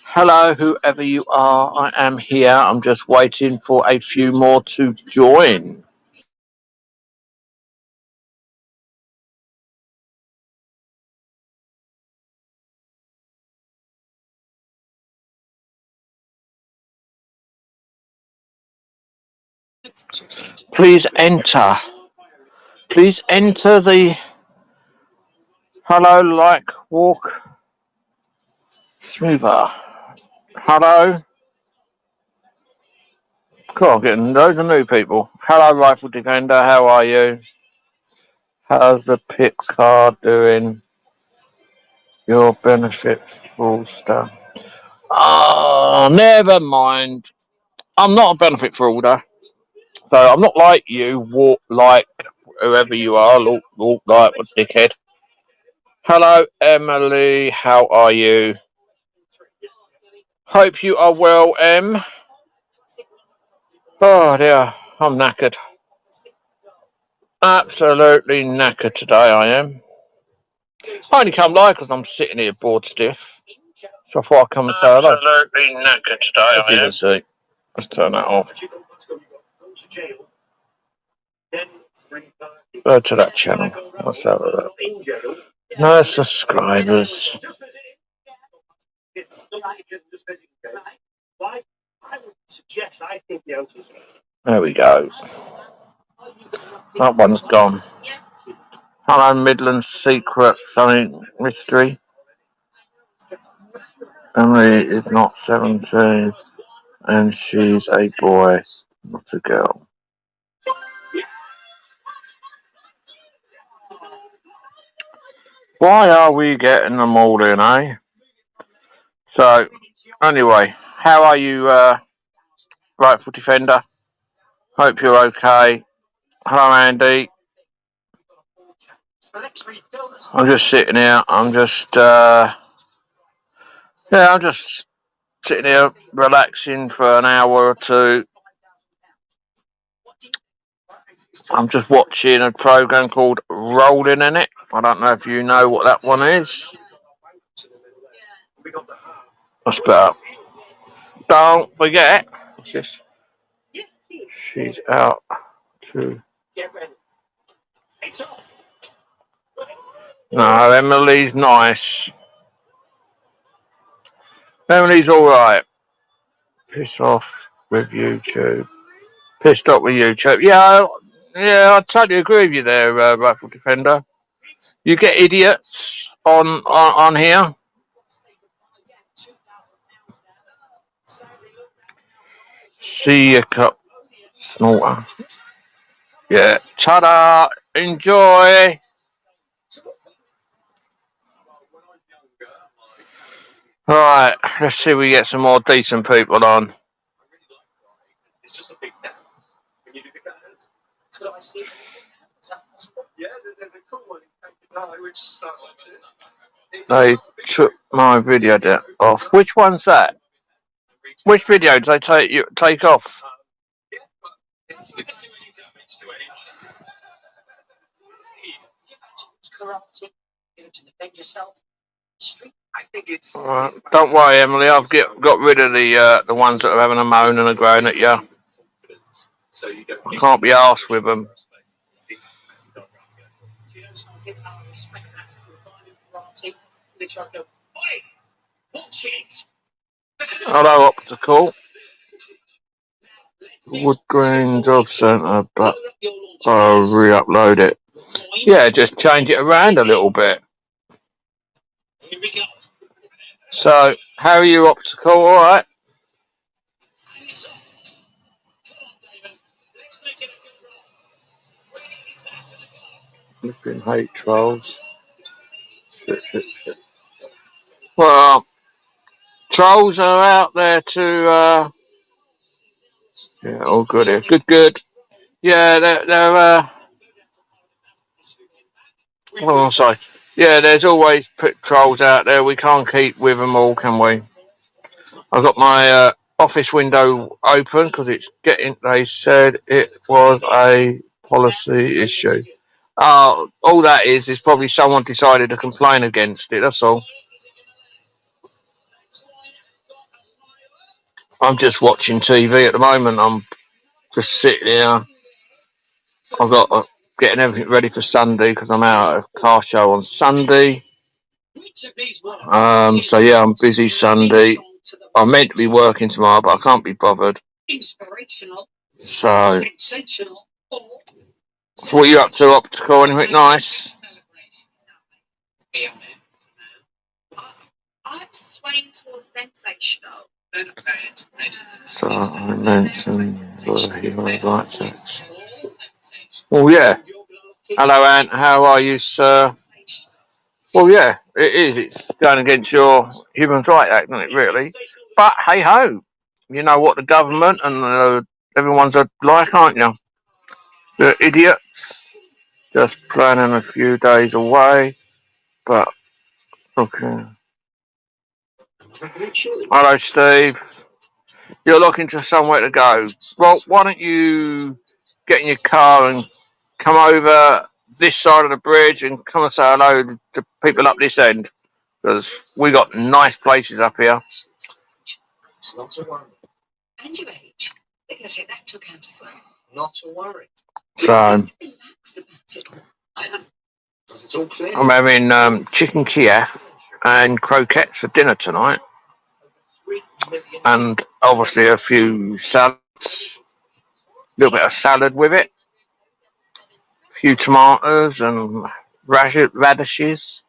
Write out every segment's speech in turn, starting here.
Hello, whoever you are, I am here. I'm just waiting for a few more to join. Please enter. Please enter the hello, like, walk smoother. Hello. Cool, getting loads of new people. Hello, Rifle Defender, how are you? How's the pit car doing? Your benefits full stuff. Oh, never mind. I'm not a benefit frauder. So I'm not like you, walk like whoever you are, walk like a dickhead. Hello, Emily. How are you? Hope you are well, Em. Oh dear, I'm knackered. Absolutely knackered today, I am. I only come live because I'm sitting here bored stiff. So I thought I'd come and say hello. Absolutely knackered today, I am. See. Let's turn that off. Go to that channel. Let's have a look. No subscribers. There we go. That one's gone. Hello, Midland Secret Something Mystery. Emily is not 17 and she's a boy, not a girl. Why are we getting them all in, eh? So, anyway, how are you, Rightful Defender? Hope you're okay. Hello, Andy. I'm just sitting here. I'm just sitting here relaxing for an hour or two. I'm just watching a program called Rolling in It. I don't know if you know what that one is. That's better. Don't forget. What's this? She's out to. No, Emily's nice. Emily's alright. Piss off with YouTube. Pissed off with YouTube. Yeah, I totally agree with you there, Rifle Defender. You get idiots on here. See you, cup snorter. Yeah, ta-da! Enjoy! Right, let's see if we get some more decent people on. They took my video off. Which one's that? Which video did they take off? Right. Don't worry, Emily. I've got rid of the ones that are having a moan and a groan at you. I can't be arsed with them. Hello, Optical. Wood Green Job Centre, but I'll re-upload it. Yeah, just change it around a little bit. So, how are you, Optical? All right. Flipping hate trolls. Shit. Well, trolls are out there to. Yeah, all good here. Good. Yeah, they're what am I say? Yeah, there's always trolls out there. We can't keep with them all, can we? I've got my office window open because it's getting. They said it was a policy issue. All that is probably someone decided to complain against it. That's all. I'm just watching TV at the moment. I'm just sitting here. I've got getting everything ready for Sunday because I'm out at a car show on Sunday. So yeah, I'm busy Sunday. I'm meant to be working tomorrow, but I can't be bothered. So, what are you up to, Optical? Anything nice? So I mentioned he likes it. Well, yeah. Hello, Ant. How are you, sir? Well, yeah, it is. It's going against your Human Rights Act, isn't it, really? But hey ho, you know what the government and everyone's like, aren't you? They're idiots. Just planning a few days away. But, okay. Hello, Steve. You're looking for somewhere to go. Well, why don't you get in your car and come over this side of the bridge and come and say hello to people up this end? Because we got nice places up here. So, I'm having chicken Kiev and croquettes for dinner tonight. And obviously a few salads, a little bit of salad with it, a few tomatoes and radishes.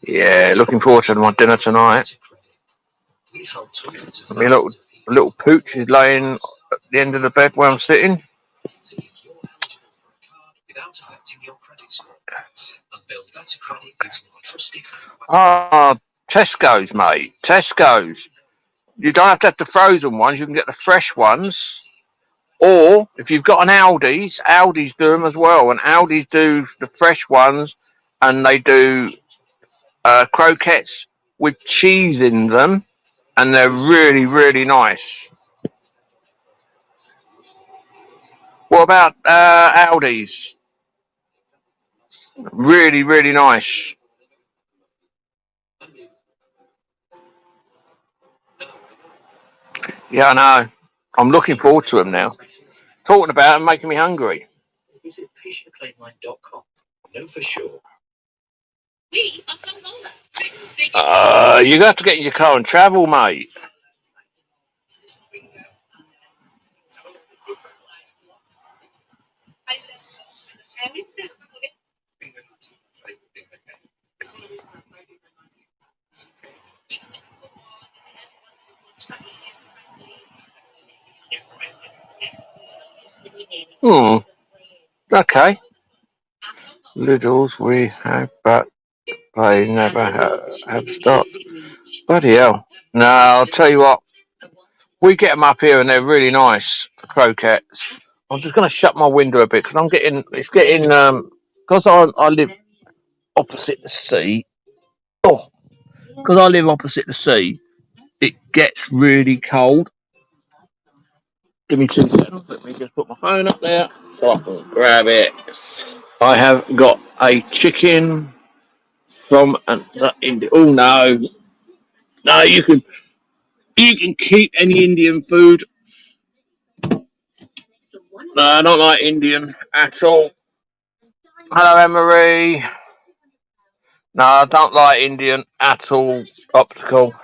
Yeah, looking forward to my dinner tonight. My little pooch is laying at the end of the bed where I'm sitting. Ah, Tesco's, mate. Tesco's. You don't have to have the frozen ones. You can get the fresh ones. Or if you've got an Aldi's do them as well. And Aldi's do the fresh ones, and they do croquettes with cheese in them, and they're really, really nice. What about Aldi's? Really, really nice. Yeah, I know. I'm looking forward to them now. Talking about them making me hungry. You got to get in your car and travel, mate. Hmm. Okay. Littles we have, but they never have stopped. Bloody hell. No, I'll tell you what. We get them up here and they're really nice, the croquettes. I'm just going to shut my window a bit because because I live opposite the sea. Oh, because I live opposite the sea, it gets really cold. Give me 2 seconds. Let me just put my phone up there so I can grab it. I have got a chicken from India. Oh no, no! You can keep any Indian food. No, I don't like Indian at all. Hello, Emery. No, I don't like Indian at all. Optical.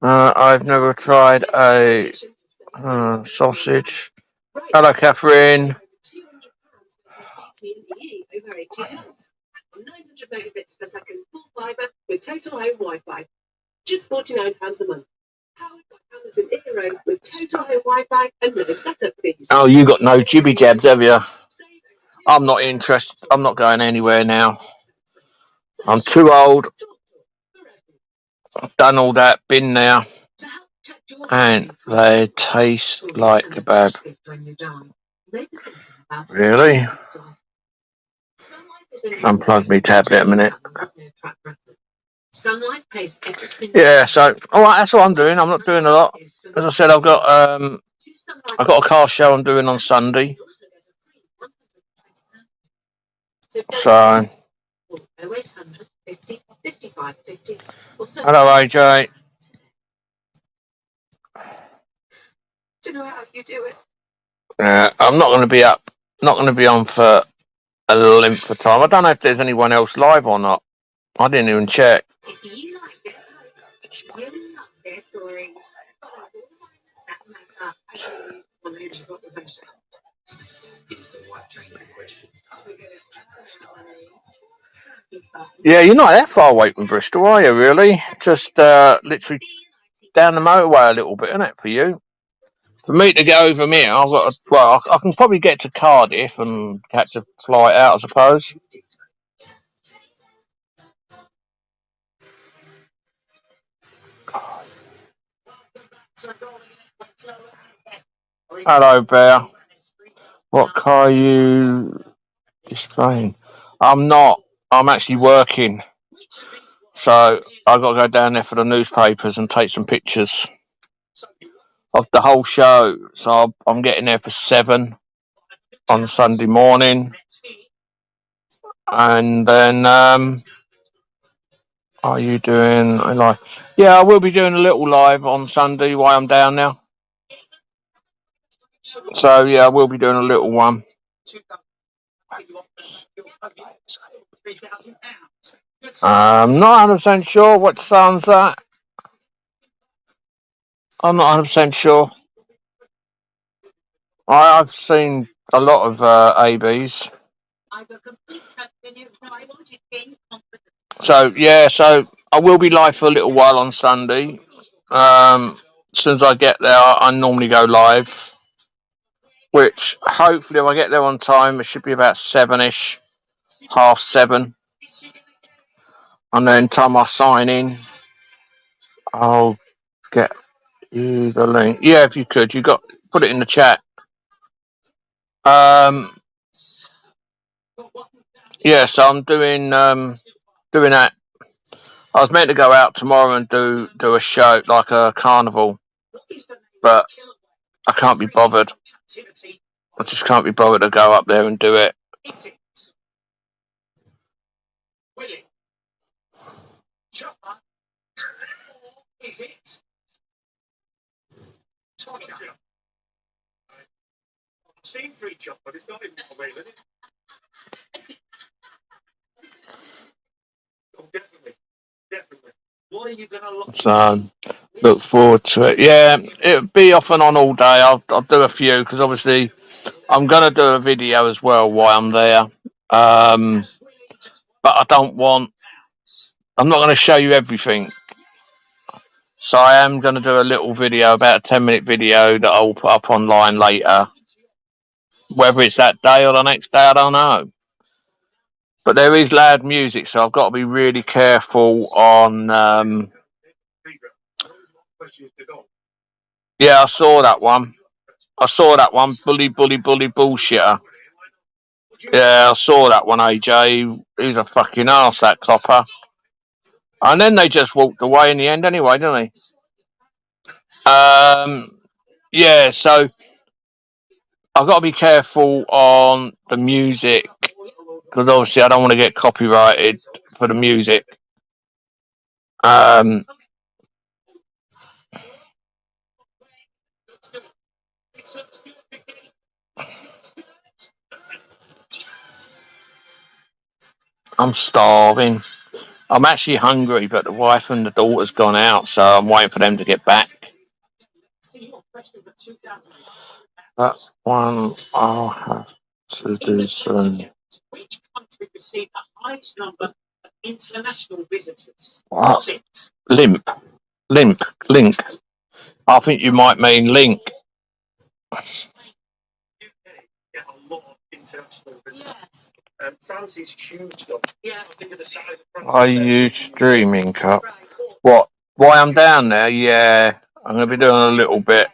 I've never tried a sausage. Hello, Catherine. Oh, you got no jibby jabs, have you? I'm not interested. I'm not going anywhere now. I'm too old. I've done all that, been there. And they taste like kebab. Really? Unplug me tablet a minute. Yeah, so alright, that's what I'm doing. I'm not doing a lot. As I said, I've got a car show I'm doing on Sunday. So hello AJ. I'm not going to be up. Not going to be on for a length of time. I don't know if there's anyone else live or not. I didn't even check. Yeah, you're not that far away from Bristol, are you? Really? Just literally down the motorway a little bit, isn't it, for you? For me to get over here, I've got to, well, I can probably get to Cardiff and catch a flight out, I suppose. Hello, Bear. What car are you displaying? I'm not. I'm actually working. So I've got to go down there for the newspapers and take some pictures of the whole show. So I'm getting there for 7 on Sunday morning. And then, are you doing a live? Yeah, I will be doing a little live on Sunday while I'm down there. So, yeah, I will be doing a little one. I'm not 100% sure what sounds that. I'm not 100% sure. I've seen a lot of ABs. So, yeah, so I will be live for a little while on Sunday. As soon as I get there, I normally go live. Which, hopefully, if I get there on time, it should be about 7ish, 7:30. And then, time I sign in, I'll get you the link. Yeah, if you could, put it in the chat. Yeah, so I'm doing that. I was meant to go out tomorrow and do a show, like a carnival, but I can't be bothered. I just can't be bothered to go up there and do it. So look forward to it. Yeah, it'll be off and on all day. I'll do a few because obviously I'm gonna do a video as well while I'm there. But I don't want. I'm not going to show you everything. So I am going to do a little video, about a 10-minute video that I'll put up online later. Whether it's that day or the next day, I don't know. But there is loud music, so I've got to be really careful on. Yeah, I saw that one. Bully, bully, bully, bullshitter. Yeah, I saw that one, AJ. He's a fucking arse, that copper. And then they just walked away in the end anyway, didn't they? Yeah, so I've got to be careful on the music because obviously I don't want to get copyrighted for the music. I'm starving. I'm actually hungry, but the wife and the daughter's gone out, so I'm waiting for them to get back. That one I'll have to do soon. What? Link. I think you might mean link. Are you streaming, Cup? What? Why I'm down there? Yeah, I'm going to be doing a little bit.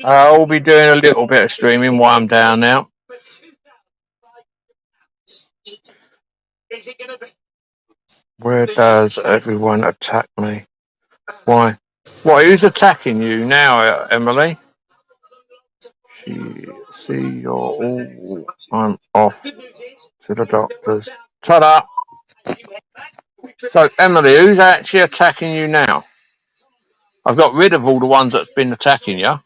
I'll be doing a little bit of streaming while I'm down now. Where does everyone attack me? Why? What? Who's attacking you now, Emily? See, you're all. I'm off to the doctors. Ta-da! So, Emily, who's actually attacking you now? I've got rid of all the ones that's been attacking you.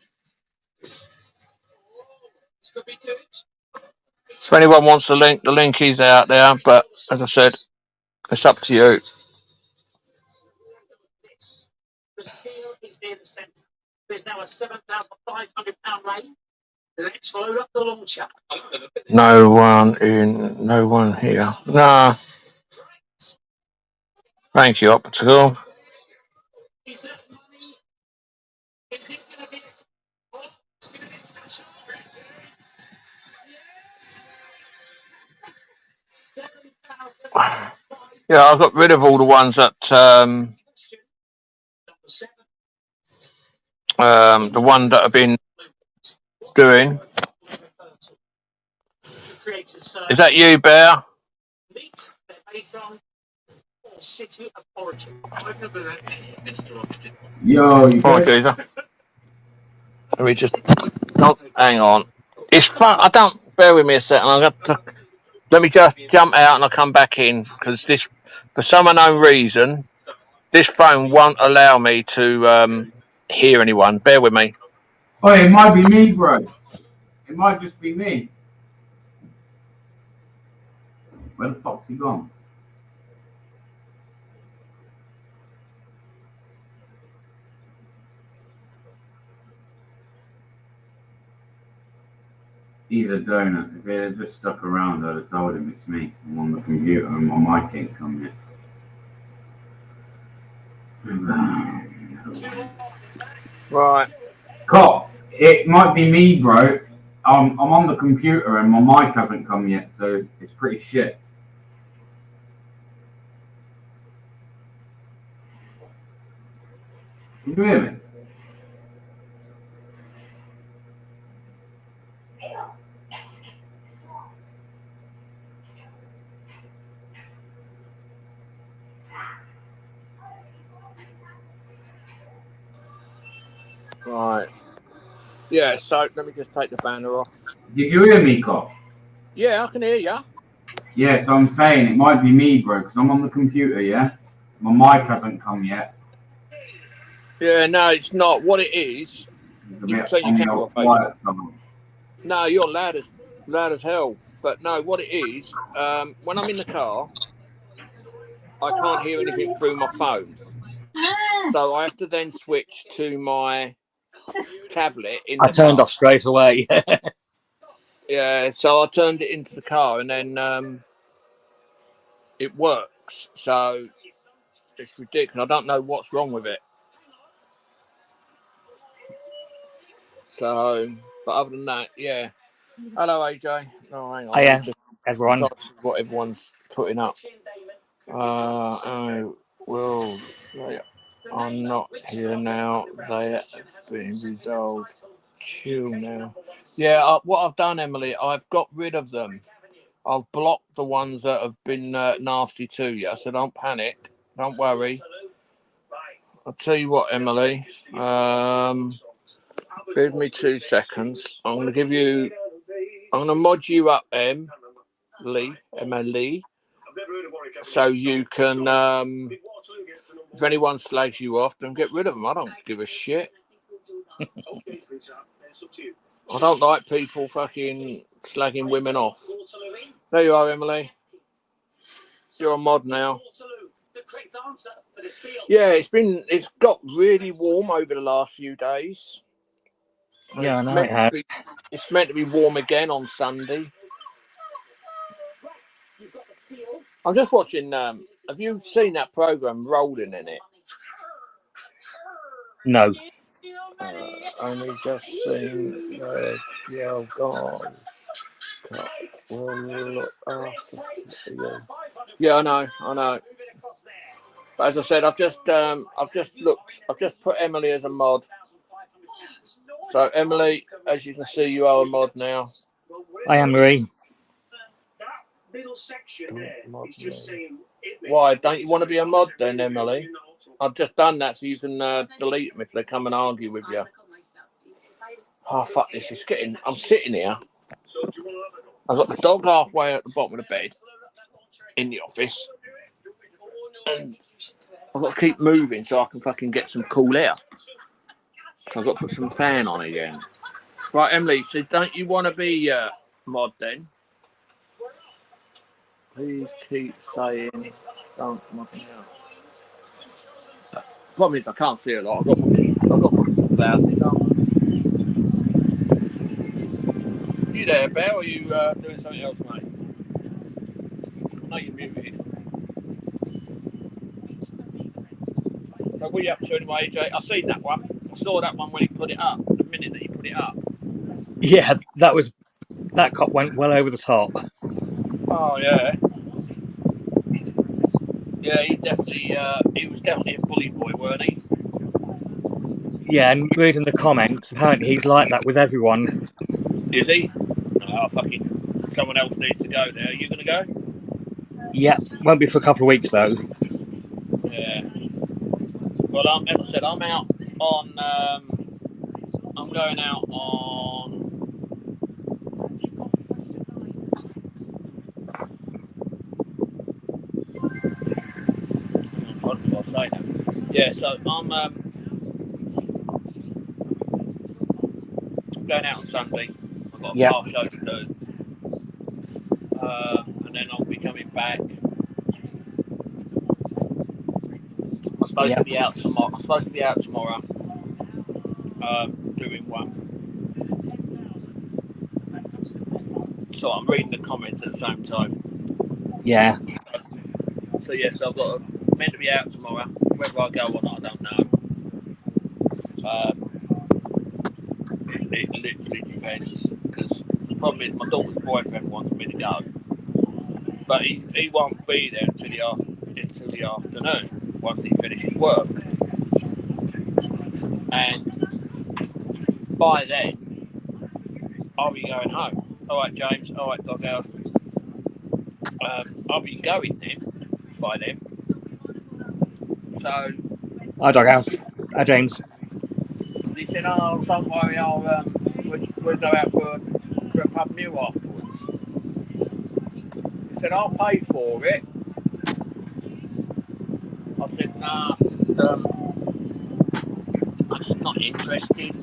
So if anyone wants the link is out there. But as I said, it's up to you. No one here. Nah. Thank you, Optical. Yeah, I got rid of all the ones that the one that have been doing. Is that you, Bear? Yo, you Oh, good? geezer. Let me just. Oh, hang on. It's fun. I don't. Bear with me a second. Let me just jump out and I'll come back in because this, for some unknown reason, this phone won't allow me to hear anyone. Bear with me. Oh, it might be me, bro. It might just be me. Where the fuck's he gone? He's a donut. If he had just stuck around, I'd have told him it's me. I'm on the computer and my mic ain't come yet. Right. Cop, it might be me, bro. I'm on the computer and my mic hasn't come yet, so it's pretty shit. Can you hear me? Right. Yeah. So let me just take the banner off. Did you hear me, Cop? Yeah, I can hear you. Yeah, so I'm saying it might be me, bro, because I'm on the computer, yeah? My mic hasn't come yet. Yeah. No, it's not. What it is. You can turn your camera off, AJ. No, you're loud as hell. But no, what it is, when I'm in the car, I can't hear anything through my phone. So I have to then switch to my tablet in the car. I turned off straight away. Yeah, so I turned it into the car and then it works. So it's ridiculous. I don't know what's wrong with it. So, but other than that, yeah. Hello, AJ. No, hang on. Hiya, Just everyone. try to see what everyone's putting up. I will. They are not here now. They have been resolved. Chill now. Yeah, what I've done, Emily, I've got rid of them. I've blocked the ones that have been nasty to you, so don't panic. Don't worry. I'll tell you what, Emily. Give me 2 seconds. I'm going to mod you up, Emily, so you can, if anyone slags you off, then get rid of them. I don't give a shit. I don't like people fucking slagging women off. There you are, Emily. You're a mod now. Yeah, it's got really warm over the last few days. Yeah, I know it has. It's meant to be warm again on Sunday. I'm just watching. Have you seen that program Rolling in it? No. Only just seen the yellow God. Will look after you. Yeah, I know. But as I said, I've just put Emily as a mod. So Emily, as you can see, you are a mod now. I am Marie. Why don't you want to be a mod then, Emily? I've just done that so you can delete them if they come and argue with you. Oh fuck this! I'm sitting here. I've got the dog halfway at the bottom of the bed in the office, and I've got to keep moving so I can fucking get some cool air. So I've got to put some fan on again. Right, Emily, so don't you want to be mod then? Please keep saying don't mod me out. Problem is I can't see a lot. I've got to put some glasses on. You there, Bear? Or are you doing something else, mate? I know you're muted. So what are you up to anyway, AJ? I've seen that one. I saw that one when he put it up. The minute that he put it up. Yeah, that cop went well over the top. Oh yeah. Yeah, he was definitely a bully boy, weren't he? Yeah, and reading the comments, apparently he's like that with everyone. Is he? Oh, fucking someone else needs to go there. Are you going to go? Yeah, won't be for a couple of weeks though. Yeah. Well, as I said, I'm out on. I'm going out on. I'm trying to think what I say now. Yeah, so I'm going out on Sunday. I've got a car show to do. And then I'll be coming back. I'm supposed to be out tomorrow. Doing one. So I'm reading the comments at the same time. Yeah. So yes, I've got meant to be out tomorrow. Whether I go or not, I don't know. It literally depends, because the problem is my daughter's boyfriend wants me to go, but he won't be there until the afternoon once he finishes work, and by then I'll be going home. All right, James. All right, Doghouse. I'll be going then. By then. So. Hi, Doghouse. Hi, James. He said, "Oh, don't worry. We'll go out for a pub meal afterwards." He said, "I'll pay for it." I said, "Nah." I said, "I'm just not interested."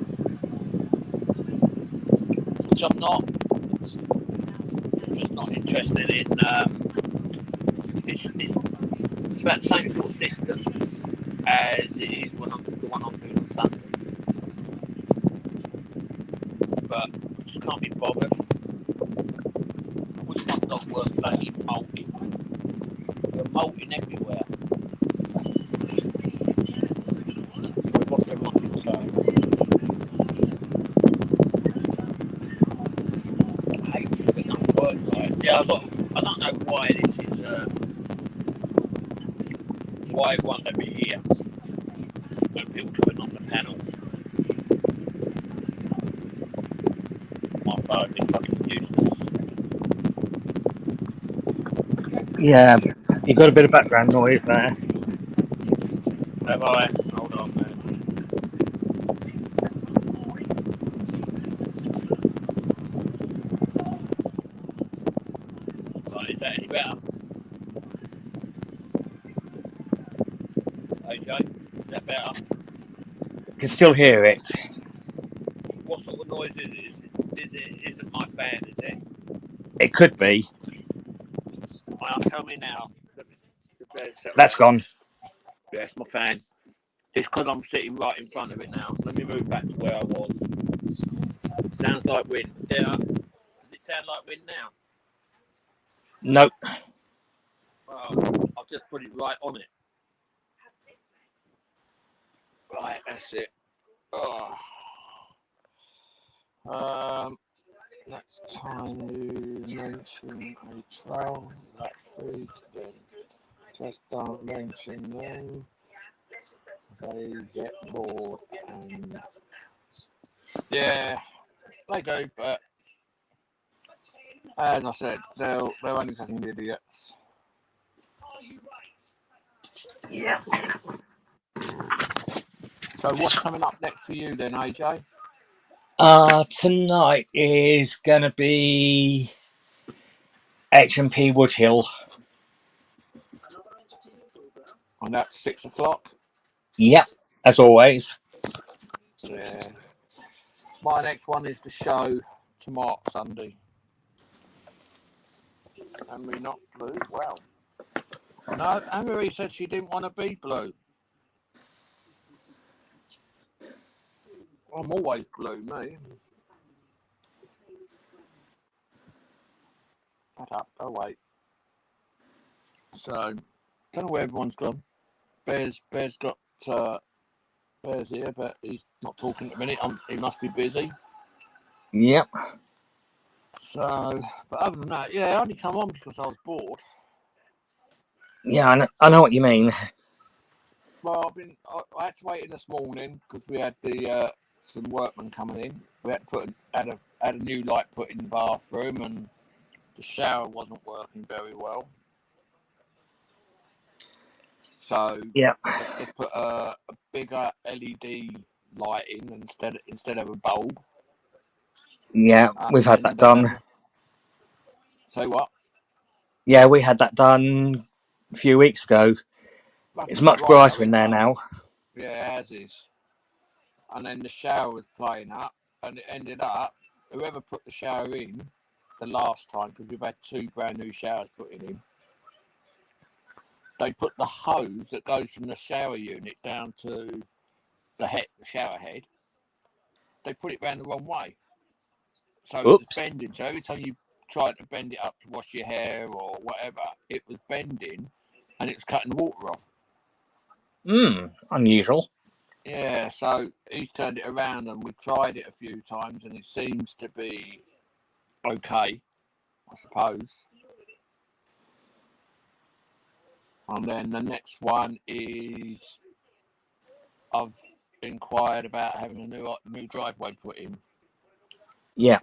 Which I'm not. I'm just not interested in. It's about the same sort of distance as it is the one I'm doing on Sunday. But I just can't be bothered. I wish my dog weren't bloody molting. They're molting everywhere. So what's everyone been saying? I hate it if it don't work right. Yeah, I don't know why this is. Why it won't let me hear when people coming on the panel. My phone is fucking useless. Yeah, you got a bit of background noise there. Have I? Hold on, man. Right, is that any better? AJ, is that better? You can still hear it. What sort of noise is it? Isn't my fan, is it? It could be. Well, tell me now. That's gone. Yeah, it's my fan. It's because I'm sitting right in front of it now. Let me move back to where I was. Sounds like wind. Yeah. Does it sound like wind now? Nope. Well, I'll just put it right on it. Right, that's it. Oh. Next time you mention a trail, that's food, then just don't mention them. They get bored and yeah, they go, but as I said, they're only fucking idiots. Yeah. So what's coming up next for you then, AJ? Tonight is going to be HMP Woodhill. And that's 6 o'clock. Yep, as always. Yeah. My next one is the show tomorrow, Sunday. And we not blue. Well, no, Anne-Marie said she didn't want to be blue. I'm always blue, me. Shut up. Oh, wait. So, don't know where everyone's gone. Bear's got Bear's here, but he's not talking at the minute. He must be busy. Yep. So, but other than that, yeah, I only come on because I was bored. Yeah, I know what you mean. Well, I had to wait in this morning because we had some workmen coming in. We had to had a new light put in the bathroom, and the shower wasn't working very well. So Yeah. they put a bigger LED light in instead of a bulb. Yeah, we've had that done. Say what? Yeah, we had that done a few weeks ago. It's much brighter in there now. Yeah, as is. And then the shower was playing up, and it ended up, whoever put the shower in the last time, because we've had 2 brand new showers put in, they put the hose that goes from the shower unit down to the shower head, they put it round the wrong way. So it was bending. So every time you tried to bend it up to wash your hair or whatever, it was bending and it was cutting the water off. Unusual. Yeah, so he's turned it around and we've tried it a few times and it seems to be okay, I suppose. And then the next one is I've inquired about having a new driveway put in. Yeah.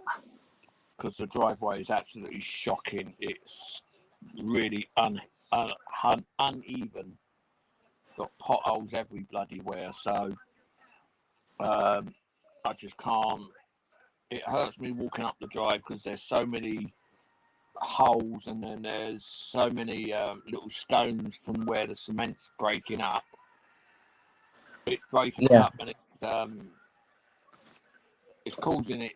Because the driveway is absolutely shocking. It's really uneven. Got potholes every bloody where. So I just can't. It hurts me walking up the drive because there's so many holes and then there's so many little stones from where the cement's breaking up. It's breaking up and it's causing it.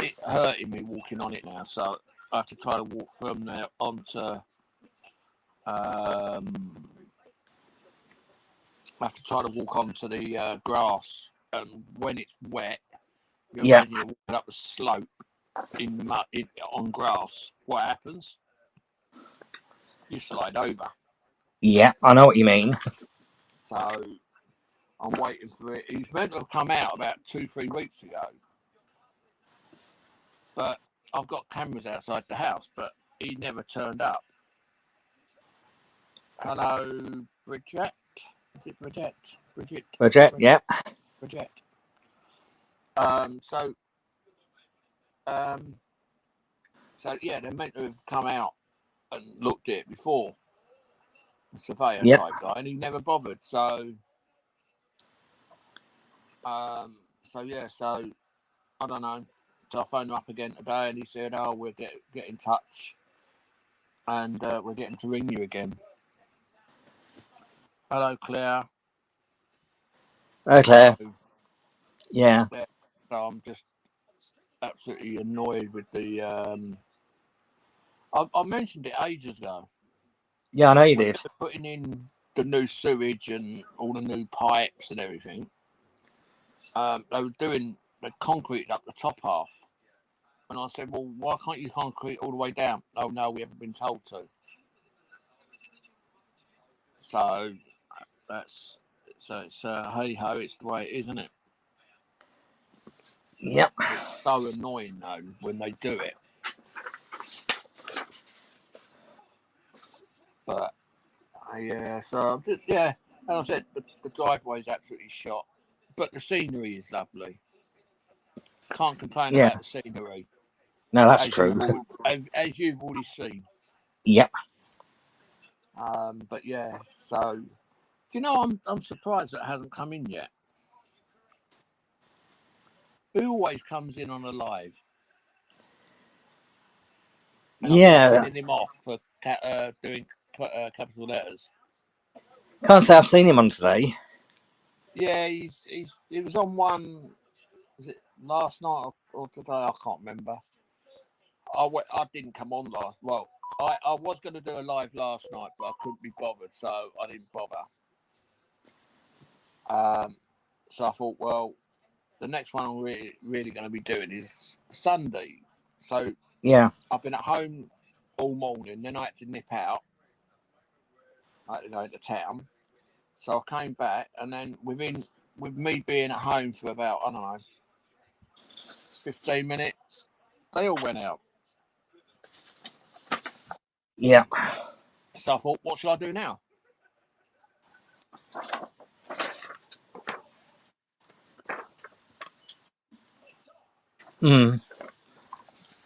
It's hurting me walking on it now, so I have to try to walk from there onto. I have to try to walk onto the grass, and when it's wet, imagine you're walking up a slope in mud on grass. What happens? You slide over. Yeah, I know what you mean. So I'm waiting for it. He's meant to have come out about 2-3 weeks ago. But I've got cameras outside the house, but he never turned up. Hello, Bridget. Is it Bridget? Bridget, yeah. Bridget. So yeah, they're meant to have come out and looked at it before. The surveyor type guy, and he never bothered. So so I don't know. So I phoned him up again today, and he said, "Oh, we'll get in touch, and we'll get him to ring you again." Hello, Claire. Hello, Claire. Yeah. So I'm just absolutely annoyed with the. I mentioned it ages ago. Yeah, I know you did. Putting in the new sewage and all the new pipes and everything. They were doing the concrete up the top half. And I said, well, why can't you concrete all the way down? Oh, no, we haven't been told to. So it's hey ho, it's the way it is, isn't it? Yep. It's so annoying though when they do it. But yeah, so just, yeah, as I said, the driveway is absolutely shot, but the scenery is lovely. Can't complain about the scenery. No, that's true. As you've already seen. Yep. But yeah, so do you know I'm surprised that it hasn't come in yet. Who always comes in on a live? And yeah. I'm sending him off for doing capital letters. Can't say I've seen him on today. Yeah, he was on one. Was it last night or today? I can't remember. I didn't come on last. Well, I was going to do a live last night, but I couldn't be bothered, so I didn't bother. So I thought, well, the next one I'm really going to be doing is Sunday. So Yeah. I've been at home all morning. Then I had to nip out. I had to go into town. So I came back, and then with me being at home for about, I don't know, 15 minutes, they all went out. Yeah. So I thought, what should I do now?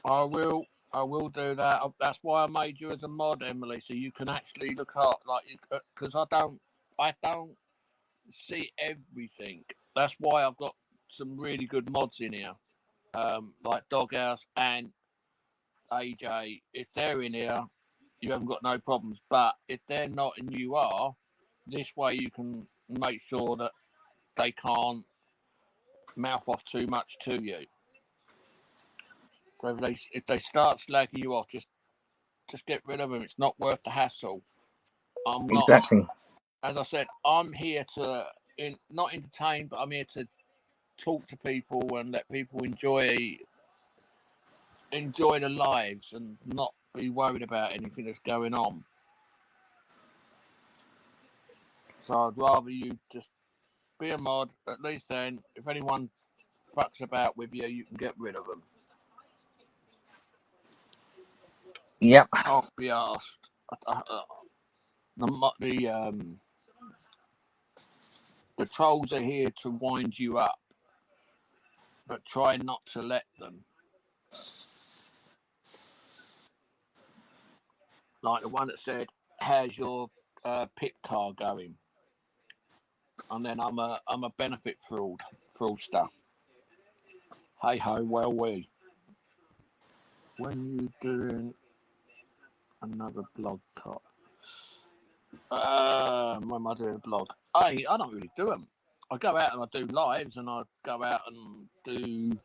I will do that. That's why I made you as a mod, Emily, so you can actually look up, like, because I don't see everything. That's why I've got some really good mods in here, like Doghouse and AJ. If they're in here, you haven't got no problems. But if they're not and you are, this way you can make sure that they can't mouth off too much to you. So if they start slagging you off, just get rid of them. It's not worth the hassle. I'm not. Exactly. As I said, I'm here to not entertain, but I'm here to talk to people and let people enjoy their lives and not be worried about anything that's going on. So I'd rather you just be a mod. At least then, if anyone fucks about with you, you can get rid of them. Yep. I'll be asked. The trolls are here to wind you up, but try not to let them. Like the one that said, "How's your pit car going?" And then I'm a benefit fraudster. Hey ho, well we. When you doing another blog cop? When am I doing a blog? I don't really do them. I go out and I do lives, and I go out and do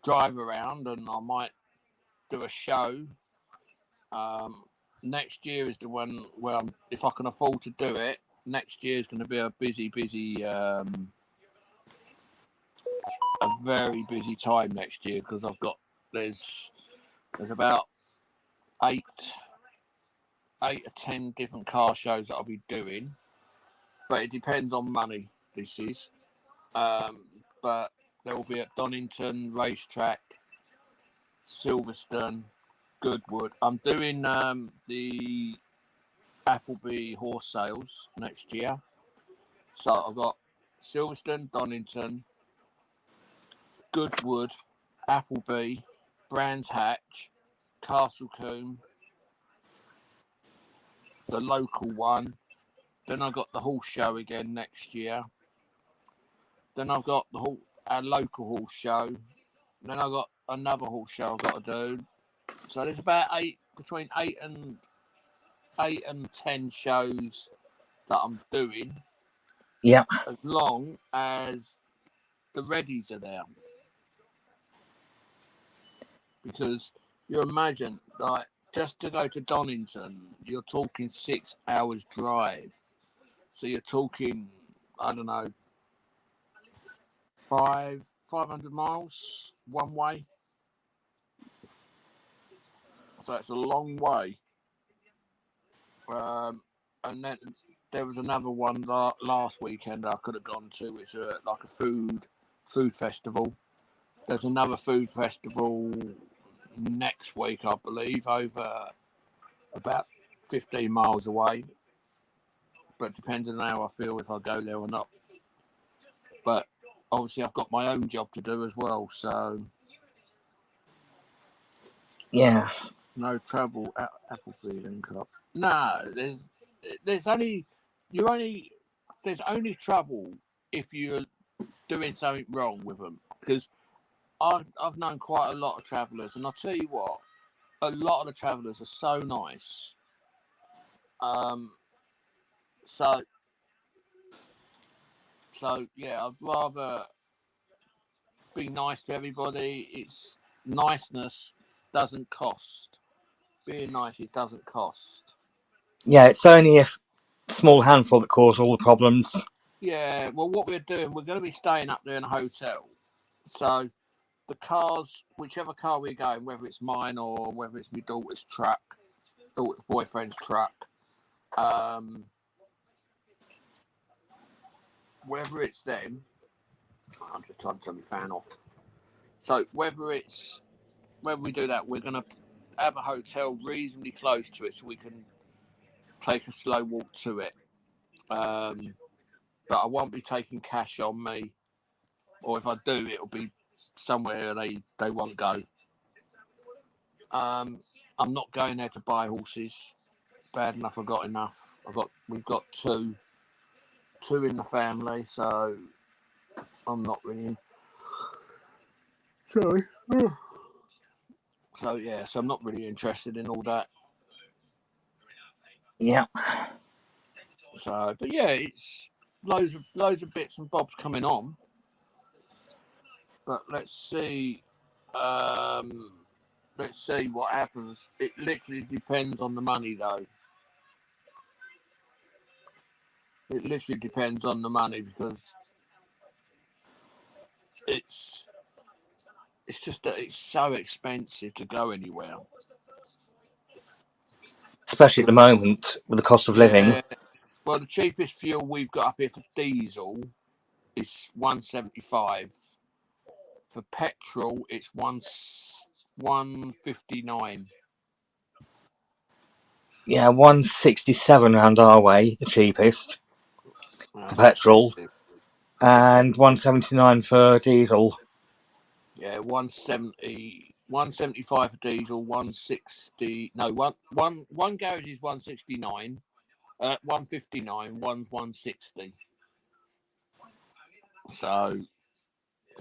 drive around, and I might do a show. Next year is the one where if I can afford to do it, next year is going to be a very busy time next year, because there's about 8 or 10 different car shows that I'll be doing, but it depends on money. This is, but there will be at Donington Racetrack, Silverstone, Goodwood. I'm doing the Appleby horse sales next year, so I've got Silverstone, Donington, Goodwood, Appleby, Brands Hatch, Castlecombe, the local one. Then I've got the horse show again next year. Then I've got our local horse show. Then I've got another horse show I've got to do. So there's about between 8 and 10 shows that I'm doing. Yeah. As long as the readies are there. Because you imagine, like, just to go to Donington, you're talking 6 hours drive. So you're talking, I don't know, 500 miles one way. So it's a long way. And then there was another one last weekend I could have gone to. It's like a food festival. There's another food festival next week, I believe, over about 15 miles away. But depending on how I feel, if I go there or not. But obviously I've got my own job to do as well, so Yeah. no trouble at Appleby link up. No, there's only trouble if you're doing something wrong with them. Because I've known quite a lot of travellers, and I'll tell you what, a lot of the travellers are so nice. So yeah, I'd rather be nice to everybody. It's niceness doesn't cost. Being nice, it doesn't cost. Yeah, it's only a small handful that cause all the problems. Yeah, well, what we're doing, we're going to be staying up there in a hotel. So the cars, whichever car we're going, whether it's mine or whether it's my daughter's boyfriend's truck, whether it's them, I'm just trying to turn my fan off. So whether we do that, we're going to have a hotel reasonably close to it so we can take a slow walk to it. But I won't be taking cash on me, or if I do, it'll be somewhere they won't go. I'm not going there to buy horses. Bad enough, I've got enough. We've got two in the family, so I'm not really. Sorry. So yeah, so I'm not really interested in all that. Yeah. So, but yeah, it's loads of bits and bobs coming on. But let's see what happens. It literally depends on the money, though. It literally depends on the money because it's just that it's so expensive to go anywhere. Especially at the moment with the cost of living. Yeah. Well, the cheapest fuel we've got up here for diesel is $1.75. For petrol, it's $1.59. Yeah, $1.67 around our way, the cheapest for petrol, and $1.79 for diesel. Yeah, 175 for diesel, 160. No, one garage is 169, 159, one's 160. So,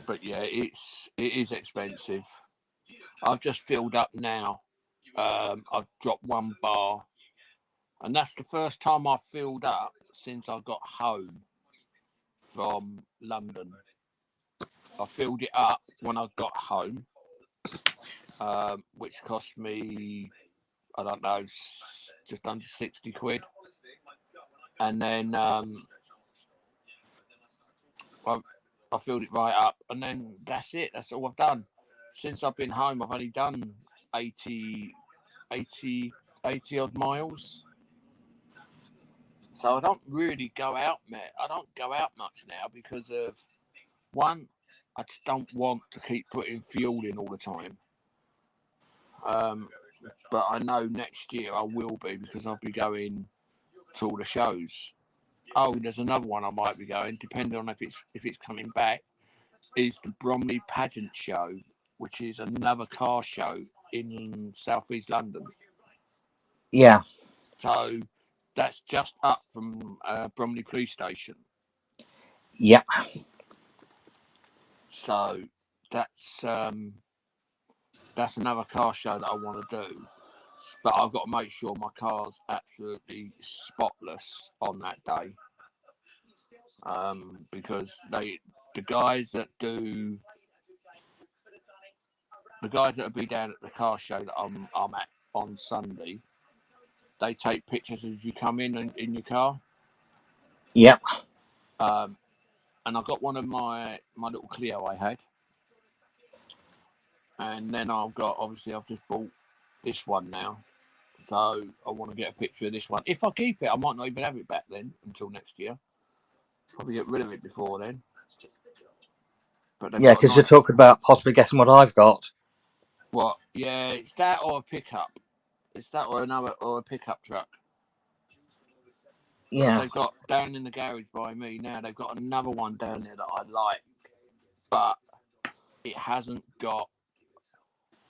but yeah, it is expensive. I've just filled up now. I've dropped 1 bar, and that's the first time I've filled up since I got home from London. I filled it up when I got home, which cost me, I don't know, just under 60 quid. And then I filled it right up, and then that's it. That's all I've done. Since I've been home, I've only done 80 odd miles. So I don't really go out, mate. I don't go out much now because of, one, I just don't want to keep putting fuel in all the time. But I know next year I will be because I'll be going to all the shows. Oh, there's another one I might be going, depending on if it's coming back, is the Bromley Pageant Show, which is another car show in southeast London. Yeah. So that's just up from Bromley Police Station. Yeah. So that's another car show that I want to do. But I've got to make sure my car's absolutely spotless on that day. Because the guys that'll be down at the car show that I'm at on Sunday, they take pictures as you come in your car. Yep. And I got one of my little Clio I had. And then I've just bought this one now. So I want to get a picture of this one. If I keep it, I might not even have it back then until next year. Probably get rid of it before then. But yeah, because you're talking about possibly getting what I've got. What? Yeah, it's that or a pickup. It's that or a pickup truck. Yeah. They've got down in the garage by me now. They've got another one down there that I like, but it hasn't got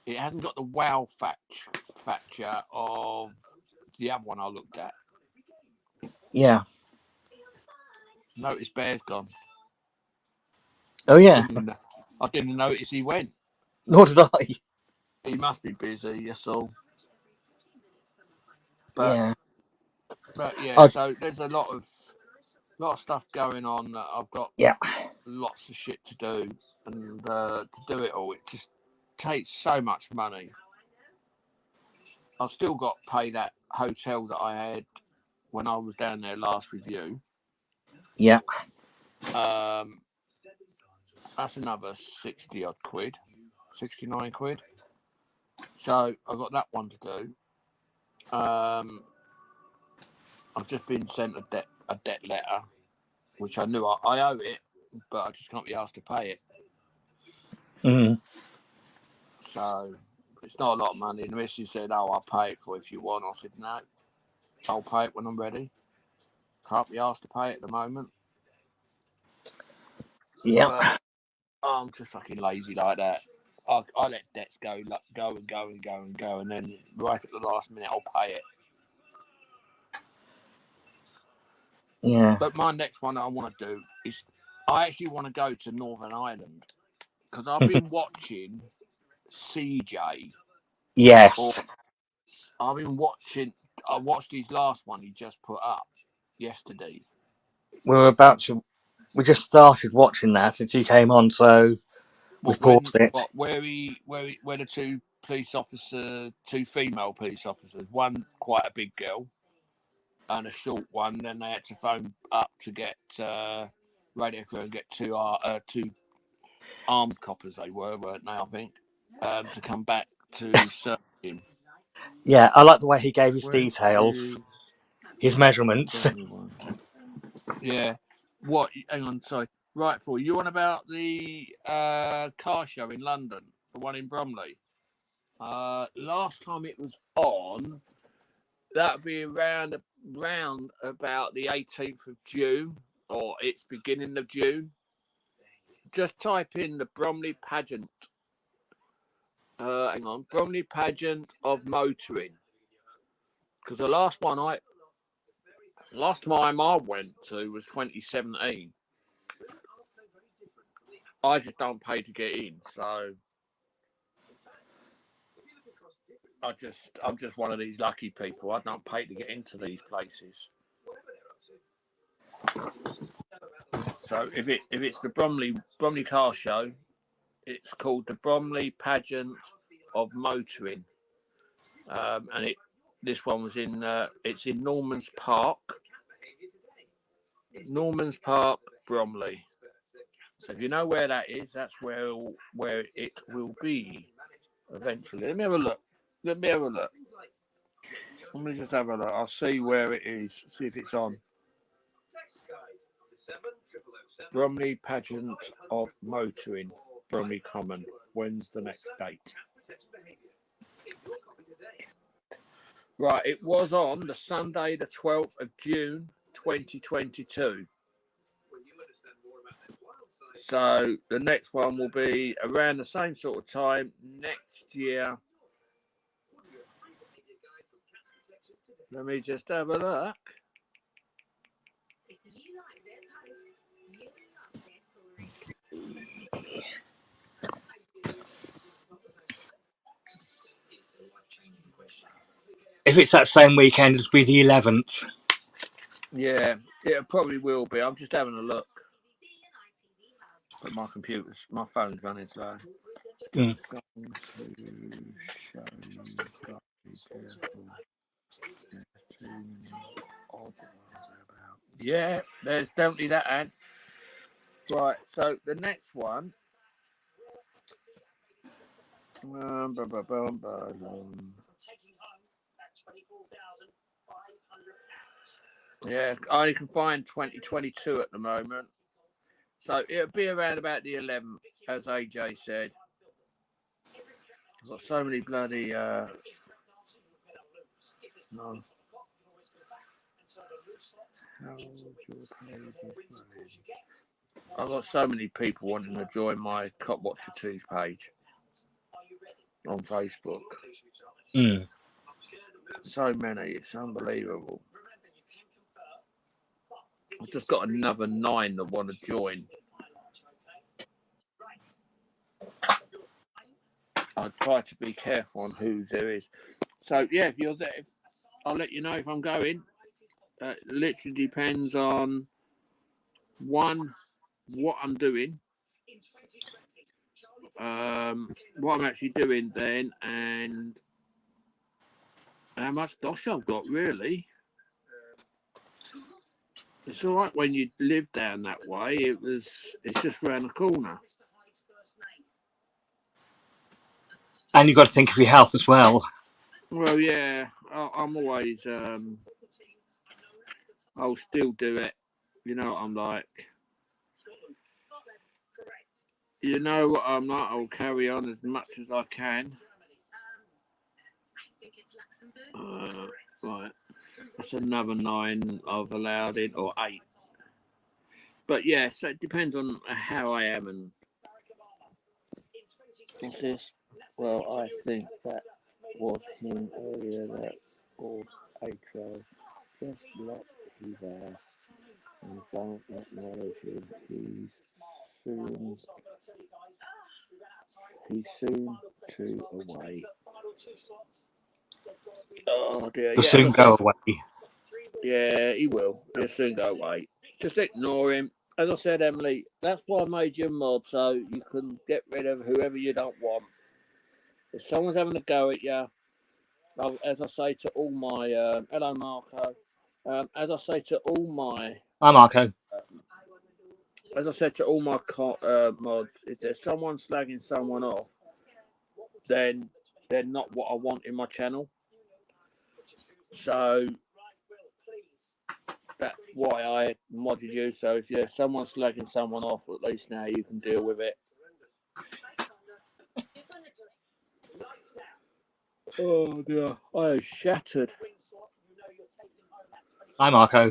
the wow factor of the other one I looked at. Yeah. Notice Bear's gone. Oh yeah. I didn't notice he went. Nor did I. He must be busy, that's all. But yeah. But yeah, Oh, so there's a lot of stuff going on that I've got yeah. lots of shit to do, and to do it all, it just takes so much money. I've still got to pay that hotel that I had when I was down there last with you. Yeah. That's another 60 odd quid, 69 quid. So I've got that one to do. I've just been sent a debt letter, which I knew I owe it, but I just can't be asked to pay it. Mm. So it's not a lot of money. And the missus said, "Oh, I'll pay it for if you want." I said, "No, I'll pay it when I'm ready. Can't be asked to pay it at the moment." Yeah. But I'm just fucking lazy like that. I let debts go and go, and then right at the last minute I'll pay it. Yeah. But my next one I want to do is I actually want to go to Northern Ireland because I've been watching CJ. Yes. I've been watching. I watched his last one he just put up yesterday. We just started watching that since you came on, so we've paused it. Where the two female police officers, one quite a big girl and a short one. Then they had to phone up to get radio through and get two armed coppers. They weren't they? I think to come back to search him. Yeah, I like the way he gave his details, his measurements. Yeah. What? Hang on, sorry. Right, for you on about the car show in London, the one in Bromley. Last time it was on, that'd be around about the 18th of June, or it's beginning of June. Just type in the Bromley pageant. Hang on, Bromley pageant of motoring. Because the last time I went to was 2017. I just don't pay to get in, so I'm just one of these lucky people. I don't pay to get into these places. So if it's the Bromley car show, it's called the Bromley Pageant of Motoring, and this one was in it's in Normans Park, Bromley. So if you know where that is, that's where it will be eventually. Let me have a look. Let me just have a look. I'll see where it is. See if it's on. Bromley Pageant of Motoring, Bromley Common. When's the next date? Right, it was on the Sunday, the 12th of June, 2022. So the next one will be around the same sort of time next year. Let me just have a look. If it's that same weekend, it'll be the 11th. Yeah, it probably will be. I'm just having a look. But my phone's running slow. Mm. Yeah, there's definitely that ad. Right, so the next one. Yeah, I only can find 2022 at the moment. So it'll be around about the 11th, as AJ said. I've got so many bloody. No. I've got so many people wanting to join my Cop Watcher 2's page on Facebook. Mm. So many, it's unbelievable. I've just got another 9 that want to join. I try to be careful on who there is. So yeah, if you're there, I'll let you know if I'm going. literally depends on one, what I'm doing, what I'm actually doing then, and how much dosh I've got, really. It's all right when you live down that way. It's just round the corner. And you've got to think of your health as well. Well, yeah, I'm always, I'll still do it. You know what I'm like. You know what I'm like. I'll carry on as much as I can. Right. That's another 9 I've allowed in, or 8. But yeah, so it depends on how I am. And what's this? Well, I think that was him earlier. That old Atro just locked his ass and don't acknowledge him. He's soon to away. Oh dear. He'll Yeah, soon go away. Yeah, he will. He'll soon go away. Just ignore him. As I said, Emily, that's why I made you a mod, so you can get rid of whoever you don't want. If someone's having a go at you, as I say to all my hello Marco, as I say to all my Hi, Marco. as I said to all my mods, if there's someone slagging someone off, then they're not what I want in my channel. So that's why I modded you. So if there's someone slagging someone off, at least now you can deal with it. Oh dear, I am shattered. Hi, Marco.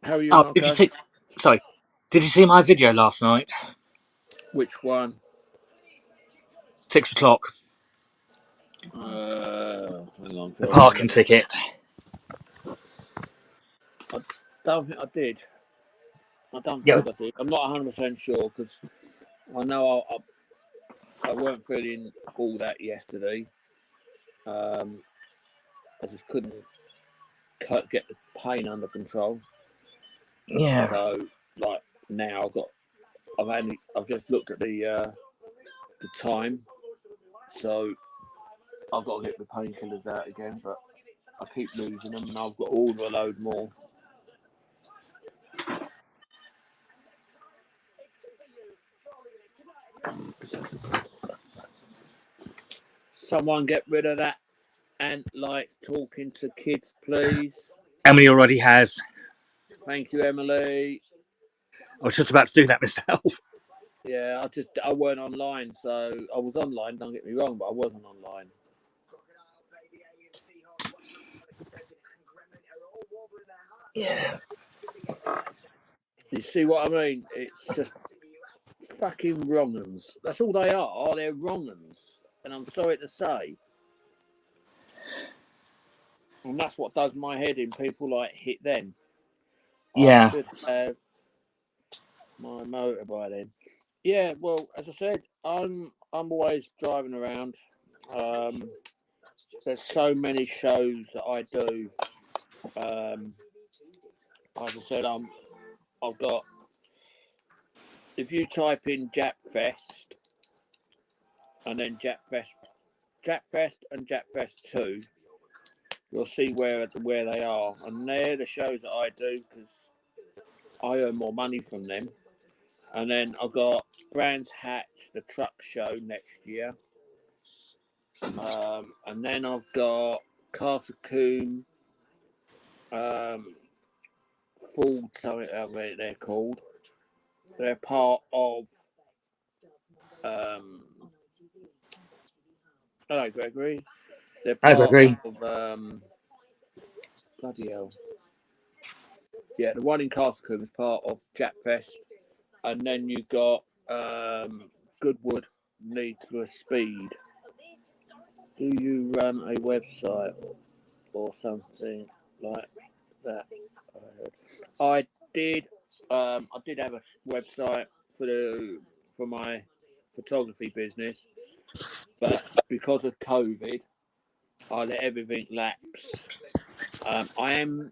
How are you, Oh, Marco? did you see? Sorry, did you see my video last night? Which one? 6 o'clock. Hang on. The parking ticket. I don't think I did. I don't Yeah. think I did. I'm not 100% sure because I know I weren't feeling all that yesterday. I just couldn't get the pain under control. Yeah. So like now I've just looked at the time, so I've got to get the painkillers out again. But I keep losing them, and I've got to order a load more. Someone get rid of that and like talking to kids, please. Emily already has. Thank you, Emily. I was just about to do that myself. Yeah, I weren't online, so I was online. Don't get me wrong, but I wasn't online. Yeah. You see what I mean? It's just fucking wrong-uns. That's all they are. They're wrong-uns, and I'm sorry to say. And that's what does my head in. People like hit them. Yeah. I should have my motor by then. Yeah, well, as I said, I'm always driving around. There's so many shows that I do. As I said, I've got. If you type in Japfest and then Japfest and Japfest 2, you'll see where they are, and they're the shows that I do because I earn more money from them. And then I've got Brands Hatch, the truck show next year. And then I've got Castle Coombe, Ford, something they're called. They're part of. Hello, Gregory. They're Hi, part Gregory. of. Bloody hell. Yeah, the one in Castle Coombe is part of Japfest. And then you've got Goodwood Need for Speed. Do you run a website or something like that? I did. I did have a website for my photography business, but because of COVID, I let everything lapse. I am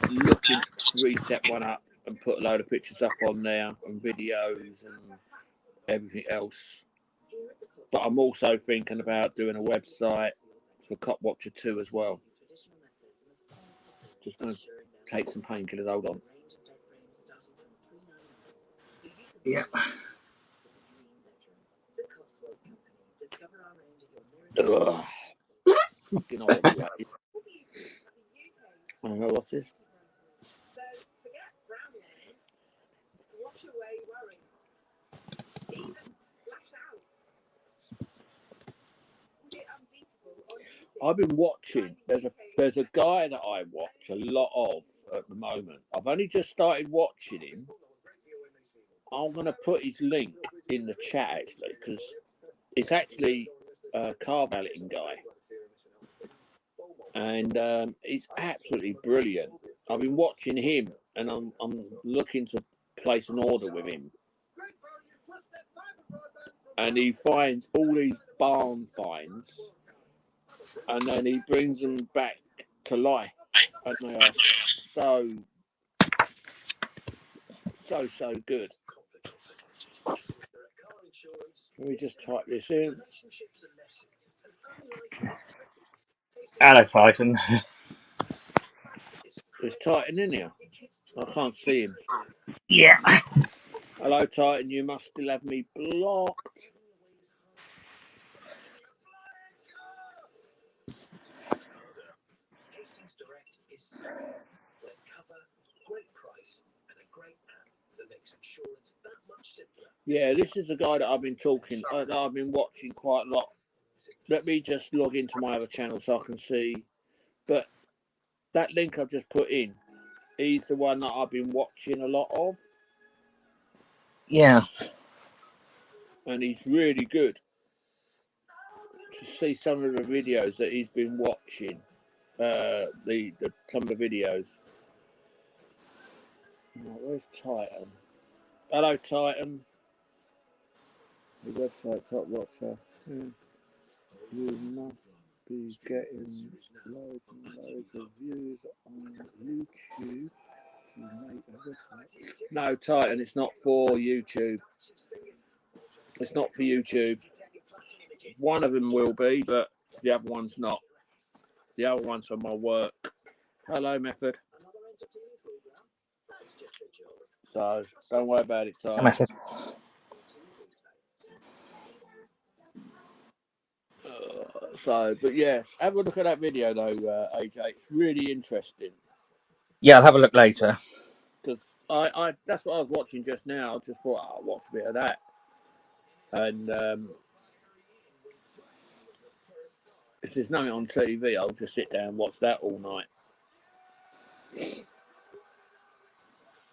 looking to reset one up and put a load of pictures up on there and videos and everything else. But I'm also thinking about doing a website for Cop Watcher 2 as well. Just going to take some painkillers. Hold on. Yeah. Ugh. Fucking horrible. That is. I don't know what's this. I've been watching. There's a guy that I watch a lot of at the moment. I've only just started watching him. I'm going to put his link in the chat actually because it's actually a car valeting guy, and he's absolutely brilliant. I've been watching him, and I'm looking to place an order with him. And he finds all these barn finds, and then he brings them back to life, and they are so good. Let me just type this in. Hello, Titan. There's Titan in here. I can't see him. Yeah. Hello, Titan. You must still have me blocked. Yeah, this is the guy that I've been talking, that I've been watching quite a lot. Let me just log into my other channel so I can see. But that link I've just put in, he's the one that I've been watching a lot of. Yeah. And he's really good. To see some of the videos that he's been watching, some of the videos. Oh, where's Titan? Hello, Titan. The website Cop Watcher. You must be getting loads and loads of views on YouTube to make a website. No, Titan, it's not for YouTube. It's not for YouTube. One of them will be, but the other one's not. The other one's for my work. Hello, Method. So don't worry about it, Titan. Method. But yeah, have a look at that video though, AJ. It's really interesting. Yeah, I'll have a look later. Because I that's what I was watching just now. I just thought I'll watch a bit of that. And if there's nothing on TV, I'll just sit down and watch that all night.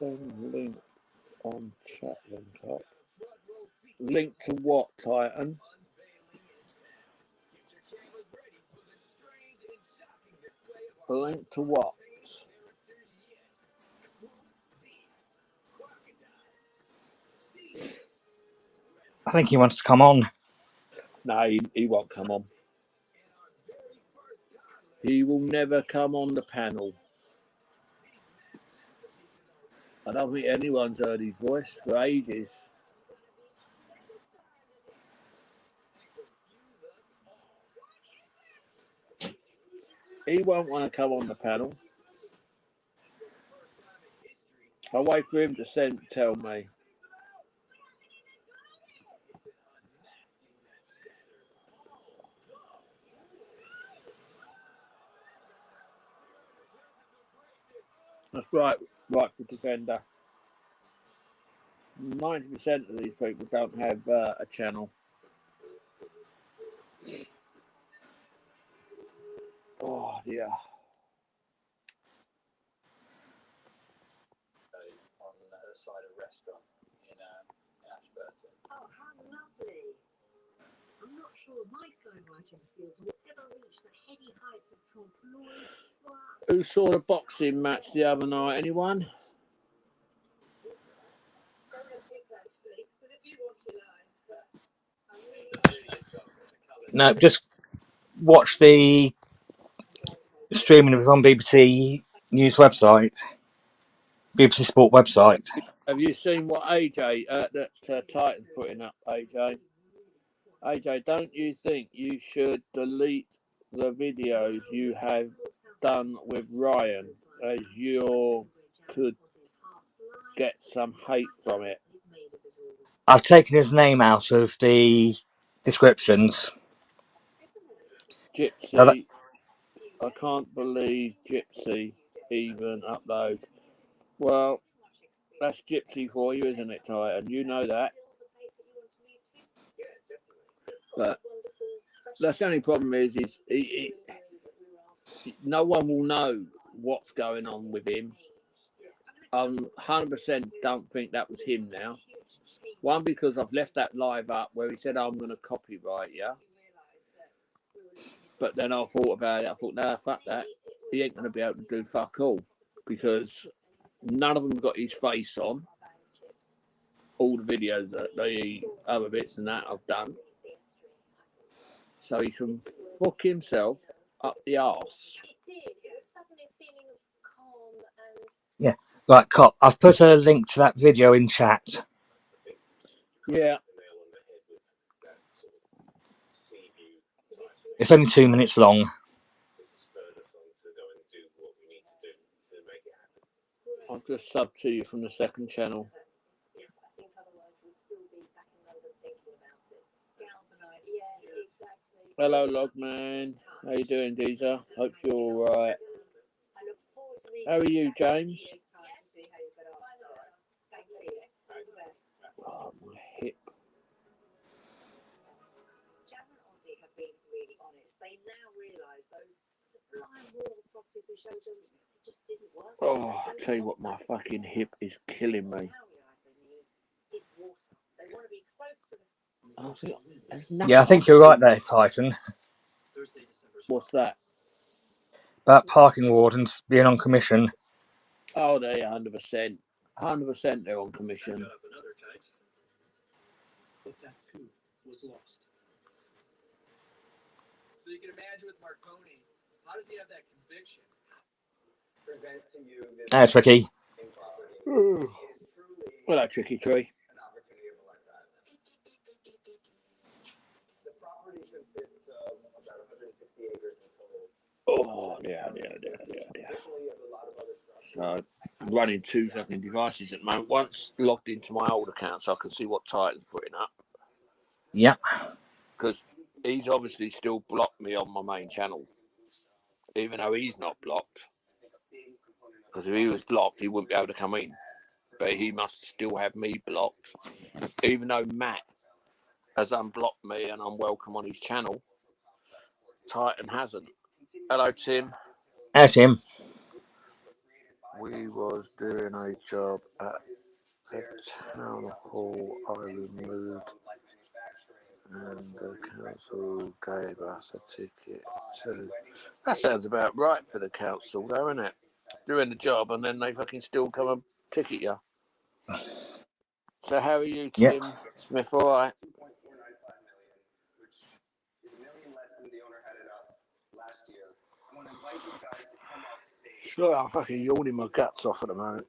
Link on chat link up. Link to what, Titan? Link to what? I think he wants to come on. No, he won't come on. He will never come on the panel. I don't think anyone's heard his voice for ages. He won't want to come on the panel. I'll wait for him to tell me. That's right, Rightful Defender. 90% of these people don't have a channel. Oh dear. On the side of a restaurant in Ashburton. Oh, how lovely. I'm not sure my songwriting skills will ever reach the heady heights of Trompe l'oeil, but... Who saw the boxing match the other night? Anyone? Don't go too closely, because if you want your lines, but I really... No, just watch the streaming was on BBC News website, BBC Sport website. Have you seen what AJ that Titan's putting up? AJ, don't you think you should delete the videos you have done with Ryan, as you could get some hate from it? I've taken his name out of the descriptions. Gypsy, I can't believe Gypsy even uploads. Well, that's Gypsy for you, isn't it, Titan? You know that. But that's the only problem is no one will know what's going on with him. 100% don't think that was him now. One, because I've left that live up where he said, I'm going to copyright you. But then I thought about it. I thought, nah, fuck that. He ain't going to be able to do fuck all, because none of them got his face on. All the videos, the other bits and that I've done. So he can fuck himself up the arse. Yeah, right, Cop. I've put a link to that video in chat. Yeah. It's only 2 minutes long. I'll just sub to you from the second channel. Hello, Logman. How you doing, Deezer? Hope you're all right. How are you, James? Oh, my hip. Jam and Aussie have been really honest. They now realise those sublime wall properties we showed them just didn't work. Oh, I'll tell you what, my fucking hip is killing me. Is water. They want to be close to the. Yeah, I think you're right there, Titan. What's that? About parking wardens being on commission. Oh, they 100%. 100% they're on commission. But that too was lost. So you can imagine with Marconi, how does he have that conviction? That's tricky. Hello, Tricky Tree. Oh, yeah. So, I'm running 2 fucking devices at the moment. Once logged into my old account so I can see what Titan's putting up. Yep. Because he's obviously still blocked me on my main channel. Even though he's not blocked. Because if he was blocked, he wouldn't be able to come in. But he must still have me blocked. Even though Matt has unblocked me and I'm welcome on his channel, Titan hasn't. Hello, Tim. That's him. We was doing a job at the town hall I removed, and the council gave us a ticket too. That sounds about right for the council, though, isn't it? Doing the job and then they fucking still come and ticket you. So how are you, Tim Smith? All right? Sure, I'm fucking yawning my guts off at the moment.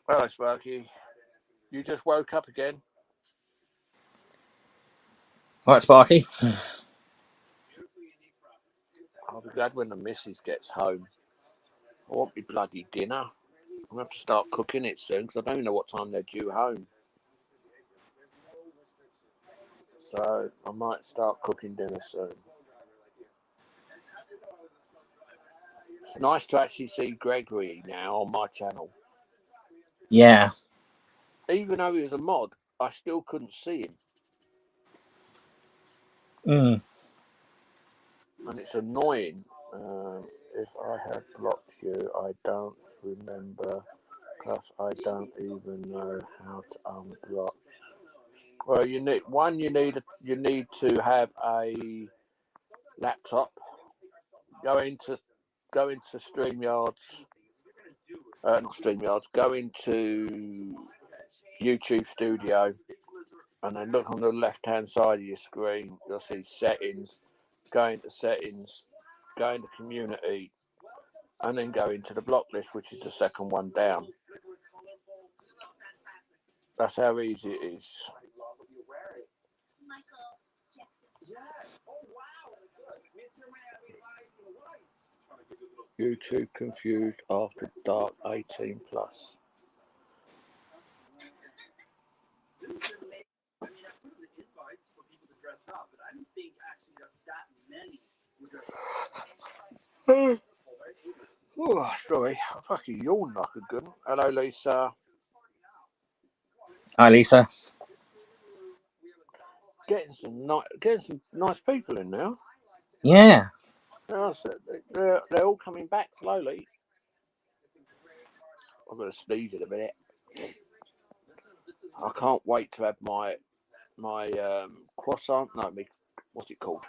Hello, Sparky. You just woke up again? All right, Sparky. I'll be glad when the missus gets home. I want me bloody dinner. I'm going to have to start cooking it soon because I don't know what time they're due home. So I might start cooking dinner soon. It's nice to actually see Gregory now on my channel. Yeah. Even though he was a mod, I still couldn't see him. Mm. And it's annoying. If I have blocked you, I don't remember. Plus, I don't even know how to unblock. Well, you need to have a laptop. Go into StreamYards. Not StreamYards. Go into YouTube Studio, and then look on the left-hand side of your screen. You'll see settings. Go into settings. Go into community. and then go into the block list, which is the second one down. That's how easy it is. YouTube confused after dark 18 plus. Oh, sorry, I fucking yawned like a good one. Hello, Lisa. Hi, Lisa. Getting some nice people in now. Yeah. They're all coming back slowly. I've got to sneeze in a minute. I can't wait to have my croissant. No, what's it called?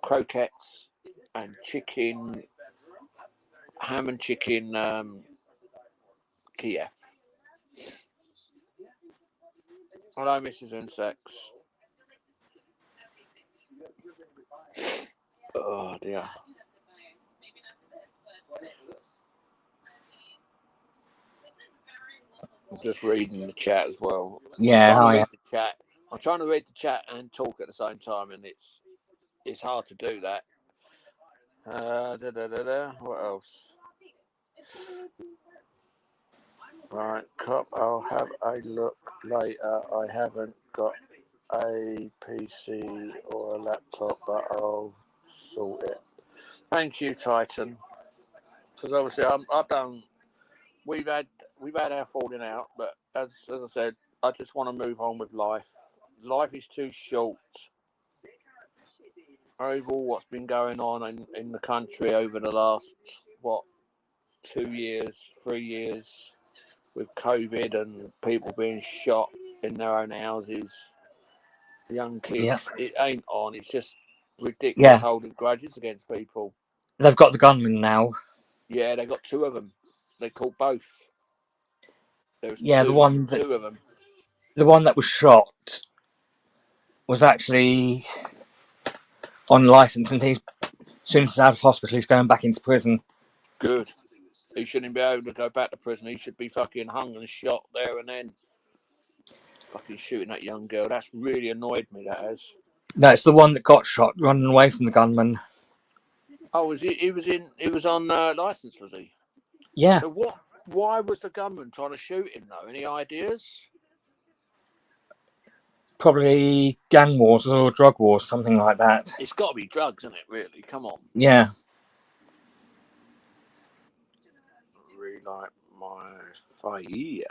Croquettes and chicken, ham and chicken Kiev. Hello, Mrs. Insects. Oh dear. I'm just reading the chat as well. Yeah, I'm trying to read the chat and talk at the same time, and it's hard to do that. What else? Right, cop. I'll have a look later. I haven't got a PC or a laptop, but I'll sort it. Thank you, Titan. Because obviously, we've had our falling out, but as I said, I just want to move on with life. Life is too short. Overall, what's been going on in the country over the last 2 years, 3 years, with COVID and people being shot in their own houses, young kids, yeah. it ain't on. It's just ridiculous Yeah. holding grudges against people. They've got the gunman now. Yeah, they got two of them. They caught both. There's Yeah, two of them. The one that was shot was actually on license, and as soon as he's out of hospital, he's going back into prison. Good. He shouldn't be able to go back to prison. He should be fucking hung and shot there and then. Fucking shooting that young girl. That's really annoyed me, that has. No, it's the one that got shot running away from the gunman. Oh, he was on license, was he? Yeah. So why was the gunman trying to shoot him though? Any ideas? Probably gang wars or drug wars, something like that. It's got to be drugs, isn't it? Really? Come on. Yeah. Relight my fire.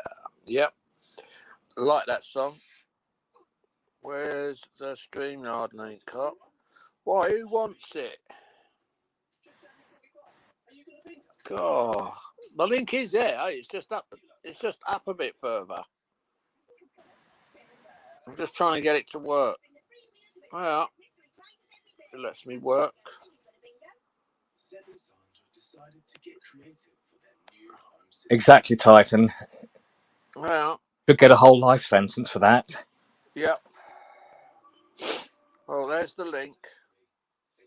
Yep. Like that song. Where's the StreamYard link, cop? Why? Who wants it? God, the link is there. It's just up. It's just up a bit further. I'm just trying to get it to work. Yeah, it lets me work. Exactly, Titan. Yeah. Could get a whole life sentence for that. Yep. Well, there's the link.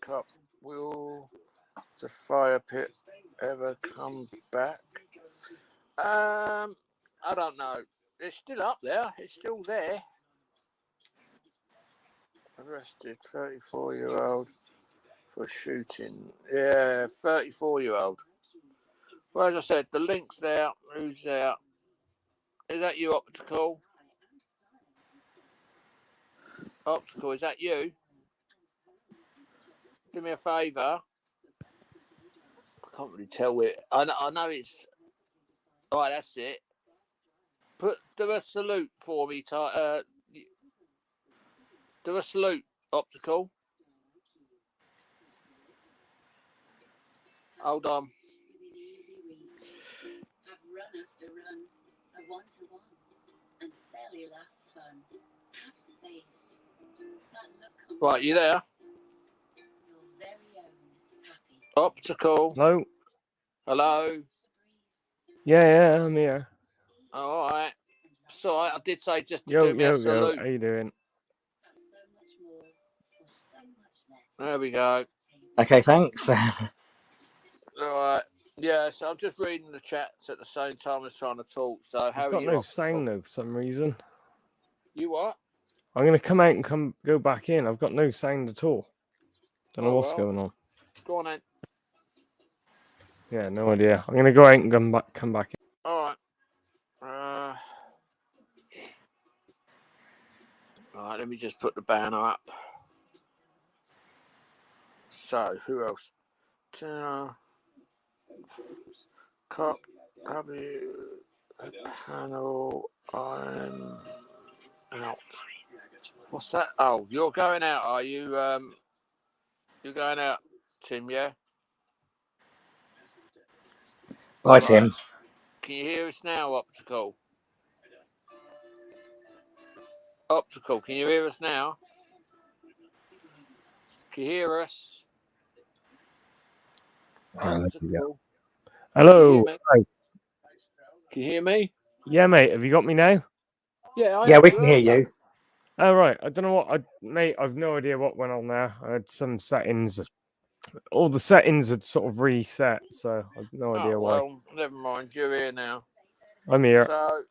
Cop. Will the fire pit ever come back? I don't know. It's still up there. It's still there. Arrested 34-year-old for shooting. Yeah, 34-year-old. Well, as I said, the link's there. Who's there? Is that you, Optical? Optical, is that you? Do me a favour. I can't really tell it. I know it's... All right, that's it. Do a salute for me. Do a salute, Optical. Hold on. Have run after run, a one-to-one, and belly laugh fun. Have space. That look. Right, you there? Your very own happy. Optical. Hello? Hello. Yeah, I'm here. All right. So I did say just to Yo, do me a salute. how you doing? So much more for so much less. There we go. Okay, thanks. All right. Yeah, so I'm just reading the chats at the same time as trying to talk. So how I've are got you? no Optical? sound though for some reason. You what? I'm gonna come out and go back in. I've got no sound at all. Don't know Oh what's well, going on. go on then. Yeah, no idea. I'm gonna go out and come back in. All right. All right. Let me just put the banner up. So who else? Cop W panel. I'm out. What's that? Oh, you're going out, are you? You're going out, Tim, yeah? Bye, Tim. Right. Can you hear us now, Optical? Optical, can you hear us now? Can you hear us? Optical. Hello. Can you hear me? Hi. Can you hear me? Yeah, mate. Have you got me now? Yeah, I Yeah, have we you can hear earlier. you. Oh right. I don't know what mate. I've no idea what went on there. I had some settings. All the settings had sort of reset, so I've no idea Oh, why. well, never mind. You're here now. I'm here. So,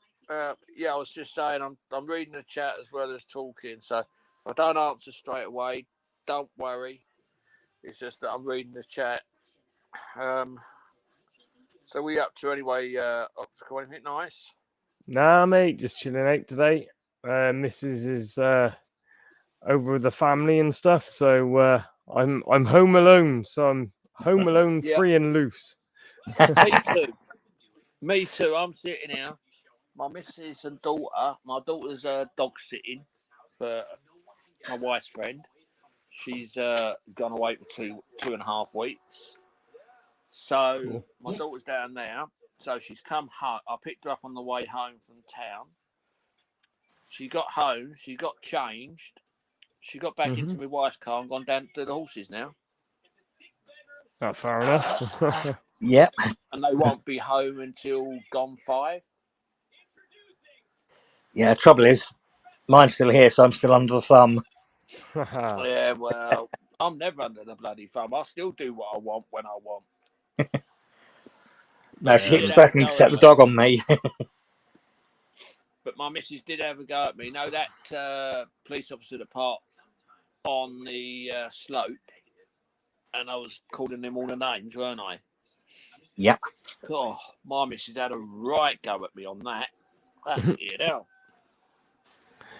yeah, I was just saying I'm reading the chat as well as talking. So, if I don't answer straight away, don't worry. It's just that I'm reading the chat. So we up to anyway, Optical, anything nice? Nah, mate. Just chilling out today. Mrs. is over with the family and stuff, so I'm home alone. So I'm home alone, Yeah. free and loose. Me too. Me too. I'm sitting here. My missus and daughter. My daughter's dog sitting for my wife's friend. She's gone away for 2.5 weeks. So Cool. my daughter's down there. So she's come home. I picked her up on the way home from town. She got home. She got changed. She got back into my wife's car and gone down to the horses now. Oh, fair enough. Yep. And they won't be home until gone 5. Yeah, trouble is, mine's still here, so I'm still under the thumb. Yeah, well, I'm never under the bloody thumb. I still do what I want when I want. No, she keeps Did have a threatening to go set at the me. dog on me. But my missus did have a go at me. No, that police officer that parked on the slope, and I was calling them all the names, weren't I? Yep. Oh, my missus had a right go at me on that. You know.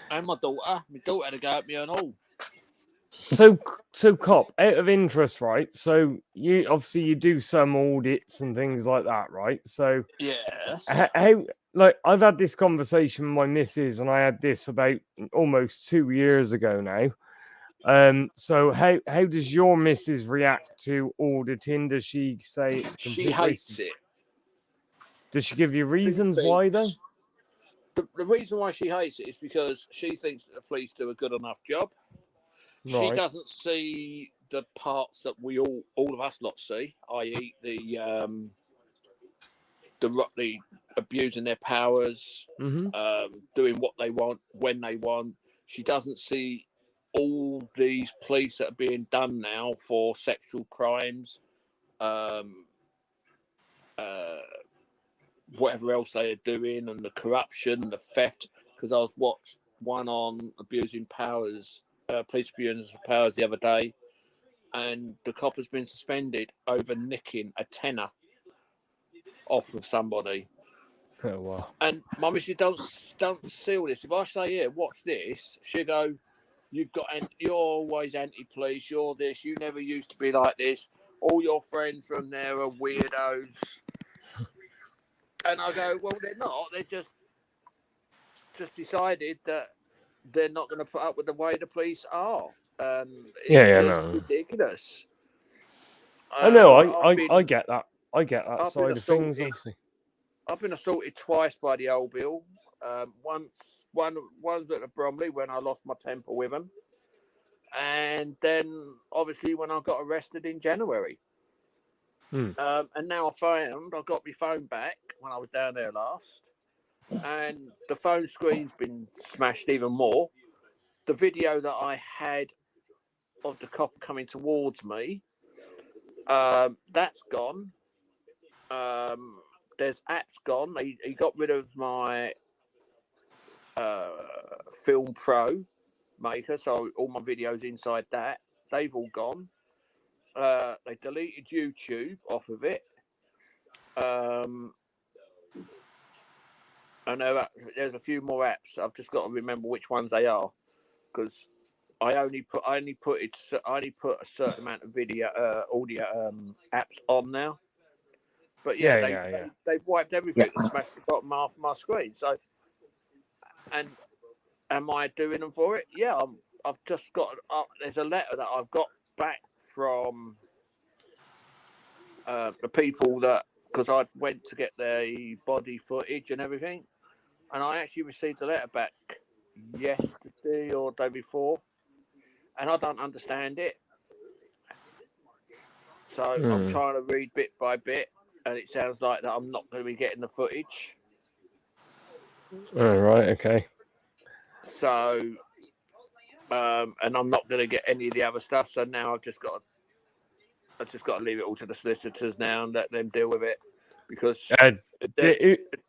And my daughter had a go at me and all. So Cop, out of interest, right? So you do some audits and things like that, right? So Yes. how like I've had this conversation with my missus, and I had this about almost 2 years ago now. So how does your missus react to auditing? Does she say it's a She complete hates waste? it. Does she give you She reasons why though? thinks the reason why she hates it is because she thinks that the police do a good enough job. She Right. doesn't see the parts that we all of us lot see, i.e., the abusing their powers, doing what they want when they want. She doesn't see all these police that are being done now for sexual crimes, whatever else they are doing, and the corruption, the theft. Because I was watched one on abusing powers, police abusing powers the other day, and the cop has been suspended over nicking a tenner off of somebody. Oh wow. And my missus don't see all this. If I say, "Here, watch this," she'll go, you're always anti-police. You're this. You never used to be like this. All your friends from there are weirdos. And I go, well, they're not. They're just decided that they're not going to put up with the way the police are. It's just ridiculous. I know. I get that. I get that I've side been of things. assaulted. Obviously. I've been assaulted twice by the old Bill. Once at the Bromley when I lost my temper with him, and then obviously when I got arrested in January. And now I got my phone back when I was down there last, and the phone screen's been smashed even more. The video that I had of the cop coming towards me, that's gone. there's apps gone. He got rid of my Film Pro maker, so all my videos inside that, they've all gone. They deleted YouTube off of it. And there's a few more apps. I've just got to remember which ones they are, because I only put a certain amount of audio apps on now. But yeah, they've wiped everything and smashed the bottom half of my screen. So, and am I doing them for it? Yeah, I've just got. There's a letter that I've got back from the people that, because I went to get their body footage and everything, and I actually received a letter back yesterday or day before, and I don't understand it. So I'm trying to read bit by bit, and it sounds like that I'm not going to be getting the footage. Oh, right, okay. So, and I'm not going to get any of the other stuff. So now I've just got to leave it all to the solicitors now and let them deal with it, because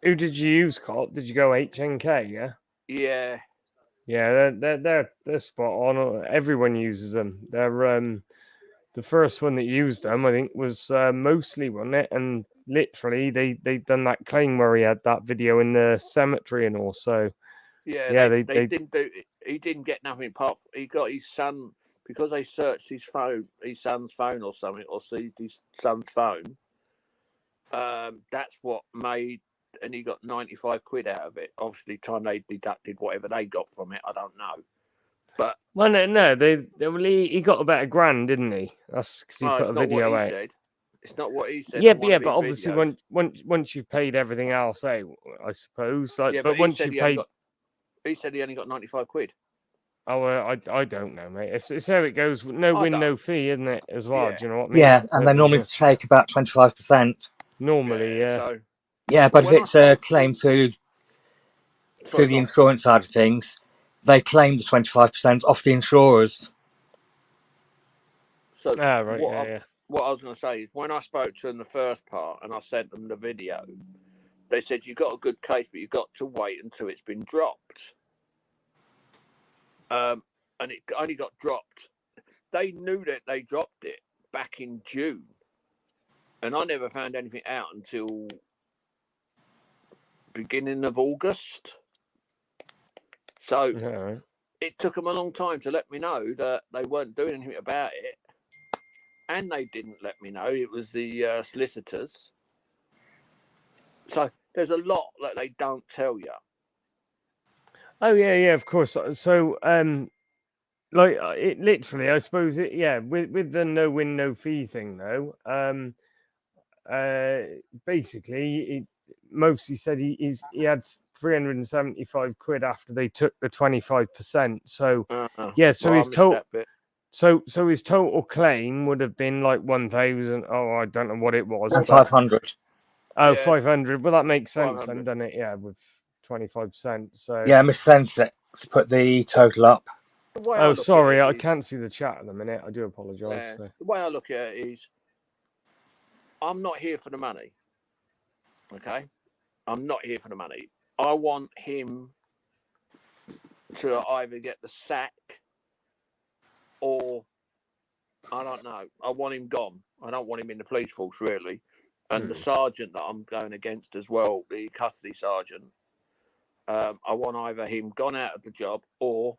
who did you use, Cop? Did you go HNK? Yeah. Yeah, they're spot on. Everyone uses them. They're the first one that used them, I think, was Mostly, wasn't it? And literally, they done that claim where he had that video in the cemetery and all. So yeah, they didn't do. He didn't get nothing. He got his son, because they searched his son's phone or something, or seized his son's phone. That's what made, and he got 95 quid out of it. Obviously, time they deducted whatever they got from it, I don't know. But well, no, he got about $1,000, didn't he? That's because he put a video out. Said. It's not what he said. Yeah, but obviously, once you've paid everything else out, I suppose. Like, yeah, but once you paid, he said he only got 95 quid. Oh, I don't know, mate. It's how it goes. No win, no fee, isn't it? As well. Yeah. Do you know what I mean? Yeah, and they normally take about 25%. Normally, yeah. So, yeah, but if it's a claim through the insurance side of things, they claim the 25% off the insurers. So right, what I was going to say is, when I spoke to them the first part and I sent them the video, they said, you've got a good case, but you've got to wait until it's been dropped. And it only got dropped. They knew that they dropped it back in June, and I never found anything out until beginning of August. So it took them a long time to let me know that they weren't doing anything about it, and they didn't let me know it was the solicitors. So there's a lot that they don't tell you. Oh yeah, of course. So like it literally, I suppose with the no win, no fee thing though. Basically, it mostly said he had 375 quid after they took the 25%. So so his total. So his total claim would have been like 1,000. Oh, I don't know what it was. 500. Oh, 500. Well, that makes sense then, doesn't it? Yeah, with 25%. So yeah, Mr. Sense put the total up. Oh, sorry, I can't see the chat at the minute. I do apologise. The way I look at it is, I'm not here for the money. Okay? I'm not here for the money. I want him to either get the sack or, I don't know, I want him gone. I don't want him in the police force, really. And the sergeant that I'm going against as well, the custody sergeant, I want either him gone out of the job or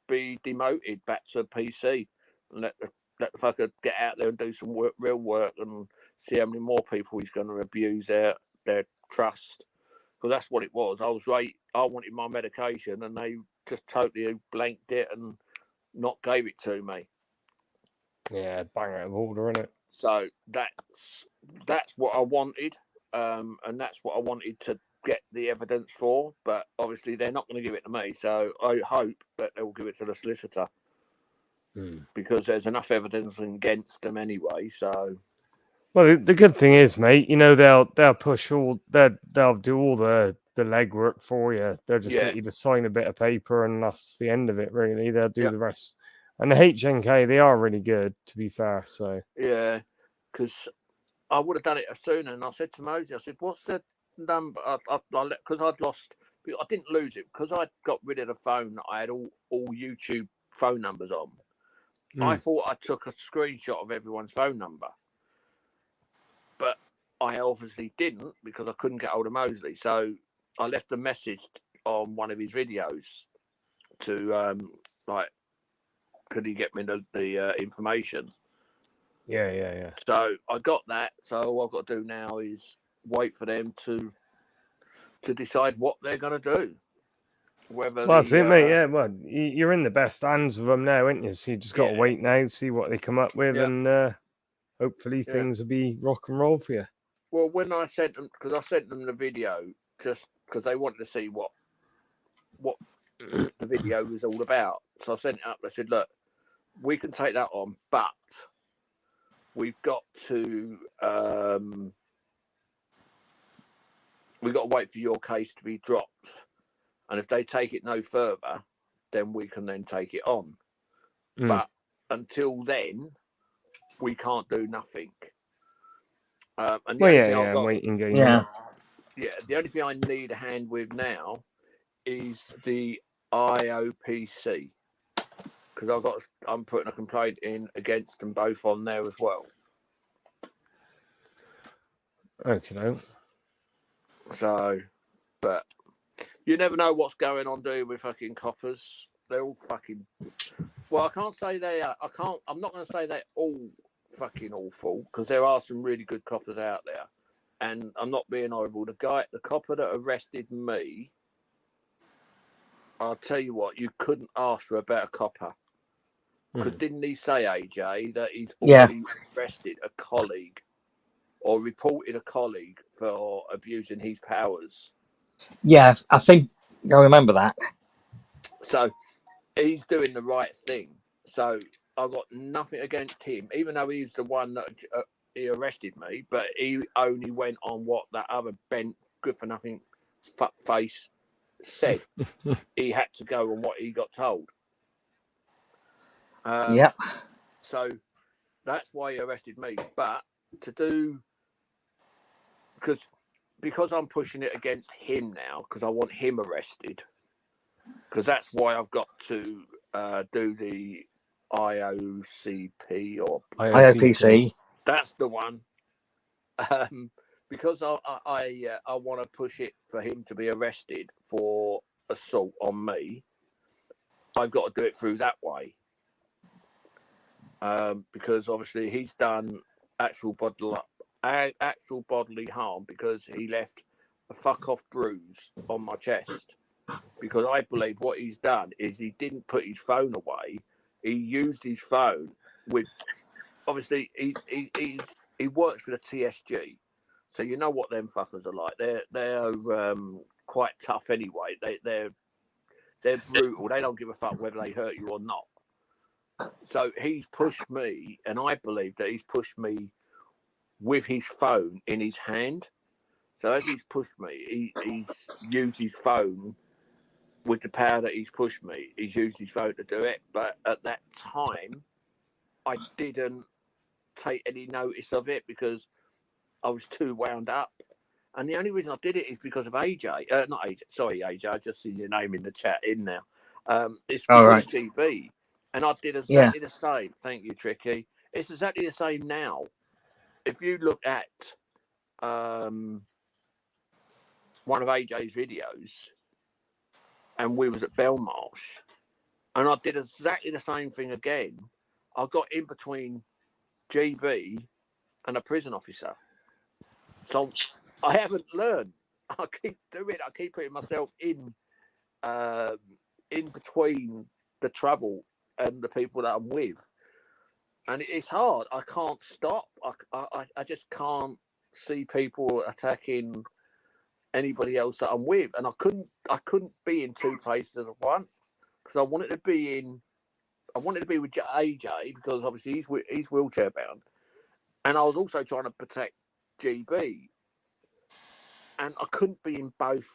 be demoted back to PC and let the fucker get out there and do some real work and see how many more people he's going to abuse their trust. Because that's what it was. I wanted my medication and they just totally blanked it and not gave it to me. Yeah, bang out of order, innit? So that's what I wanted, and that's what I wanted to get the evidence for. But obviously, they're not going to give it to me. So I hope that they will give it to the solicitor because there's enough evidence against them anyway. So, well, the good thing is, mate, you know they'll push they'll do all the legwork for you. They'll just get you to sign a bit of paper, and that's the end of it. Really, they'll do the rest. And the HNK, they are really good, to be fair. So yeah, because I would have done it sooner. And I said to Mosey, I said, "What's the number?" Because I'd lost. I didn't lose it because I'd got rid of the phone that I had all YouTube phone numbers on. I thought I took a screenshot of everyone's phone number, but I obviously didn't because I couldn't get hold of Mosley. So I left a message on one of his videos to could he get me the information? Yeah. So I got that. So all I've got to do now is wait for them to decide what they're going to do. Whether Well, that's it, mate. Yeah, well, you're in the best hands of them now, ain't you? So you just got to Yeah. wait now, see what they come up with, Yeah. and hopefully things will be rock and roll for you. Well, when I sent them, because I sent them the video just because they wanted to see what the video was all about. So I sent it up. I said, "Look, we can take that on, but we've got to wait for your case to be dropped, and if they take it no further, then we can then take it on. But until then, we can't do nothing." And the only thing I've got, waiting game. Yeah. the only thing I need a hand with now is the IOPC, because I'm putting a complaint in against them both on there as well. Okay. So, but you never know what's going on, do you, with fucking coppers? They're all fucking. Well, I can't say they are. I'm not going to say they're all fucking awful, because there are some really good coppers out there, and I'm not being horrible. The copper that arrested me, I'll tell you what, you couldn't ask for a better copper. Because didn't he say, AJ, that he's already arrested a colleague or reported a colleague for abusing his powers? Yeah, I think I remember that. So he's doing the right thing. So I've got nothing against him, even though he's the one that he arrested me, but he only went on what that other bent, good for nothing fuck face said. He had to go on what he got told. Yep. So that's why he arrested me. But because I'm pushing it against him now, because I want him arrested, because that's why I've got to do the IOCP or IOPC. That's the one. Because I want to push it for him to be arrested for assault on me. I've got to do it through that way. Because obviously he's done actual bodily harm, because he left a fuck off bruise on my chest. Because I believe what he's done is he didn't put his phone away. He used his phone with. Obviously, he works for the TSG, so you know what them fuckers are like. They're quite tough anyway. They're brutal. They don't give a fuck whether they hurt you or not. So he's pushed me, and I believe that he's pushed me with his phone in his hand. So as he's pushed me, he's used his phone with the power that he's pushed me. He's used his phone to do it. But at that time, I didn't take any notice of it because I was too wound up. And the only reason I did it is because of AJ. Not AJ. Sorry, AJ. I just seen your name in the chat in now. It's because of GB. And I did exactly the same. Thank you, Tricky. It's exactly the same now. If you look at one of AJ's videos, and we was at Belmarsh, and I did exactly the same thing again. I got in between GB and a prison officer. So I haven't learned. I keep doing it. I keep putting myself in between the trouble and the people that I'm with. And it's hard. I can't stop. I just can't see people attacking anybody else that I'm with. And I couldn't be in two places at once, because I wanted to be with AJ, because obviously he's wheelchair bound. And I was also trying to protect GB. And I couldn't be in both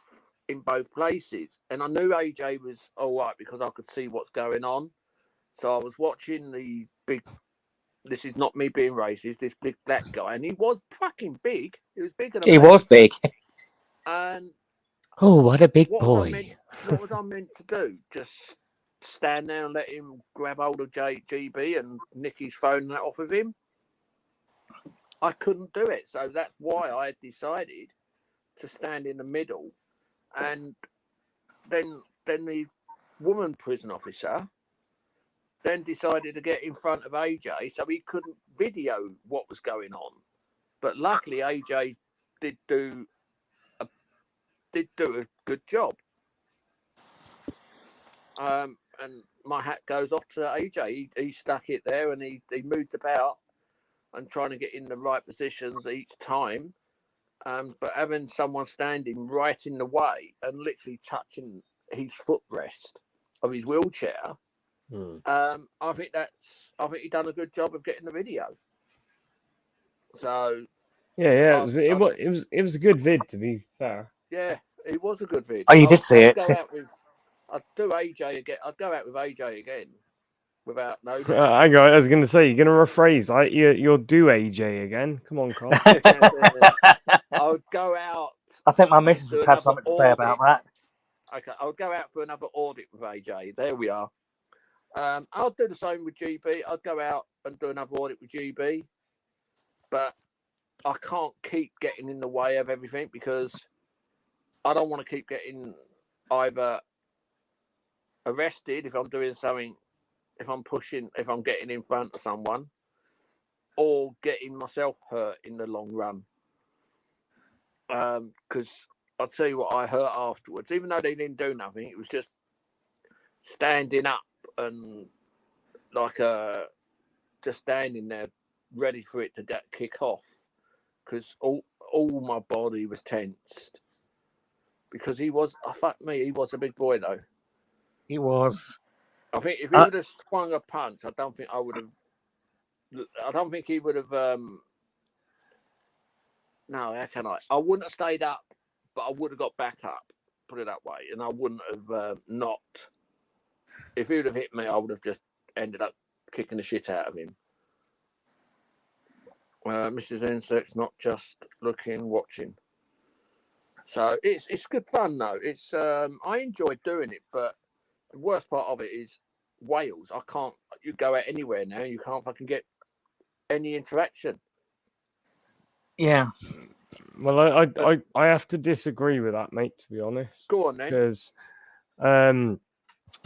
places. And I knew AJ was all right because I could see what's going on. So I was watching the big this is not me being racist, this big black guy, and he was fucking big. He was bigger than He me. was big. And Oh, what a big what boy. was I meant to do? Just stand there and let him grab hold of GB and nick his phone and that off of him? I couldn't do it. So that's why I decided to stand in the middle. And then the woman prison officer then decided to get in front of AJ so he couldn't video what was going on. But luckily AJ did do a good job. And my hat goes off to AJ. He stuck it there and he moved about and trying to get in the right positions each time. But having someone standing right in the way and literally touching his footrest of his wheelchair, I think he done a good job of getting the video. So Yeah, it was a good vid, to be fair. yeah, it was a good vid. Oh, you did see it. I'd do AJ again. I'd go out with AJ again, without no doubt. I was going to say, you're going to rephrase, like you'll do AJ again. Come on, Carl. I would go out. I think my missus would have something to say about that. Okay, I would go out for another audit with AJ. There we are. I'll do the same with GB. I'd go out and do another audit with GB, but I can't keep getting in the way of everything because I don't want to keep getting either arrested if I'm doing something, if I'm getting in front of someone, or getting myself hurt in the long run. Because I'll tell you what I hurt afterwards, even though they didn't do nothing, it was just standing up and just standing there ready for it to kick off, because all my body was tensed. Because he was a big boy though. He was. I think if he would have swung a punch, I don't think he would have. No, how can I? I wouldn't have stayed up, but I would have got back up. Put it that way, and I wouldn't have not. If he would have hit me, I would have just ended up kicking the shit out of him. Mrs. Insect's not just looking, watching. So it's good fun though. It's I enjoy doing it, but the worst part of it is Wales. I can't. You go out anywhere now, you can't fucking get any interaction. Yeah. Well, I have to disagree with that, mate. To be honest. Go on then. Because,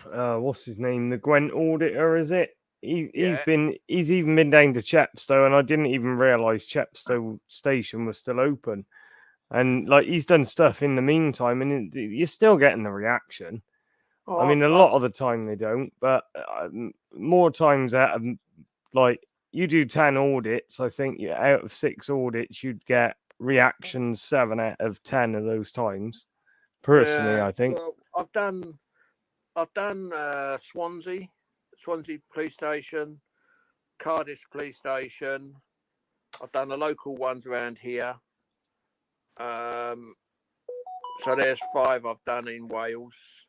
what's his name? The Gwent auditor, is it? He's even been down to Chepstow, and I didn't even realise Chepstow station was still open. And like he's done stuff in the meantime, and you're still getting the reaction. I mean, a lot of the time they don't, but more times out of like you do 10 audits, I think out of 6 audits you'd get reactions 7 out of 10 of those times. Personally, I think. Well, I've done Swansea Police Station, Cardiff Police Station. I've done the local ones around here. So there's 5 I've done in Wales.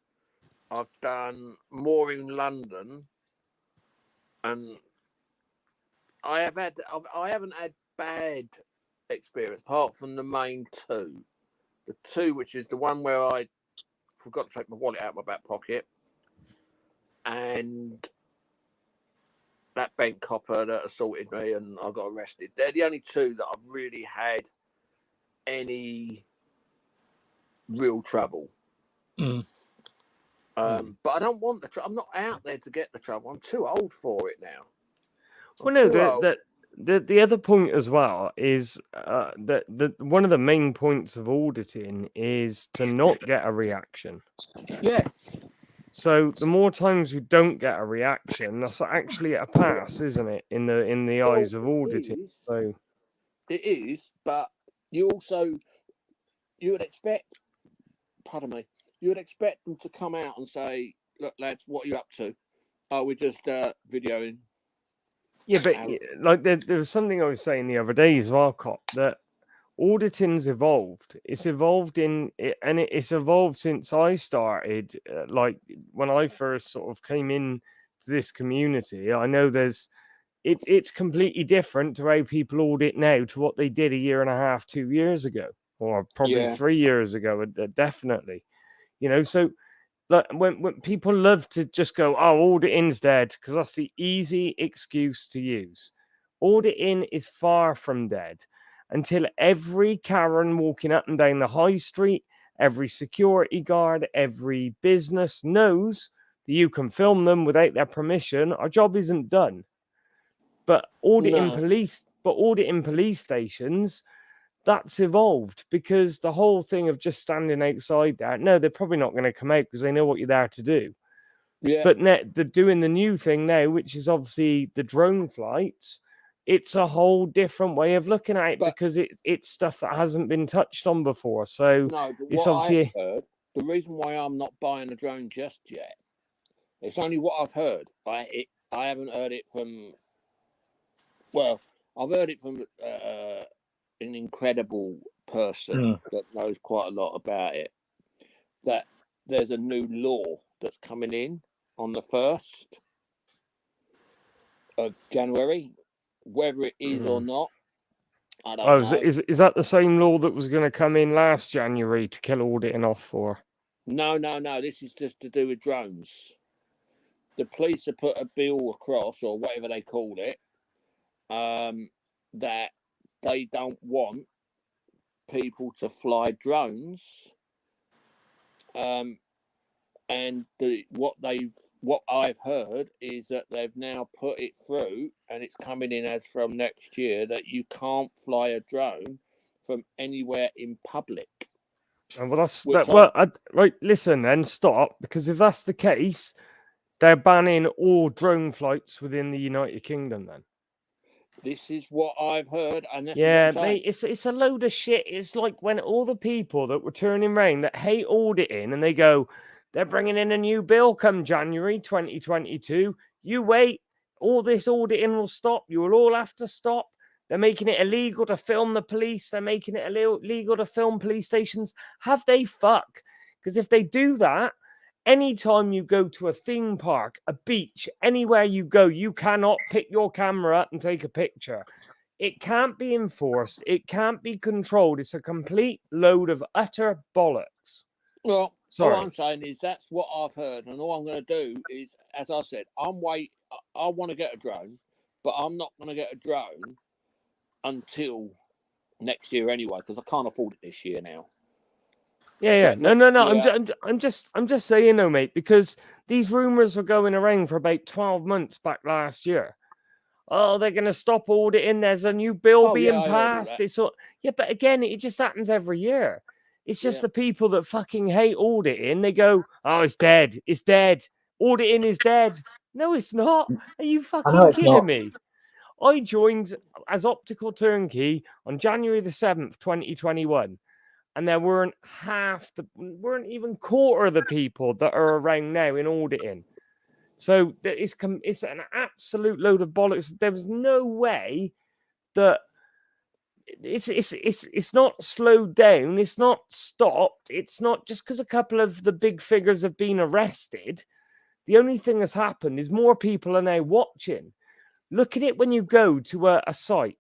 I've done more in London, and I haven't had bad experience apart from the main 2. The 2, which is the one where I forgot to take my wallet out of my back pocket, and that bank copper that assaulted me and I got arrested. They're the only 2 that I've really had any real trouble. But I don't want the trouble. I'm not out there to get the trouble. I'm too old for it now. Well, no, the other point as well is that one of the main points of auditing is to not get a reaction. Yeah. So the more times you don't get a reaction, that's actually a pass, isn't it? In the eyes of auditing. So it is, but you would expect. Pardon me. You would expect them to come out and say, "Look, lads, what are you up to?" Oh, we're just videoing. Yeah, but like there was something I was saying the other day as well, Cop, that auditing's evolved. It's evolved it's evolved since I started. Like when I first sort of came in to this community, I know there's it's completely different to how people audit now to what they did a year and a half, 2 years ago, or probably Yeah. 3 years ago, definitely. So like when people love to just go, oh, auditing's dead, because that's the easy excuse to use. Auditing is far from dead until every Karen walking up and down the high street, every security guard, every business knows that you can film them without their permission. Our job isn't done. But auditing police stations, that's evolved, because the whole thing of just standing outside there, no, they're probably not going to come out because they know what you're there to do. Yeah. But they're doing the new thing now, which is obviously the drone flights. It's a whole different way of looking at it, But- because it's stuff that hasn't been touched on before. So No, but it's what obviously I've heard, the reason why I'm not buying a drone just yet, it's only what I've heard. I haven't heard it from. Well, I've heard it from an incredible person that knows quite a lot about it. That there's a new law that's coming in on the 1st of January. Whether it is or not, I don't know. Is that the same law that was going to come in last January to kill auditing off for? No. This is just to do with drones. The police have put a bill across, or whatever they called it, that they don't want people to fly drones. And what I've heard is that they've now put it through, and it's coming in as from next year, that you can't fly a drone from anywhere in public. Right, listen then, stop, because if that's the case, they're banning all drone flights within the United Kingdom then. This is what I've heard, and this Yeah, is what I'm mate, it's a load of shit. It's like when all the people that were turning around that hate auditing, and they go, they're bringing in a new bill come January 2022. You wait, all this auditing will stop. You will all have to stop. They're making it illegal to film the police. They're making it illegal to film police stations. Have they fuck? Because if they do that, anytime you go to a theme park, a beach, anywhere you go, you cannot pick your camera up and take a picture. It can't be enforced. It can't be controlled. It's a complete load of utter bollocks. Well, Sorry. all I'm saying is that's what I've heard, and all I'm going to do is, as I said, I want to get a drone, but I'm not going to get a drone until next year anyway, because I can't afford it this year now. Yeah. But No. next year- I'm just saying, though, mate, because these rumors were going around for about 12 months back last year. Oh, they're going to stop auditing. There's a new bill Oh, being yeah, I heard all passed. that. But again, it just happens every year. It's just Yeah. the people that fucking hate auditing. They go, oh, it's dead. It's dead. Auditing is dead. No, it's not. Are you fucking it's kidding not. me? I joined as Optical Turnkey on January the 7th, 2021. And there weren't even quarter of the people that are around now in auditing. So it's an absolute load of bollocks. There was no way that it's not slowed down. It's not stopped. It's not just because a couple of the big figures have been arrested. The only thing that's happened is more people are now watching. Look at it when you go to a site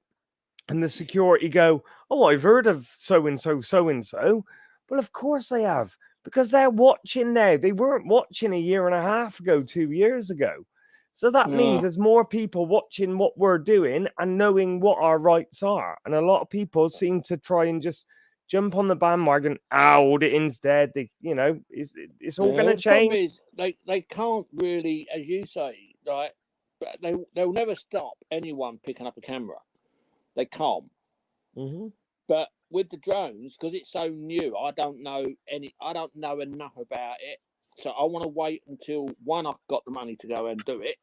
and the security go, oh, I've heard of so-and-so, so-and-so. Well, of course they have, because they're watching now. They weren't watching a year and a half ago, 2 years ago. So that means there's more people watching what we're doing and knowing what our rights are. And a lot of people seem to try and just jump on the bandwagon. Auditing's dead. It's all going to The problem change. is they can't really, as you say, right? They'll never stop anyone picking up a camera. They can't. Mm-hmm. But with the drones, because it's so new, I don't know enough about it. So I want to wait until, one, I've got the money to go and do it,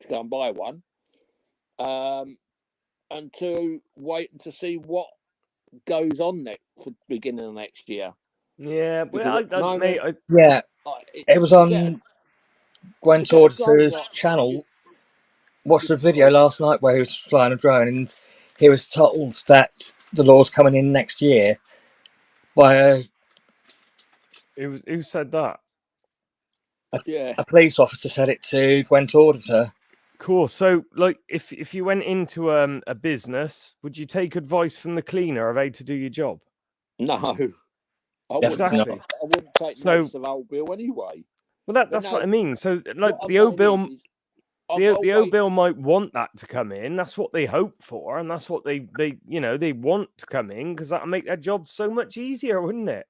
to go and buy one. And two, wait to see what goes on next for beginning of next year. Yeah, Because at the moment, mate, Yeah, it was on yeah. Gwent's To get a drone Auditor's like- channel. Watched a video last night where he was flying a drone, and he was told that the law's coming in next year by who said that? Yeah. a police officer said it to Gwent Auditor. Cool. So, like, if you went into a business, would you take advice from the cleaner of how to do your job? No, I Definitely wouldn't take. Exactly. I wouldn't take So, notice of old Bill anyway. well, But that's what I no, mean. So, like, what I'm the old saying bill, is I've got to the old wait. bill might want that to come in. That's what they hope for, and that's what they they want to come in because that'll make their job so much easier, wouldn't it?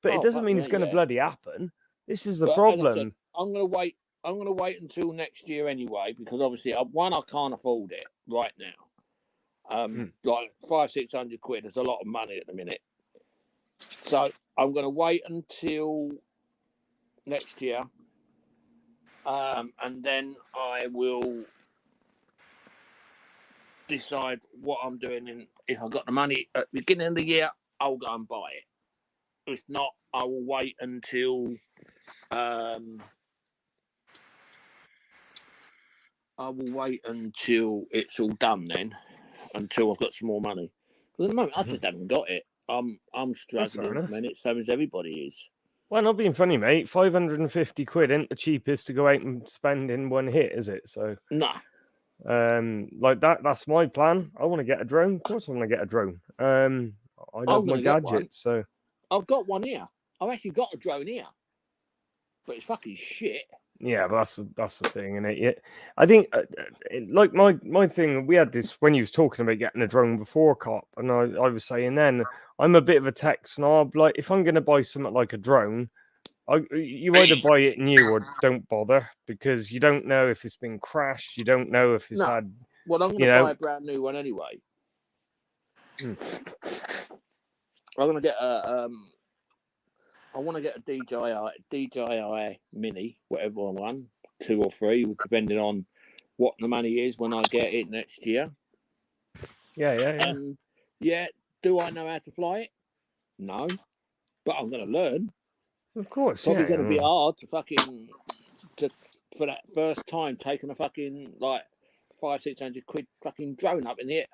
But it Oh, doesn't fuck mean yeah, it's going to yeah. bloody happen. This is the But as I said, problem. I'm gonna wait. I'm gonna wait until next year anyway, because obviously, one, I can't afford it right now. Like 500-600 quid is a lot of money at the minute. So I'm gonna wait until next year, and then I will decide what I'm doing. And if I've got the money at the beginning of the year, I'll go and buy it. If not, I will wait until it's all done then, until I've got some more money. Because at the moment, I just haven't got it. I'm struggling at the minute, same as everybody is. Well, not being funny, mate. 550 quid ain't the cheapest to go out and spend in one hit, is it? So, Nah. like that's my plan. I want to get a drone. Of course, I want to get a drone. I love my gonna get one. gadgets, so I've got one here. I've actually got a drone here, but it's fucking shit. yeah, but that's the thing, isn't it? Yeah, I think like my thing. We had this when you was talking about getting a drone before, Cop, and I was saying then I'm a bit of a tech snob. Like if I'm going to buy something like a drone, you either buy it new or don't bother because you don't know if it's been crashed. You don't know if it's No. had. Well, I'm going to buy a brand new one anyway. I'm going to get a. I want to get a DJI Mini, whatever one, 2 or 3, depending on what the money is when I get it next year. Yeah. Yeah, do I know how to fly it? No, but I'm going to learn. Of course, Probably going to be hard to for that first time taking a fucking like 500-600 quid fucking drone up in the air,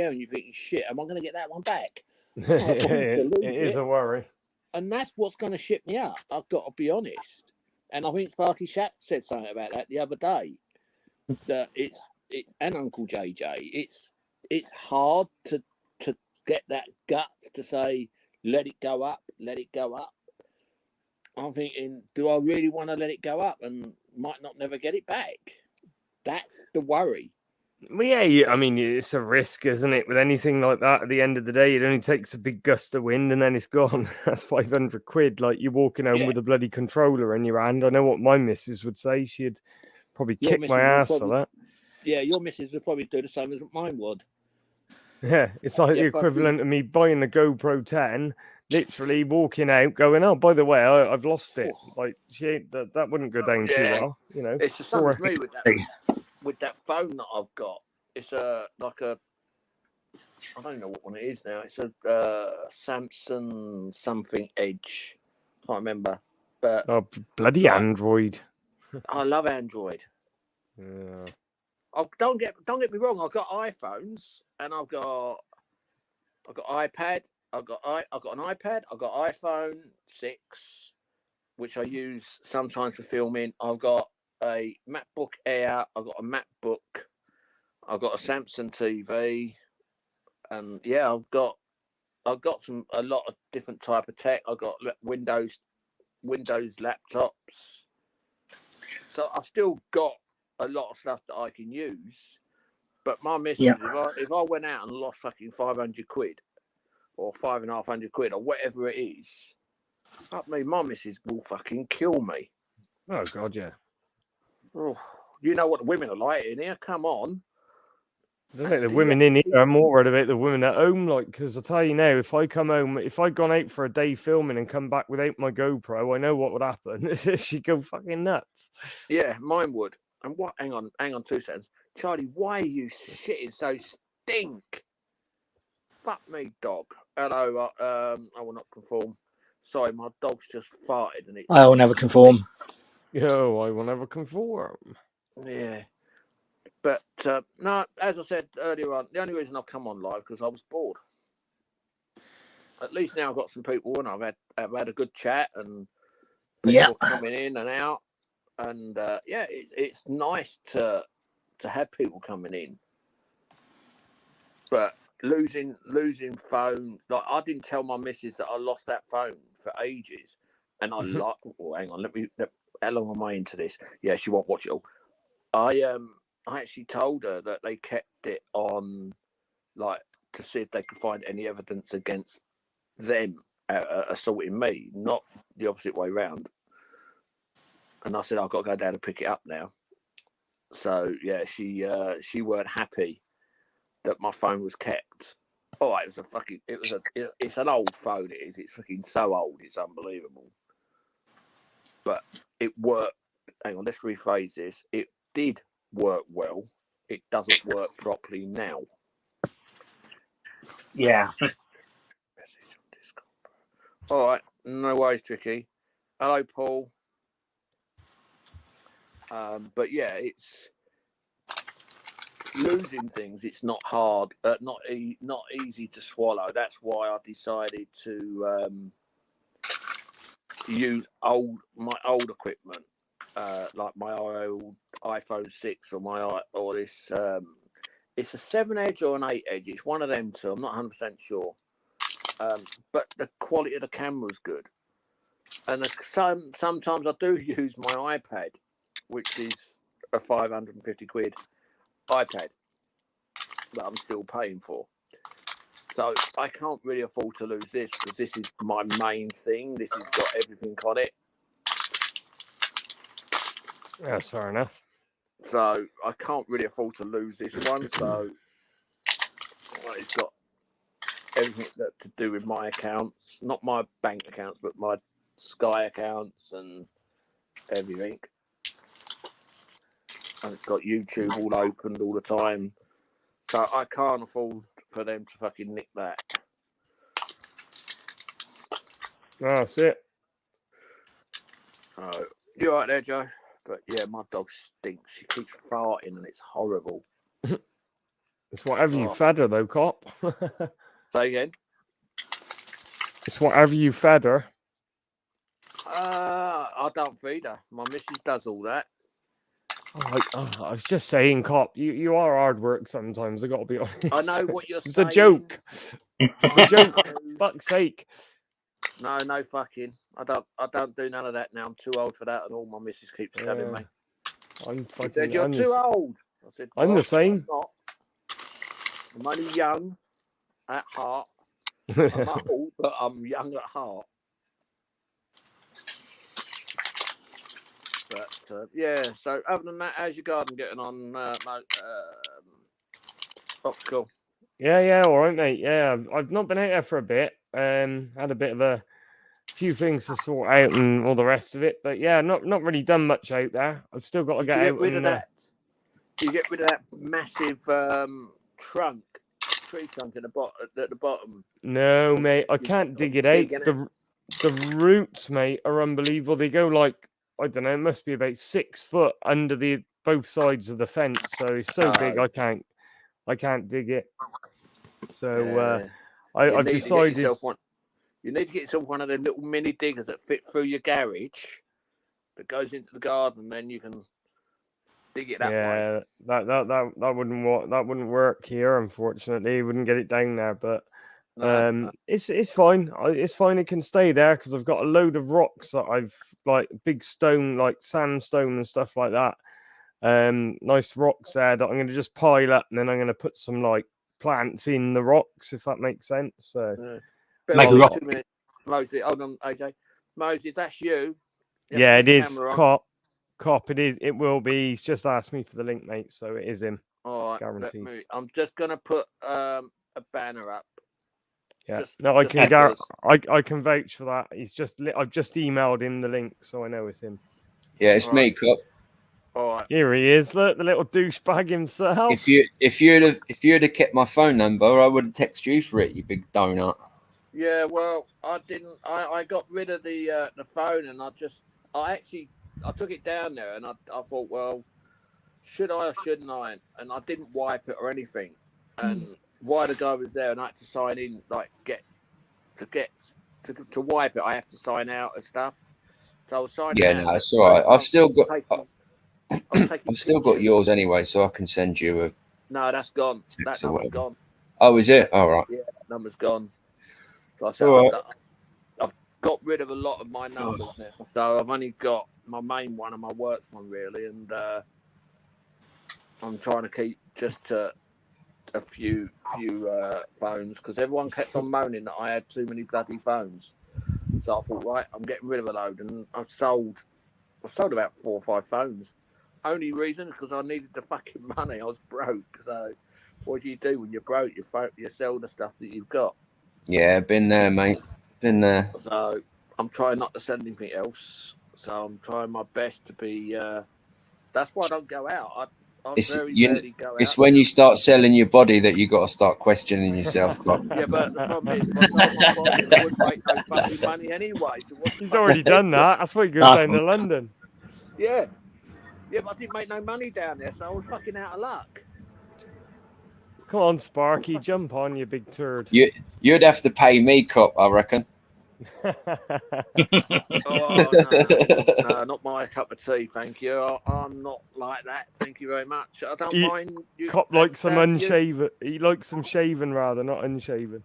and you're thinking, shit, am I going to get that one back? It is a worry. And that's what's going to ship me up. I've got to be honest. And I think Sparky Shack said something about that the other day. That it's and Uncle JJ. It's hard to get that guts to say, let it go up. I'm thinking, do I really want to let it go up and might not never get it back? That's the worry. Well, yeah, I mean, it's a risk, isn't it? With anything like that, at the end of the day, it only takes a big gust of wind and then it's gone. That's 500 quid. Like you're walking home with a bloody controller in your hand. I know what my missus would say. She'd probably kick my ass for that. Yeah, your missus would probably do the same as mine would. Yeah, it's like the equivalent of me buying the GoPro 10, literally walking out, going, "Oh, by the way, I've lost it." Like, that wouldn't go down too well, you know. It's the same as me with that phone that I've got. It's I don't know what one it is now. It's a Samsung something Edge. Can't remember, but bloody Android. I love Android. Yeah. Oh, don't get me wrong. I've got iPhones and I've got iPad. I've got an iPad. I've got iPhone 6, which I use sometimes for filming. I've got a MacBook Air. I've got a MacBook. I've got a Samsung TV, and yeah, I've got a lot of different type of tech. I've got Windows laptops. So I've still got a lot of stuff that I can use, but my missus, if I went out and lost fucking 500 quid or 550 quid or whatever it is, my missus will fucking kill me. Oh God, yeah. Oh, you know what the women are like in here. Come on. I don't think the women in here are more worried about the women at home, like, because I tell you now, if I come home, if I'd gone out for a day filming and come back without my GoPro, I know what would happen. She'd go fucking nuts. Yeah, mine would. And what? Hang on 2 seconds, Charlie. Why are you shitting so stink? Fuck me, dog. Hello. I will not conform. Sorry, my dog's just farted, and I will never conform. Yo, I will never conform. Yeah. But no, as I said earlier on, the only reason I've come on live because I was bored. At least now I've got some people and I've had a good chat and people coming in and out, and it's nice to to have people coming in. But losing phones, like I didn't tell my missus that I lost that phone for ages, and I oh, hang on, how long am I into this? Yeah, she won't watch it all. I actually told her that they kept it on, like, to see if they could find any evidence against them assaulting me, not the opposite way round. And I said I've got to go down and pick it up now. So yeah, she weren't happy that my phone was kept. Oh, it's an old phone. It's fucking so old. It's unbelievable. But it worked. Hang on, let's rephrase this. It did work well. It doesn't work properly now. Yeah. All right, no worries, Tricky. Hello, Paul. But yeah, it's losing things. It's not hard, not easy to swallow. That's why I decided to use my old equipment, like my old iPhone 6 or this. It's a 7 edge or an 8 edge. It's one of them two. I'm not 100% sure. But the quality of the camera's good. And sometimes I do use my iPad, which is a 550 quid iPad that I'm still paying for. So I can't really afford to lose this because this is my main thing. This has got everything on it. That's fair enough. So I can't really afford to lose this one. So it's got everything to do with my accounts, not my bank accounts, but my Sky accounts and everything. And it's got YouTube all opened all the time. So I can't afford for them to fucking nick that. That's it. Oh, you're right there, Joe. But yeah, my dog stinks. She keeps farting and it's horrible. It's whatever you fed her, though, Cop. Say again? It's whatever you fed her. I don't feed her. My missus does all that. I was just saying, Cop, you are hard work sometimes. I got to be honest. I know what you're It's saying. a joke. It's a joke. Fuck's sake. No fucking. I don't do none of that now. I'm too old for that, and all my missus keeps telling me. She said, you're too old. I said, I'm the same. I'm not. I'm only young at heart. I'm old, but I'm young at heart. But yeah, so other than that, how's your garden getting on, Optical? Yeah, all right, mate. Yeah, I've not been out there for a bit. Had a bit of a few things to sort out and all the rest of it. But yeah, not really done much out there. I've still got to get out. Rid of that. You get rid of that massive tree trunk at the bottom. No, mate, I can't dig it out. The roots, mate, are unbelievable. They go like, I don't know, it must be about 6 foot under both sides of the fence. So it's so big, I can't dig it. So I've decided. You need to get yourself one of them little mini diggers that fit through your garage, that goes into the garden, and then you can dig it that way. Yeah, that wouldn't work. That wouldn't work here, unfortunately. Wouldn't get it down there, but no. It's fine. It's fine. It can stay there because I've got a load of rocks that I've like big stone, like sandstone and stuff like that. Nice rocks there that I'm going to just pile up, and then I'm going to put some like plants in the rocks, if that makes sense. So make a rock. Mosey, hold on, AJ. Mosey, that's you. Yeah, it is. Cop, it is. It will be. He's just asked me for the link, mate. So it is him. All right, guaranteed. I'm just going to put a banner up. Yeah, no, I can vouch for that. I've just emailed him the link, so I know it's him. Yeah, it's me, Cop. All right. Here he is. Look, the little douchebag himself. If you'd have kept my phone number, I would have texted you for it, you big donut. Yeah, well, I didn't. I got rid of the phone, and I took it down there, and I thought, well, should I or shouldn't I? And I didn't wipe it or anything. And while the guy was there, and I had to sign in, like to wipe it, I have to sign out and stuff. So I was signing. Yeah, out. no, it's all right. I've still got. I'm taking I've still got pictures. yours anyway, so I can send you a No, that's gone. That text or number's whatever. gone. Oh, is it? All right. Yeah, that number's gone. Like I said, All right. I've got rid of a lot of my numbers now, so I've only got my main one and my work one really, and I'm trying to keep just a few phones because everyone kept on moaning that I had too many bloody phones. So I thought, right, I'm getting rid of a load, and I've sold about 4 or 5 phones. Only reason is because I needed the fucking money. I was broke. So what do you do when you're broke? You sell the stuff that you've got. Yeah, been there, mate. Been there. So I'm trying not to sell anything else. So I'm trying my best to be. That's why I don't go out. I very rarely go out. It's when you start selling your body that you got to start questioning yourself, Cop. Yeah, but the problem is, if I sold my body, I wouldn't make no fucking money anyway. So what's the He's fucking already done difference? that. That's why he goes Nice down to one. London. Yeah. Yeah, but I didn't make no money down there, so I was fucking out of luck. Come on, Sparky, jump on, you big turd. You'd have to pay me, Cop, I reckon. Oh, no, not my cup of tea, thank you. I'm not like that, thank you very much. I don't mind. You, Cop likes some understand you. unshaven. He likes some shaven rather, not unshaven.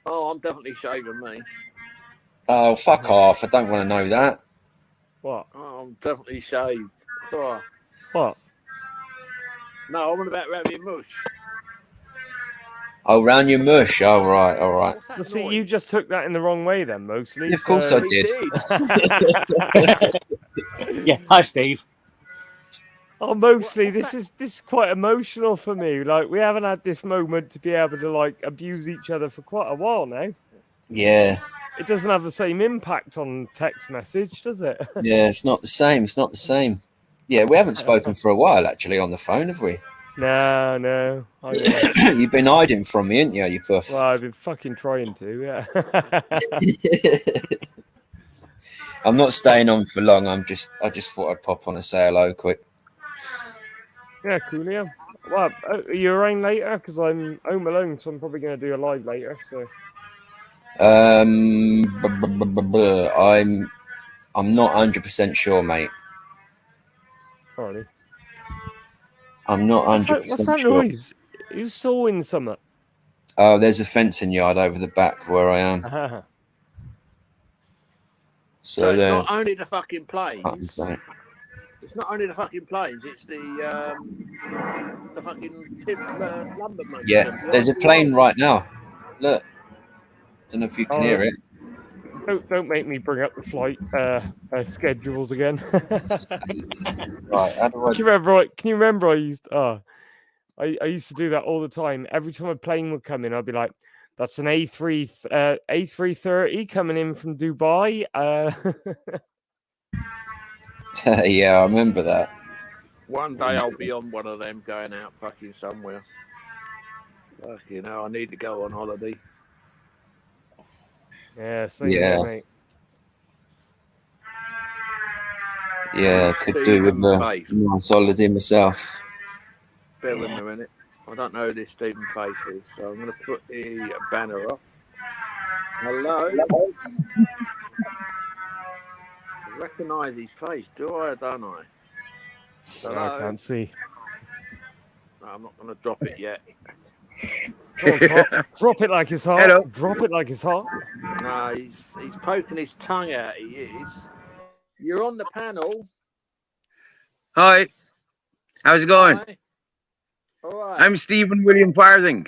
Oh, I'm definitely shaving me. Oh, fuck off. I don't want to know that. What? Oh, I'm definitely shaved. Oh. What? No, I'm on about around your mush. Oh, round your mush. Oh, right, all right. What's that Well, see, noise? you just took that in the wrong way then, mostly. Yeah, of course so... I did. Yeah. Hi, Steve. Oh, mostly What's this is quite emotional for me. Like we haven't had this moment to be able to like abuse each other for quite a while now. Yeah. It doesn't have the same impact on text message, does it? Yeah, it's not the same. It's not the same. Yeah, we haven't spoken for a while, actually, on the phone, have we? No. You've been hiding from me, haven't you, you puff? Well, I've been fucking trying to, yeah. I'm not staying on for long. I just thought I'd pop on and say hello quick. Yeah, cool, yeah. Well, are you around later? Because I'm home alone, so I'm probably going to do a live later. So I'm not 100% sure, mate. alrighty. I'm not 100% What's that sure. noise? Who's sawing something? Oh, there's a fencing yard over the back where I am. So it's there. not only the fucking planes. Right. It's not only the fucking planes. It's the fucking lumber man. Yeah, there's a plane right now. Look, don't know if you can hear it. Don't make me bring up the flight schedules again. Right, how do I... Can you remember? I used to do that all the time. Every time a plane would come in, I'd be like, "That's an A330 coming in from Dubai." Yeah, I remember that. One day I'll be on one of them going out fucking somewhere. Fucking hell, I need to go on holiday. Yeah, same Yeah. here, mate. Yeah, I could do with a Faith. nice holiday myself. Bear with me a minute. I don't know who this Stephen Faith is, so I'm going to put the banner up. Hello? I recognise his face, do I or don't I? Hello? I can't see. No, I'm not going to drop it yet. Come on, Cop. Drop it like it's hot. Hello. Drop it like it's hot. No, he's poking his tongue out, he is. You're on the panel. Hi. How's it going? Hi. All right. I'm Stephen William Farthing.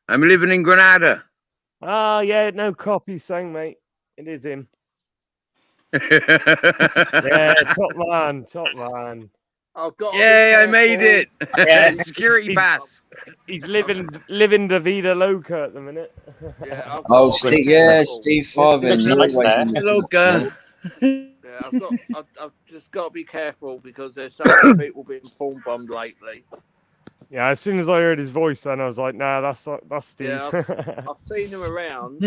I'm living in Granada. Ah, yeah, no copy sang, mate. It is him. Yeah, Yeah, top man. I've got to be I made careful. it. Yeah. Security pass. He's living the vida loca at the minute. Yeah, I've Oh, got to be Steve, yeah, careful. Steve Farthing. You're Nice always there. in the- Hello, guy. Yeah, I've just got to be careful because there's so many people being phone bombed lately. Yeah, as soon as I heard his voice, then I was like, "Nah, that's Steve." Yeah, I've seen him around,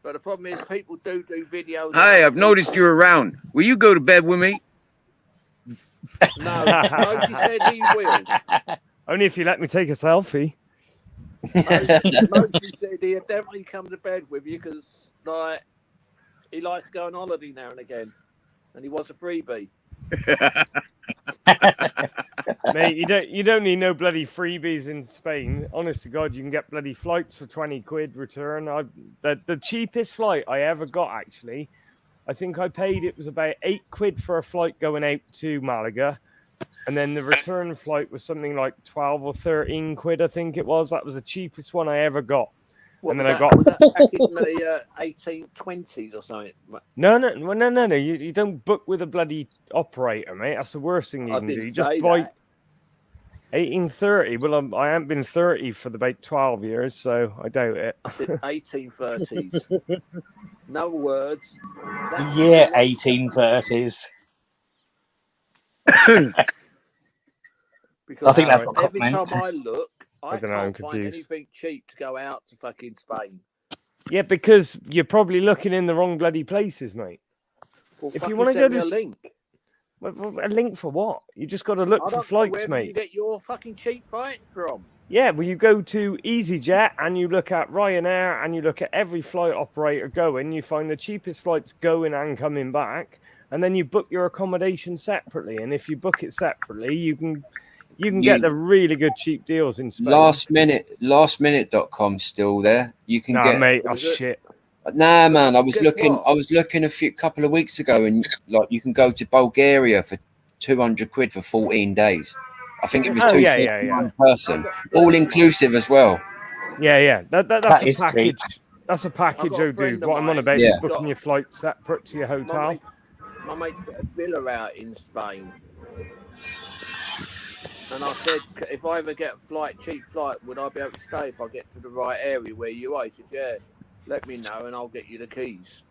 but the problem is people do videos. Hi, I've noticed you're around. Will you go to bed with me? No, Moji said he will. Only if you let me take a selfie. Moji said he'd definitely come to bed with you because, like, he likes to go on holiday now and again, and he wants a freebie. Mate, you don't need no bloody freebies in Spain. Honest to God, you can get bloody flights for 20 quid return. The cheapest flight I ever got, actually, I think I paid, it was about 8 quid for a flight going out to Malaga. And then the return flight was something like 12 or 13 quid, I think it was. That was the cheapest one I ever got. What And was then I that? got- Was that back in the 1820s or something? No. You don't book with a bloody operator, mate. That's the worst thing you I can do. didn't You just say buy that. 1830. Well, I haven't been 30 for about 12 years, so I doubt it. I said 1830s. No words. The year 1830s. Because I think that's what Cock every meant. time I look, I don't know, I'm can't find confused. anything cheap to go out to fucking Spain. Yeah, because you're probably looking in the wrong bloody places, mate. Well, If you fucking wanna send go me to a link. A link for what? You just got to look I for don't know flights, where mate. you get your fucking cheap flight from. Yeah, well, you go to EasyJet and you look at Ryanair and you look at every flight operator going. You find the cheapest flights going and coming back, and then you book your accommodation separately. And if you book it separately, you can get the really good cheap deals in Spain. Lastminute.com still there. You can Nah, get. mate, What that's is it? shit. Nah, man. I was Guess looking. what? I was looking a couple of weeks ago, and like you can go to Bulgaria for 200 quid for 14 days. I think it was Oh, 250 yeah. one person, all inclusive as well. Yeah. That's That a is package. cheap. That's a package, I've got a oh, friend dude. of What I'm on mine about Yeah. is booking your flight separate to your hotel. My mate's got a villa out in Spain. And I said, if I ever get a cheap flight, would I be able to stay if I get to the right area where you are? He said, yeah, let me know and I'll get you the keys.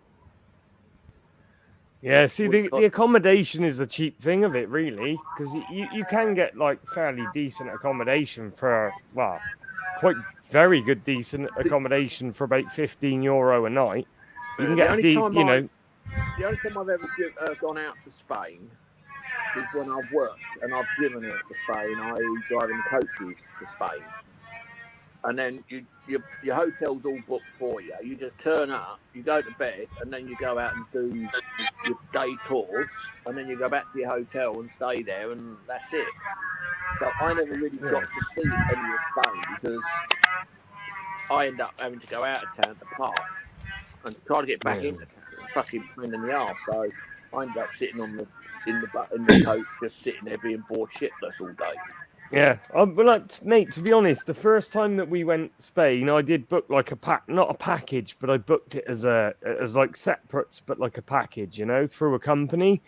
Yeah, see, Wouldn't the cost- accommodation is the cheap thing of it, really, because you can get like fairly decent accommodation for, well, quite very good decent accommodation for about €15 a night. You can The get a only decent, time you know. The only time I've ever gone out to Spain is when I've worked and I've driven out to Spain, i.e. driving coaches to Spain. And then your hotel's all booked for you. You just turn up, you go to bed, and then you go out and do your day tours, and then you go back to your hotel and stay there, and that's it. So I never really got to see any of Spain because I end up having to go out of town to park and try to get back into town. Fucking pain in the arse. So I ended up sitting in the coach, just sitting there being bored shitless all day. Yeah, but like, mate, to be honest, the first time that we went Spain, I did book like not a package, but I booked it as like separates, but like a package, you know, through a company.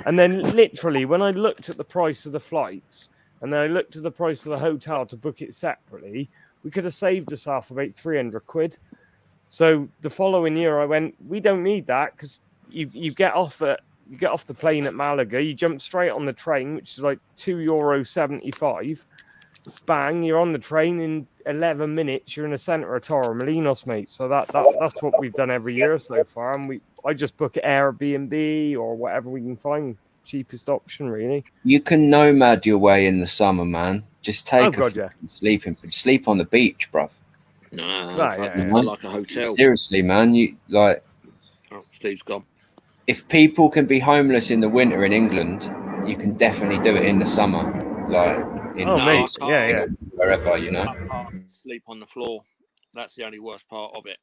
And then literally, when I looked at the price of the flights, and then I looked at the price of the hotel to book it separately, we could have saved ourselves about 300 quid. So the following year, I went, we don't need that because you get off the plane at Malaga, you jump straight on the train, which is like €2.75. Spang, you're on the train in 11 minutes. You're in the centre of Torremolinos, mate. So that's what we've done every year so far. And I just book Airbnb or whatever we can find, cheapest option, really. You can nomad your way in the summer, man. Just take sleep on the beach, bruv. No, Right, I like a hotel. Seriously, man. You like. Oh, Steve's gone. If people can be homeless in the winter in England, you can definitely do it in the summer, like in mate, yeah. wherever, you know. I can't sleep on the floor. That's the only worst part of it.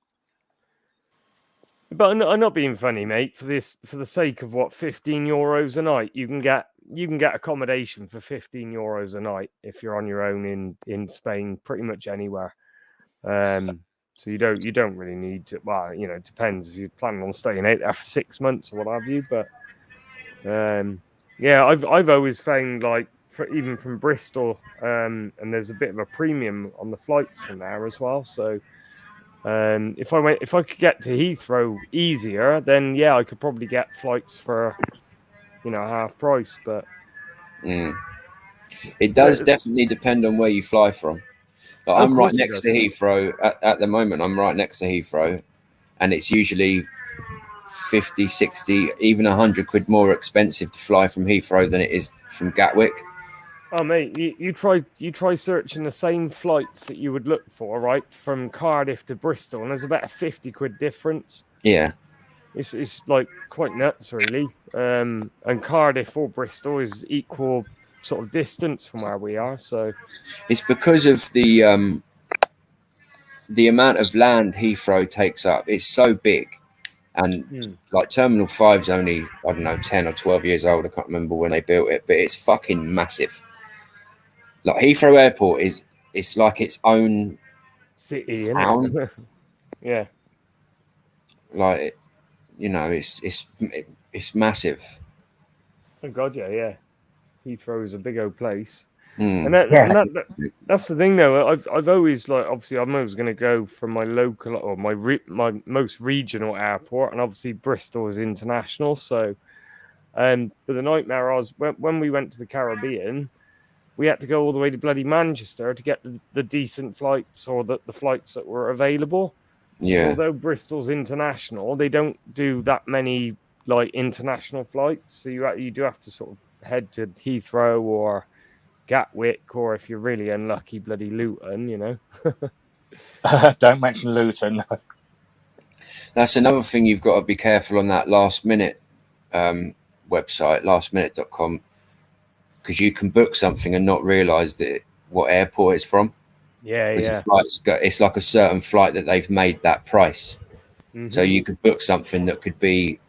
But I'm not being funny, mate. For the sake of what, €15 a night, you can get accommodation for €15 a night if you're on your own in Spain, pretty much anywhere. So you don't really need to. Well, you know, it depends if you're planning on staying out there for 6 months or what have you. But yeah, I've always found like even from Bristol, and there's a bit of a premium on the flights from there as well. So if I could get to Heathrow easier, then yeah, I could probably get flights for half price. But it does definitely depend on where you fly from. Like, I'm right next to Heathrow at the moment. I'm right next to Heathrow, and it's usually 50, 60, even 100 quid more expensive to fly from Heathrow than it is from Gatwick. Oh mate, you try searching the same flights that you would look for, right, from Cardiff to Bristol, and there's about a 50 quid difference. Yeah. It's like quite nuts, really. And Cardiff or Bristol is equal sort of distance from where we are. So It's because of the amount of land Heathrow takes up. It's so big, and like Terminal 5's only, I don't know, 10 or 12 years old. I can't remember when they built it, but it's fucking massive. Like Heathrow Airport it's like its own city, town. innit? Yeah. Like, you know, it's massive. Oh God, yeah. Heathrow is a big old place. Mm. And that's the thing, though. I've always, like, obviously, I'm always going to go for my local or my most regional airport, and obviously Bristol is international. So, but the nightmare was when we went to the Caribbean, we had to go all the way to bloody Manchester to get the decent flights or the flights that were available. Yeah. Although Bristol's international, they don't do that many like international flights, so you do have to sort of head to Heathrow or Gatwick, or if you're really unlucky, bloody Luton, you know. Don't mention Luton. That's another thing you've got to be careful on that last minute website, lastminute.com, because you can book something and not realise that what airport it's from. Yeah. It's like a certain flight that they've made that price. Mm-hmm. So you could book something that could be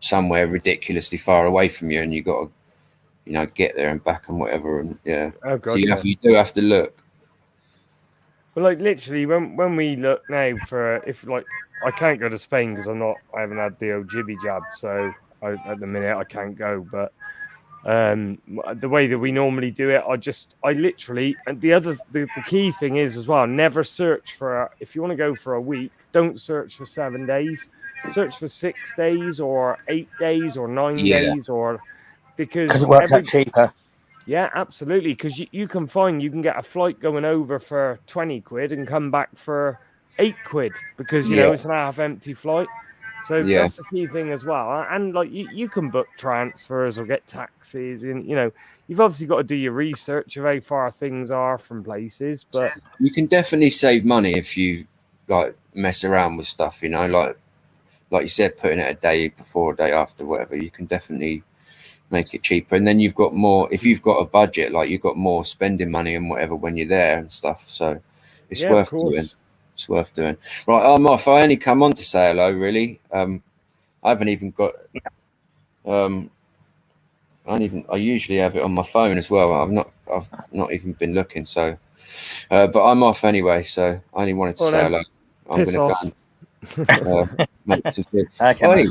somewhere ridiculously far away from you, and you got to, you know, get there and back and whatever. And yeah, oh God, so you do have to look. But like literally, when we look now for if like I can't go to Spain because I haven't had the old jibby jab, so at the minute I can't go. But the way that we normally do it, I literally, and the key thing is as well, never search for, if you want to go for a week, don't search for 7 days, search for 6 days or 8 days or 9 days, or because it works out cheaper. Yeah, absolutely, because you can get a flight going over for 20 quid and come back for 8 quid because you know it's an half empty flight. So that's the key thing as well. And like you can book transfers or get taxis, and you know, you've obviously got to do your research of how far things are from places. But you can definitely save money if you like mess around with stuff, you know, like you said, putting it a day before, a day after, whatever. You can definitely make it cheaper, and then you've got more. If you've got a budget, like you've got more spending money and whatever when you're there and stuff. So it's worth doing. It's worth doing. Right, I'm off. I only come on to say hello, really. I haven't even got. I usually have it on my phone as well. I've not even been looking. So, but I'm off anyway. So I only wanted to say hello. I'm going to go and make some food. Okay,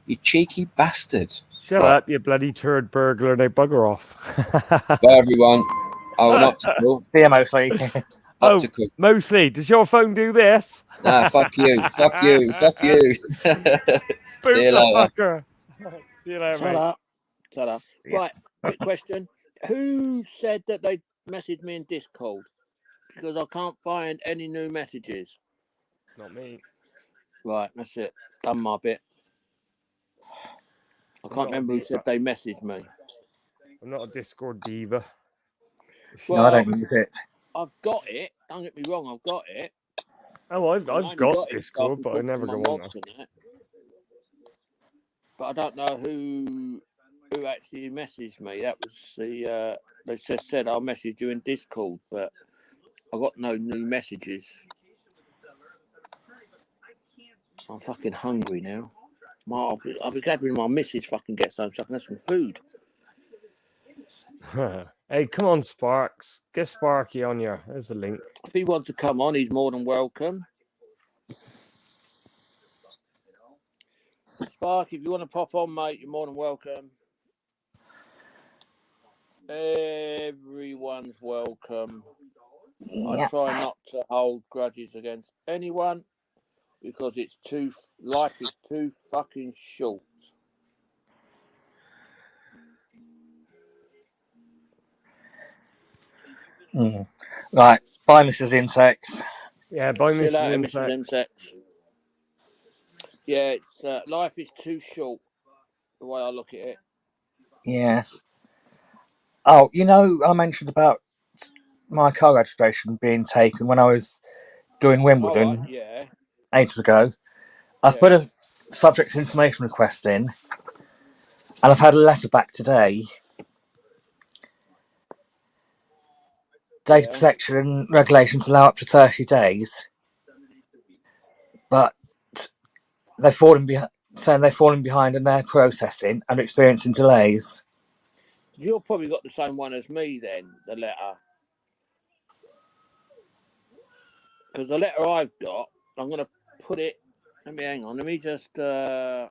you cheeky bastard! Shut up, you bloody turd burglar! They bugger off. Bye, everyone. Oh, not to cool. See you, Mosley. Mosley, does your phone do this? Nah, fuck you. Fuck you. Fuck you. See you later. See you later, Shut mate. up. Shut up. Right, quick question. Who said that they messaged me in Discord? Because I can't find any new messages. Not me. Right, that's it. Done my bit. I can't remember who said they messaged me. I'm not a Discord diva. Well, no, I don't use it. I've got it. Don't get me wrong, I've got it. Oh, I've got Discord, but I never go on there. But I don't know who actually messaged me. That was the they just said I'll message you in Discord, but I got no new messages. I'm fucking hungry now. I'll be glad when my missus fucking gets home so I can have some food. Hey, come on, Sparks. Get Sparky on you. There's the link. If he wants to come on, he's more than welcome. Spark, if you want to pop on, mate, you're more than welcome. Everyone's welcome. I try not to hold grudges against anyone because life is too fucking short. Right. Bye, Mrs. Insects. Yeah, bye, Mrs. Insects. Yeah, it's life is too short, the way I look at it. Yeah. Oh, you know, I mentioned about my car registration being taken when I was doing Wimbledon ages ago. I've put subject to information request in, and I've had a letter back today. Data protection regulations allow up to 30 days, but they've fallen behind, saying they've fallen behind in their processing and experiencing delays. You've probably got the same one as me then, the letter. Because the letter I've got, I'm going to put it, hang on, let me just see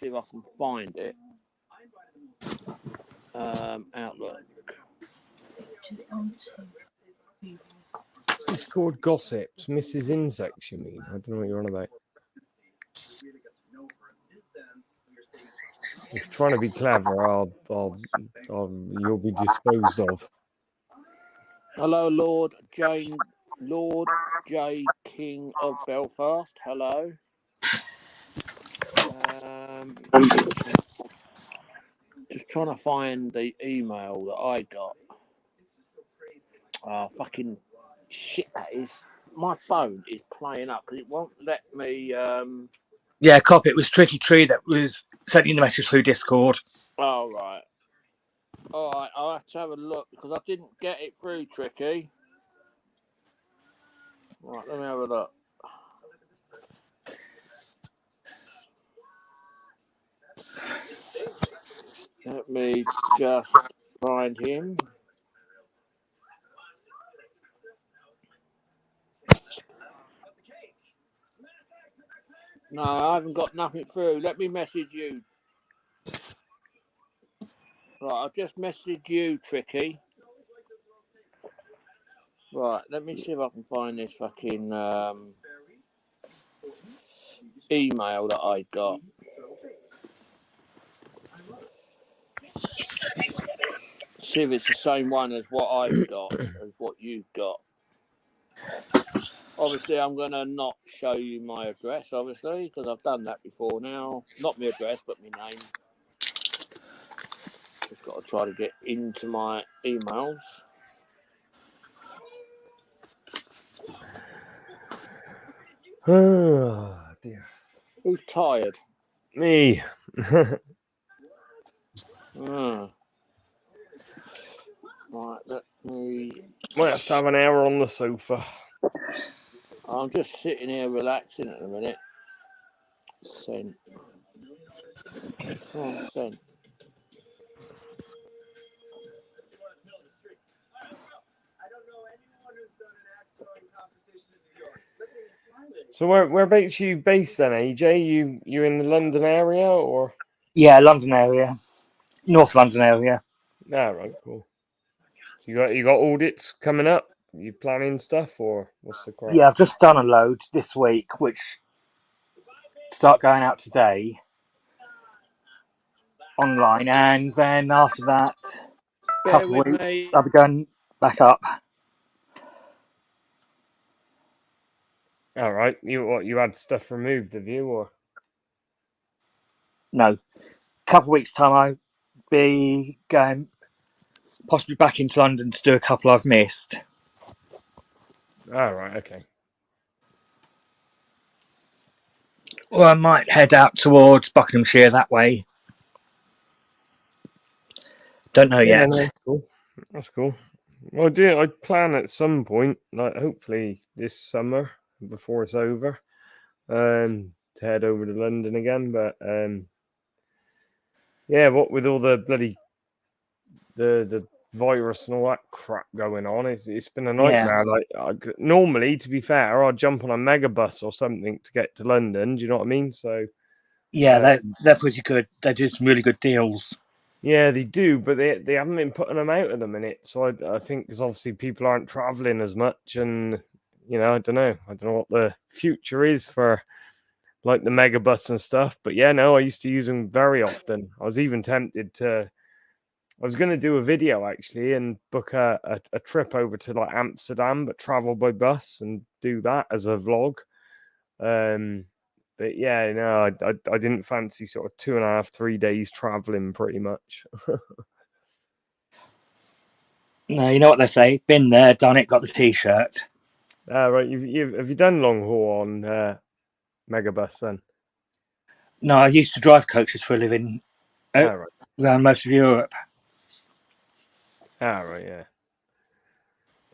if I can find it. Outlook. It's called Gossips, Mrs. Insects, you mean? I don't know what you're on about. If you're trying to be clever, you'll be disposed of. Hello, Lord J. King of Belfast. Hello. Just trying to find the email that I got. Oh, fucking shit, that is. My phone is playing up because it won't let me. Yeah, copy. It was Tricky Tree that was sending the message through Discord. Oh, right. All right, I'll have to have a look because I didn't get it through, Tricky. Right, let me have a look. Let me just find him. No, I haven't got nothing through. Let me message you. Right, I'll just message you, Tricky. Right, let me see if I can find this fucking email that I got. See if it's the same one as what I've got, as what you've got. Obviously, I'm going to not show you my address, obviously, because I've done that before now. Not my address, but my name. Just got to try to get into my emails. Oh, dear. Who's tired? Me. Right, let me... Might have to have an hour on the sofa. I'm just sitting here relaxing at the minute. Send. Come on, send. So whereabouts you based then, AJ? You in the London area or? Yeah, London area, North London area. Ah, right, cool. So you got audits coming up? You planning stuff or what's the crack? Yeah, I've just done a load this week, which start going out today online, and then after that, a couple of weeks, I'll be going back up. All right, you had stuff removed, have you, or? No, a couple of weeks' time, I'll be going possibly back into London to do a couple I've missed. All right, okay. Or I might head out towards Buckinghamshire that way. Don't know yet. No, cool. That's cool. Well, I plan at some point, like hopefully this summer before it's over, to head over to London again. But yeah, what with all the bloody the virus and all that crap going on, it's been a nightmare. Yeah. Like normally, to be fair, I'd jump on a megabus or something to get to London. Do you know what I mean? So yeah, they're pretty good. They do some really good deals. Yeah, they do, but they haven't been putting them out at the minute. So I think because obviously people aren't traveling as much, and I don't know what the future is for like the megabus and stuff. But yeah, no, I used to use them very often. I was even tempted to. I was going to do a video actually and book a trip over to like Amsterdam, but travel by bus and do that as a vlog. But yeah, no, I didn't fancy sort of 2.5, 3 days traveling pretty much. No, you know what they say? Been there, done it, got the T-shirt. Right, have you done long haul on Megabus then? No, I used to drive coaches for a living Right. around most of Europe. Right, yeah.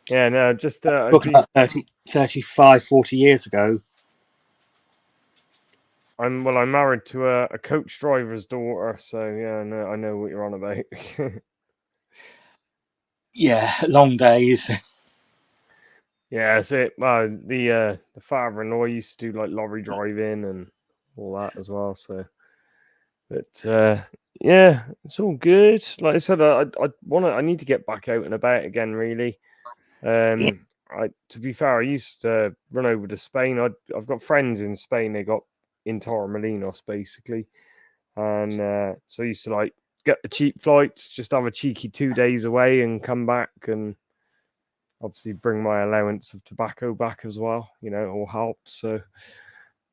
Yeah, no, just I'd Talking be, about 35, 40 years ago. I'm married to a coach driver's daughter, so yeah, I know what you're on about. Yeah, long days. Yeah, that's it. Well, the father-in-law used to do like lorry driving and all that as well. So, but yeah, it's all good. Like I said, I need to get back out and about again. Really, to be fair, I used to run over to Spain. I've got friends in Spain. They got in Torremolinos basically, and so I used to like get the cheap flights, just have a cheeky 2 days away and come back and obviously bring my allowance of tobacco back as well. You know, it all helps. So,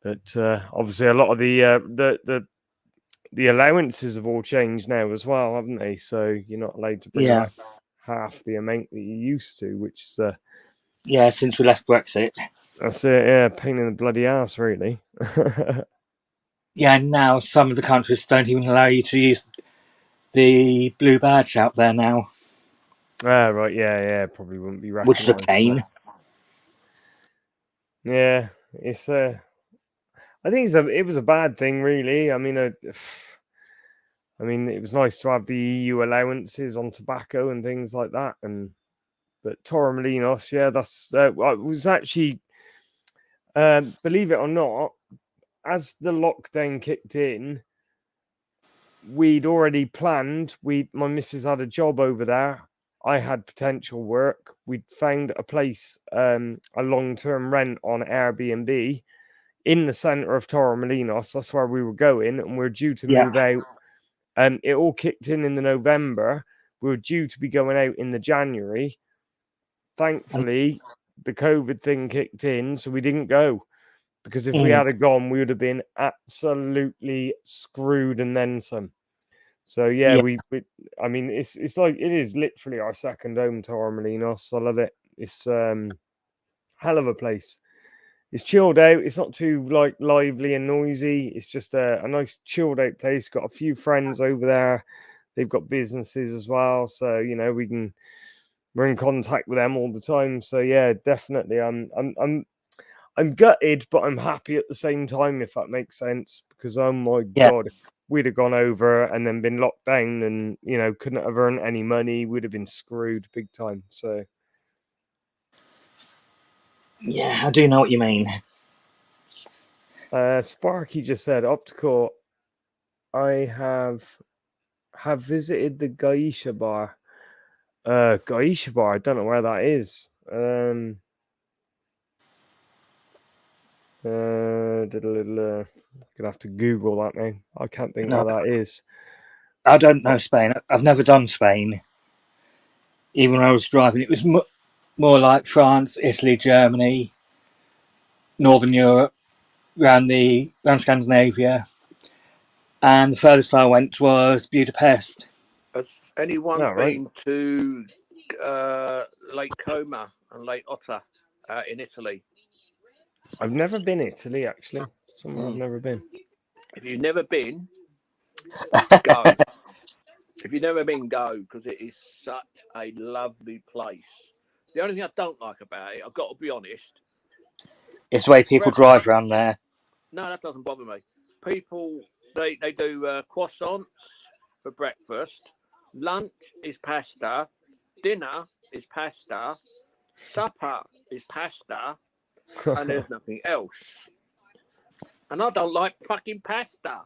but obviously a lot of the allowances have all changed now as well, haven't they? So you're not allowed to bring Yeah. back half the amount that you used to, which is Yeah, since we left Brexit. that's it. Yeah, pain in the bloody ass, really. Yeah, now some of the countries don't even allow you to use the blue badge out there now, Right. Yeah. Probably wouldn't be which is a recognised. pain. Yeah, it's I think it was a bad thing, really. I mean, it was nice to have the EU allowances on tobacco and things like that, but Torremolinos, yeah, that's it was actually, believe it or not, as the lockdown kicked in, we'd already planned. My missus had a job over there. I had potential work. We'd found a place, a long-term rent on Airbnb in the centre of Torremolinos. That's where we were going, and we're due to move out. It all kicked in the November. We were due to be going out in the January. Thankfully, the COVID thing kicked in, so we didn't go. Because if we had gone, we would have been absolutely screwed and then some. So yeah, we I mean, it's like it is literally our second home, Torremolinos. I love it. It's hell of a place. It's chilled out. It's not too like lively and noisy. It's just a nice chilled out place. Got a few friends over there. They've got businesses as well, so you know we're in contact with them all the time. So yeah, definitely. I'm gutted, but I'm happy at the same time, if that makes sense. Because oh my god, if we'd have gone over and then been locked down and you know couldn't have earned any money, we'd have been screwed big time. So yeah, I do know what you mean. Sparky just said, Optical, I have visited the Gaisha bar. Gaisha bar, I don't know where that is. Gonna have to Google that now. I can't think where that is. I don't know Spain. I've never done Spain. Even when I was driving, it was more like France, Italy, Germany, Northern Europe, around Scandinavia, and the furthest I went was Budapest. Has anyone been to Lake Como and Lake Otta in Italy? I've never been to Italy, actually. Somewhere I've never been. If you've never been, go. If you've never been, go, because it is such a lovely place. The only thing I don't like about it, I've got to be honest, it's the way people drive around there. No, that doesn't bother me. People, they do croissants for breakfast. Lunch is pasta. Dinner is pasta. Supper is pasta. And there's nothing else. And I don't like fucking pasta.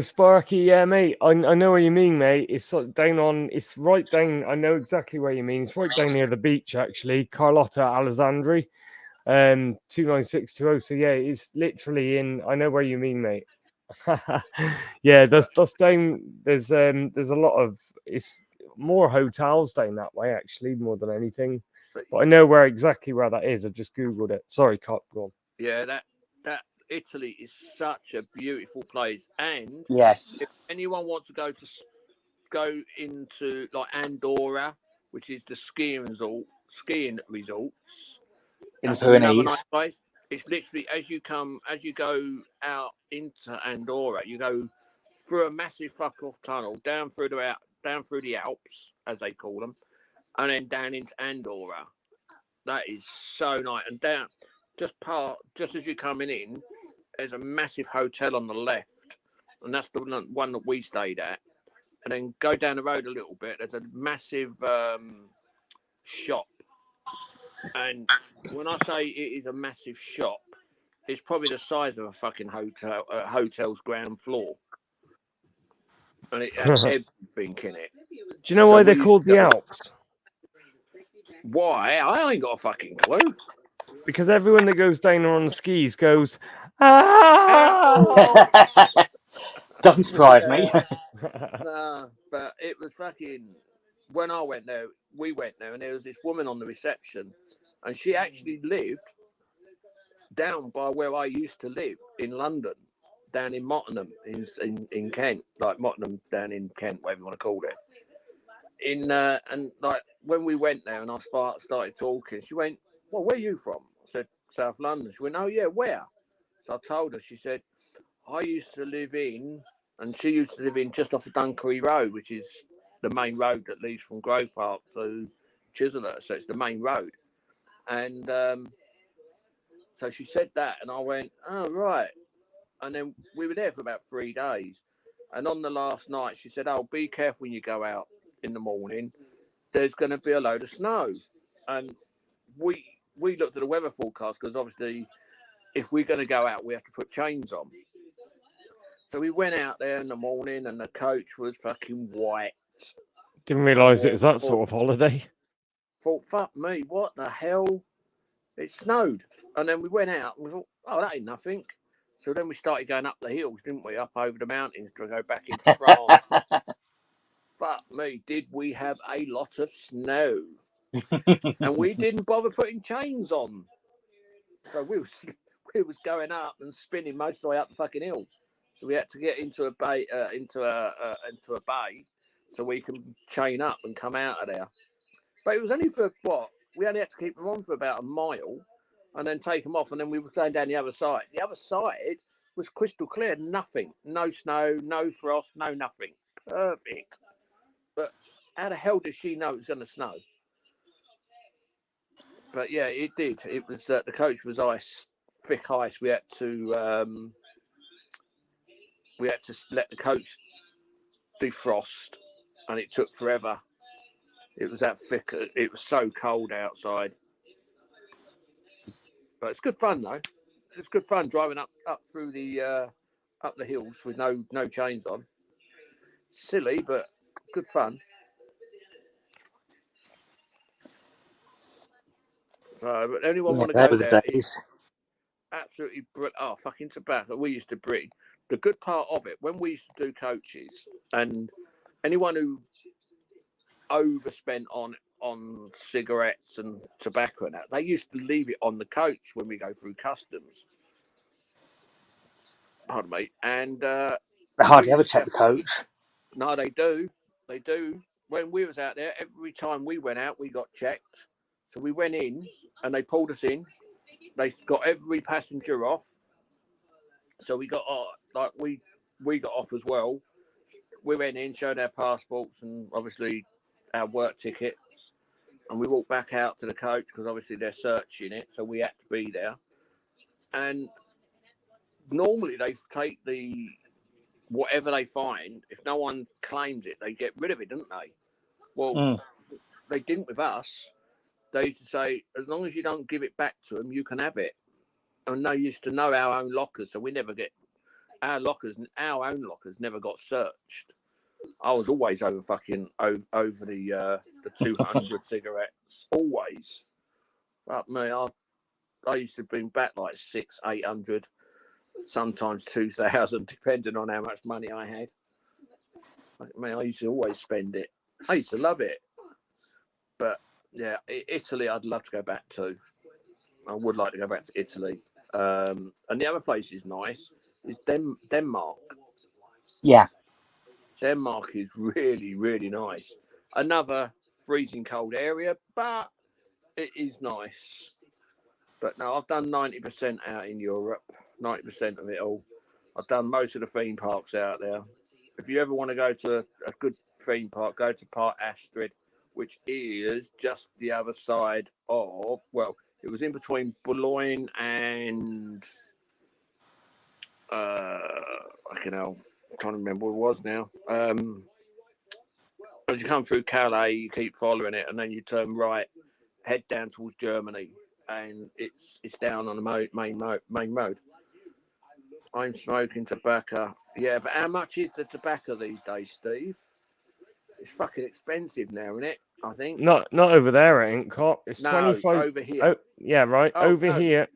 Sparky, yeah, mate. I know what you mean, mate. It's it's right down. I know exactly where you mean. It's right down near the beach, actually. Carlotta Alessandri, 29620. So yeah, it's literally in. I know where you mean, mate. Yeah, that's down. There's a lot of. It's more hotels down that way, actually, more than anything. But I know exactly where that is. I just googled it. Sorry, Cop, go on. Yeah, that Italy is such a beautiful place, and yes, if anyone wants to go into like Andorra, which is the skiing resorts, in the Another Pyrenees. nice place. It's literally as you go out into Andorra, you go through a massive fuck off tunnel down through the Alps, as they call them, and then down into Andorra. That is so nice. And down just as you're coming in, there's a massive hotel on the left, and that's the one that we stayed at. And then go down the road a little bit. There's a massive shop, and when I say it is a massive shop, it's probably the size of a fucking hotel's ground floor, and it has everything in it. Do you know So why we they're used called to the go- Alps? Why? I ain't got a fucking clue. Because everyone that goes down there on skis goes, ah! Doesn't surprise me. Nah, but it was fucking. When I went there, we went there, and there was this woman on the reception, and she actually lived down by where I used to live in London, down in Mottingham, in Kent, like Mottingham down in Kent, whatever you want to call it. And like when we went there, and I started talking, she went, "Well, where are you from?" I said, "South London." She went, "Oh yeah, where?" So I told her. She said, "I used to live in," and she used to live in just off of Dunkery Road, which is the main road that leads from Grove Park to Chislehurst. So it's the main road. And so she said that, and I went, "Oh, right." And then we were there for about 3 days. And on the last night, she said, "Oh, be careful when you go out in the morning. There's going to be a load of snow." And we looked at the weather forecast, because obviously if we're going to go out, we have to put chains on. So we went out there in the morning, and the coach was fucking white. Didn't realise it was that sort of holiday. Thought, fuck me, what the hell? It snowed. And then we went out, and we thought, oh, that ain't nothing. So then we started going up the hills, didn't we? Up over the mountains to go back into France. Fuck me, did we have a lot of snow? And we didn't bother putting chains on. So we was going up and spinning most of the way up the fucking hill. So we had to get into a bay, into a bay, so we can chain up and come out of there. But it was only for what? We only had to keep them on for about a mile, and then take them off, and then we were going down the other side. The other side was crystal clear, nothing, no snow, no frost, no nothing, perfect. But how the hell did she know it was going to snow? But yeah, it did. It was the coach was ice, thick ice. We had to let the coach defrost, and it took forever. It was that thick. It was so cold outside. But it's good fun though. It's good fun driving up through the hills with no chains on. Silly, but good fun. So, but anyone want to They go were the there? days. Absolutely brilliant. Oh, fucking tobacco. We used to breed. The good part of it, when we used to do coaches, and anyone who overspent on cigarettes and tobacco and that, they used to leave it on the coach when we go through customs. Pardon me. And They hardly ever check the coach. No, they do. They do. When we was out there, every time we went out, we got checked. So we went in, and they pulled us in. They got every passenger off. So we got we got off as well. We went in, showed our passports and obviously our work tickets, and we walked back out to the coach because obviously they're searching it, so we had to be there. And normally they take the whatever they find. If no one claims it, they get rid of it, don't they? Well, they didn't with us. They used to say, as long as you don't give it back to them, you can have it. And they used to know our own lockers, so we never get our own lockers never got searched. I was always over the 200 cigarettes, always. But me, I used to bring back like 600-800, sometimes 2,000, depending on how much money I had. I used to always spend it. I used to love it. But yeah, Italy, I'd love to go back to. I would like to go back to Italy. And the other place is nice. Is Denmark. Yeah. Denmark is really, really nice. Another freezing cold area, but it is nice. But no, I've done 90% out in Europe. 90% of it all. I've done most of the theme parks out there. If you ever want to go to a good theme park, go to Park Astrid, which is just the other side of, well, it was in between Boulogne and I'm trying to remember what it was now. As you come through Calais, you keep following it, and then you turn right, head down towards Germany, and it's down on the main road. I'm smoking tobacco. Yeah, but how much is the tobacco these days, Steve? It's fucking expensive now, isn't it? I think. Not over there, it ain't, Cop. It's No, 25. over here. Oh, yeah, right. Oh, over no. here.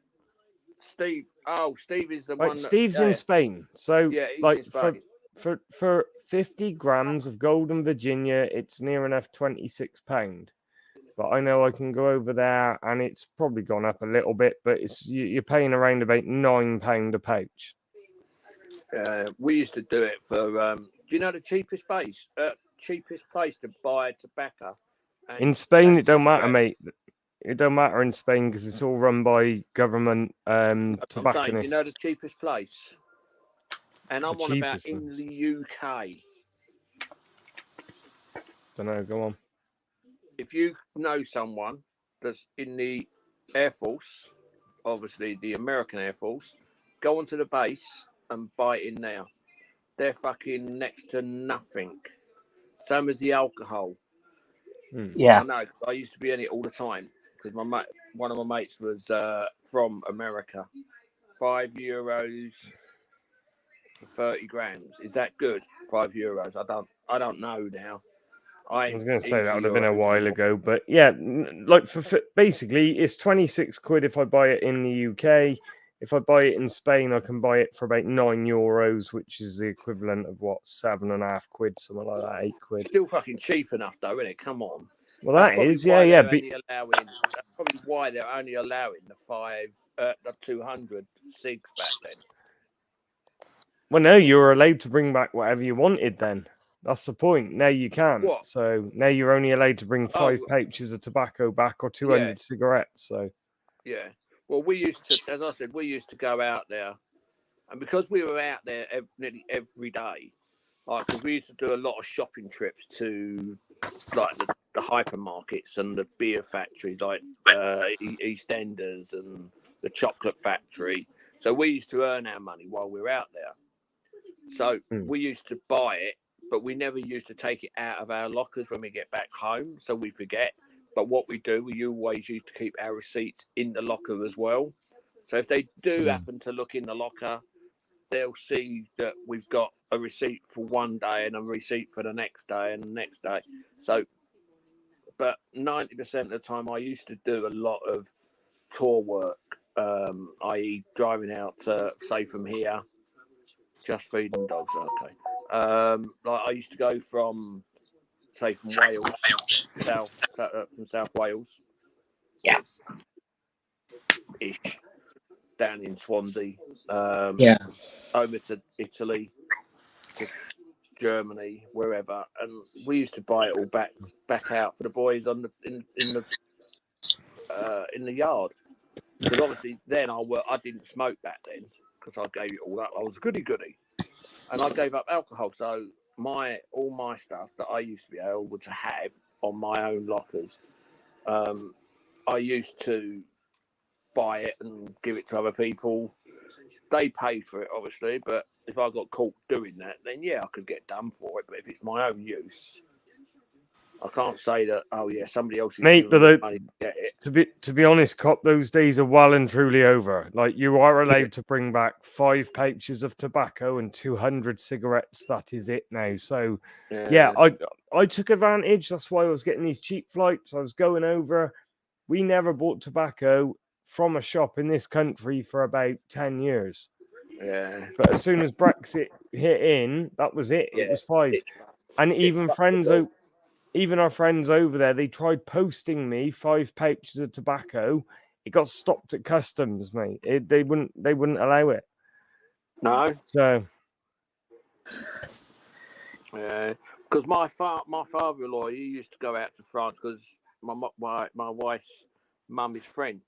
Steve. Oh, Steve is the Right, one. Steve's in Spain. So, Yeah, he's like, in Spain. for 50 grams of Golden Virginia, it's near enough £26. But I know I can go over there, and it's probably gone up a little bit, but you're paying around about £9 a pouch. We used to do it for. Do you know the cheapest place to buy tobacco? In Spain, and it don't matter, cigarettes? mate. It don't matter in Spain because it's all run by government I'm saying, tobacconists. you know the cheapest place? And I'm The on about cheapest in place. the UK. Don't know. Go on. If you know someone that's in the Air Force, obviously the American Air Force, go onto the base and buy it in there. They're fucking next to nothing. Same as the alcohol. Yeah. I know. I used to be in it all the time because one of my mates was from America. €5 for 30 grams. Is that good? €5. I don't know now. I was going to say that would have been a while ago, but yeah, like for basically it's 26 quid if I buy it in the UK. If I buy it in Spain, I can buy it for about €9, which is the equivalent of what, 7.5 quid, something like that, 8 quid. Still fucking cheap enough, though, isn't it? Come on. Well, That's that is, why yeah. That's probably why they're only allowing the 200 cigs back then. Well, no, you were allowed to bring back whatever you wanted then. That's the point. Now you can. What? So now you're only allowed to bring 5 pouches of tobacco back or 200 cigarettes. So yeah. Well, we used to, as I said, we used to go out there, and because we were out there nearly every day, like, because we used to do a lot of shopping trips to, like, the hypermarkets and the beer factories, like EastEnders and the chocolate factory. So we used to earn our money while we were out there. So we used to buy it, but we never used to take it out of our lockers when we get back home, so we forget. But what we do, we always used to keep our receipts in the locker as well. So if they do happen to look in the locker, they'll see that we've got a receipt for one day and a receipt for the next day and the next day. So, but 90% of the time, I used to do a lot of tour work, i.e. driving out, say, from here, just feeding dogs, okay. Like I used to go from, say, from Wales, from South Wales, ish, down in Swansea, over to Italy, to Germany, wherever, and we used to buy it all back out for the boys in the yard. Because obviously then I didn't smoke back then because I gave it all up. I was a goody, and I gave up alcohol. So all my stuff that I used to be able to have on my own lockers, I used to buy it and give it to other people. They paid for it, obviously, but if I got caught doing that, then yeah, I could get done for it. But if it's my own use, I can't say that. Oh yeah, somebody else is giving me money to get it. To be honest, Cop, those days are well and truly over. Like, you are allowed to bring back 5 pouches of tobacco and 200 cigarettes. That is it now. So yeah, I took advantage. That's why I was getting these cheap flights. I was going over. We never bought tobacco from a shop in this country for about 10 years. Yeah. But as soon as Brexit hit in, that was it. It was 5. And even our friends over there, they tried posting me 5 pouches of tobacco. It got stopped at customs, mate. They wouldn't allow it. No. So yeah, because my father-in-law, he used to go out to France because my wife's mum is French.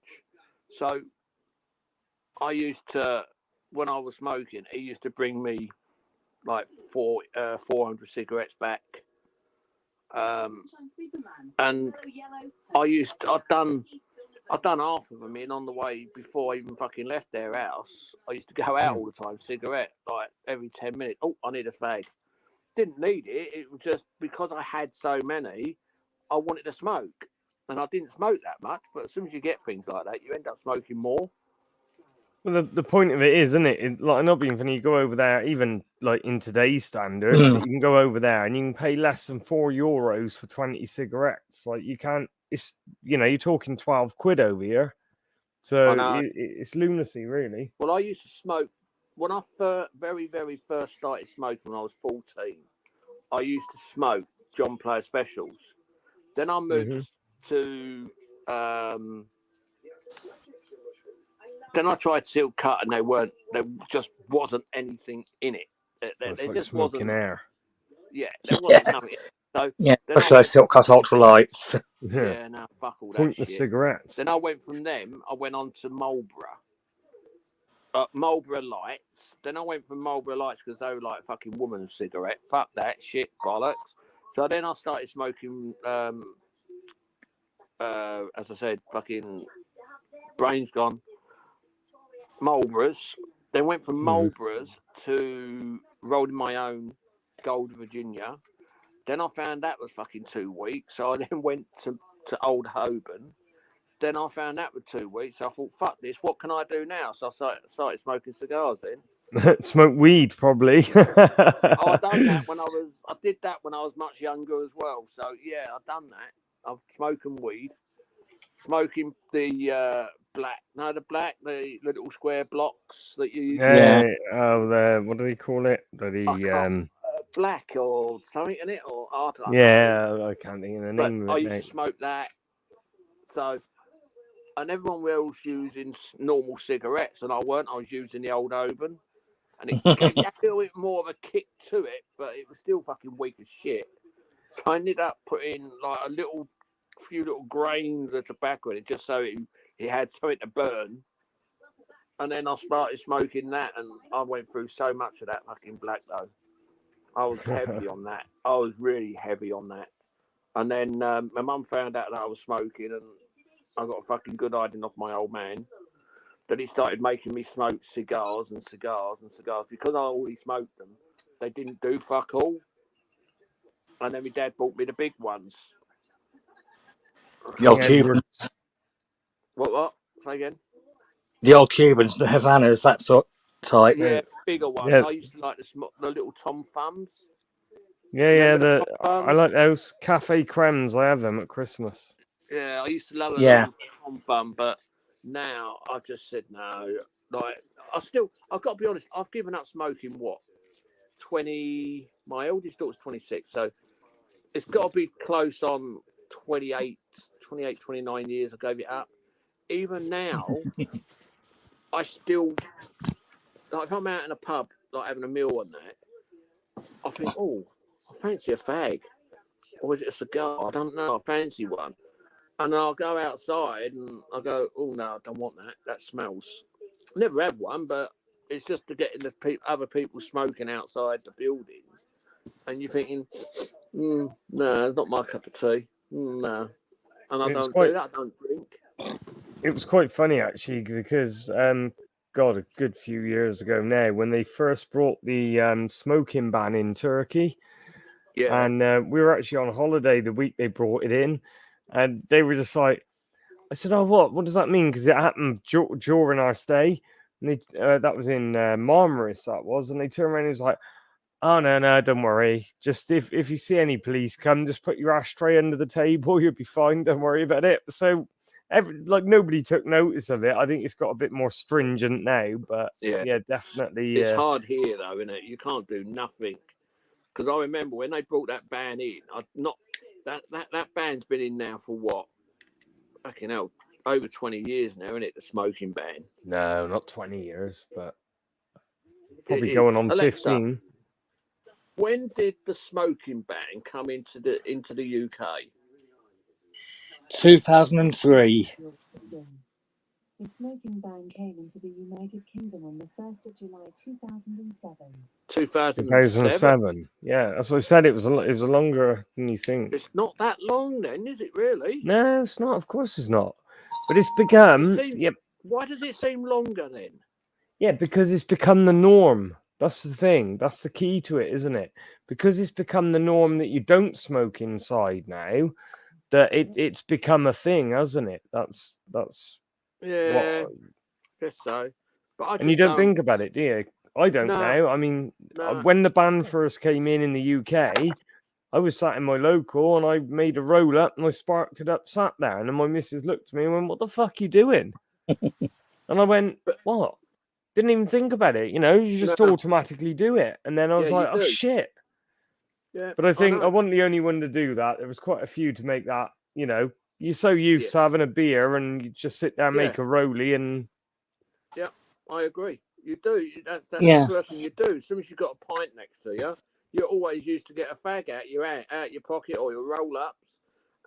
So I used to, when I was smoking, he used to bring me like 400 cigarettes back. And I'd done half of them in on the way before I even fucking left their house. I used to go out all the time, cigarette, like every 10 minutes. Oh, I need a fag. Didn't need it. It was just because I had so many, I wanted to smoke. And I didn't smoke that much, but as soon as you get things like that, you end up smoking more. Well, the point of it is, isn't it? Like, not being funny, you go over there, even like in today's standards, you can go over there and you can pay less than €4 for 20 cigarettes. Like, you can't, it's, you're talking 12 quid over here. So it's lunacy, really. Well, I used to smoke when I very, very first started smoking when I was 14. I used to smoke John Player Specials. Then I moved to. Then I tried Silk Cut, and there just wasn't anything in it. There It's like just smoking wasn't. air. Yeah, there wasn't nothing. So Yeah, then especially those Silk Cut Ultralights. Yeah, no, fuck all that Pointless shit. cigarettes. Then I went from them. I went on to Marlboro. Marlboro Lights. Then I went from Marlboro Lights because they were like fucking woman's cigarette. Fuck that shit, bollocks. So then I started smoking. As I said, fucking brain's gone. Marlboros. Then went from Marlboros to rolling my own Gold Virginia. Then I found that was fucking 2 weeks. So I then went to Old Holborn. Then I found that was 2 weeks. So I thought, fuck this, what can I do now? So I started smoking cigars then. Smoke weed, probably. I done that I did that when I was much younger as well. So yeah, I've done that. I'm smoking weed. Smoking the the little square blocks that you use. Yeah. Oh, what do they call it? Black or something in it, or I don't know. Yeah, I can't think of the But name I of it. used to smoke that. So, and everyone else using normal cigarettes, and I weren't. I was using the Old Oban, and it gave me a little bit more of a kick to it, but it was still fucking weak as shit. So I ended up putting like a few little grains of tobacco in it, just so it had something to burn. And then I started smoking that, and I went through so much of that fucking black though. I was heavy on that. I was really heavy on that. And then my mum found out that I was smoking, and I got a fucking good hiding off my old man. Then he started making me smoke cigars and cigars and cigars. Because I already smoked them, they didn't do fuck all. And then my dad bought me the big ones. The old Cubans. What? Say again? The old Cubans, the Havanas, that sort of type. Yeah, bigger ones. Yeah. I used to like the little Tom Thumbs. Yeah. I like those cafe cremes. I have them at Christmas. Yeah, I used to love a little Tom Thumb, but now I just said no. Like I've got to be honest. I've given up smoking. What? 20. My oldest daughter's 26, so it's got to be close on 28, 29 years. I gave it up. Even now, I still, like, if I'm out in a pub, like having a meal on that, I think, oh, I fancy a fag. Or is it a cigar? I don't know. I fancy one. And I'll go outside and I'll go, oh, no, I don't want that. That smells. Never had one, but it's just to get in the other people smoking outside the buildings. And you're thinking, no, it's not my cup of tea. No. And I don't do that. I don't drink. It was quite funny, actually, because, a good few years ago now, when they first brought the smoking ban in Turkey. Yeah. And we were actually on holiday the week they brought it in. And they were just like, I said, oh, what does that mean? Because it happened during our stay. And that was in Marmaris, that was. And they turned around and was like, oh, no, don't worry. Just if you see any police come, just put your ashtray under the table. You'll be fine. Don't worry about it. So, nobody took notice of it. I think it's got a bit more stringent now. But, yeah definitely. It's hard here, though, isn't it? You can't do nothing. Because I remember when they brought that ban in, that ban's been in now for what? Fucking hell, over 20 years now, isn't it? The smoking ban. No, not 20 years, but probably going on Alexa, 15. When did the smoking ban come into the UK? 2003. The smoking ban came into the United Kingdom on the 1st of July 2007. 2007. 2007. Yeah, that's what I said. It was a longer than you think. It's not that long then, is it really? No, it's not. Of course, it's not. But it's become. It seems- Yep. Why does it seem longer then? Yeah, because it's become the norm. That's the thing. That's the key to it, isn't it? Because it's become the norm that you don't smoke inside now. That it's become a thing, hasn't it? That's Yeah, what. guess so. But I And you just don't think about it, do you? I don't No. know. I mean, No. when the ban first came in the UK, I was sat in my local and I made a roll up and I sparked it up, sat down, and my missus looked at me and went, "What the fuck are you doing?" And I went, "What?" Didn't even think about it, you just No. automatically do it. And then I was Yeah, like, you "Oh do. shit." Yeah, But I think I know. wasn't the only one to do that. There was quite a few to make that, you're so used to having a beer and you just sit there and make a rollie and I agree. You do. That's Yeah. the first thing you do. As soon as you've got a pint next to you, you're always used to get a fag out your pocket or your roll-ups,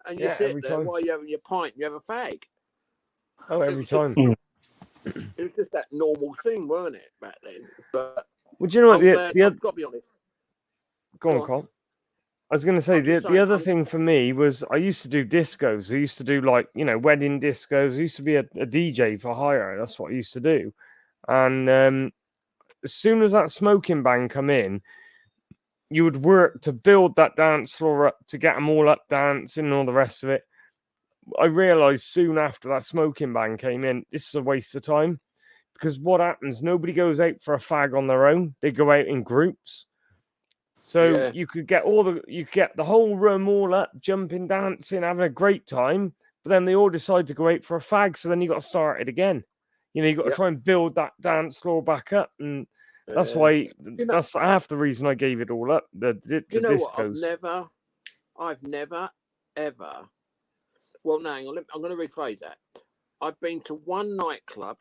and you sit every there time. while you're having your pint. You have a fag. Oh, every was just- time. It was just that normal thing, weren't it, back then? But Well, do you know what? I'm glad, The I've other, got to be honest. go on, on. Col. I was going to say I'm just the saying, other I'm- thing for me was I used to do discos. I used to do wedding discos. I used to be a DJ for hire. That's what I used to do. And as soon as that smoking ban come in, you would work to build that dance floor up to get them all up dancing and all the rest of it. I realised soon after that smoking ban came in, this is a waste of time because what happens? Nobody goes out for a fag on their own. They go out in groups. So Yeah. you could get the whole room all up, jumping, dancing, having a great time. But then they all decide to go out for a fag. So then you got to start it again. You got to Yep. try and build that dance floor back up, and that's why that's half the reason I gave it all up. The You know what? discos. I've never, ever. Well, no, hang on. I'm going to rephrase that. I've been to one nightclub.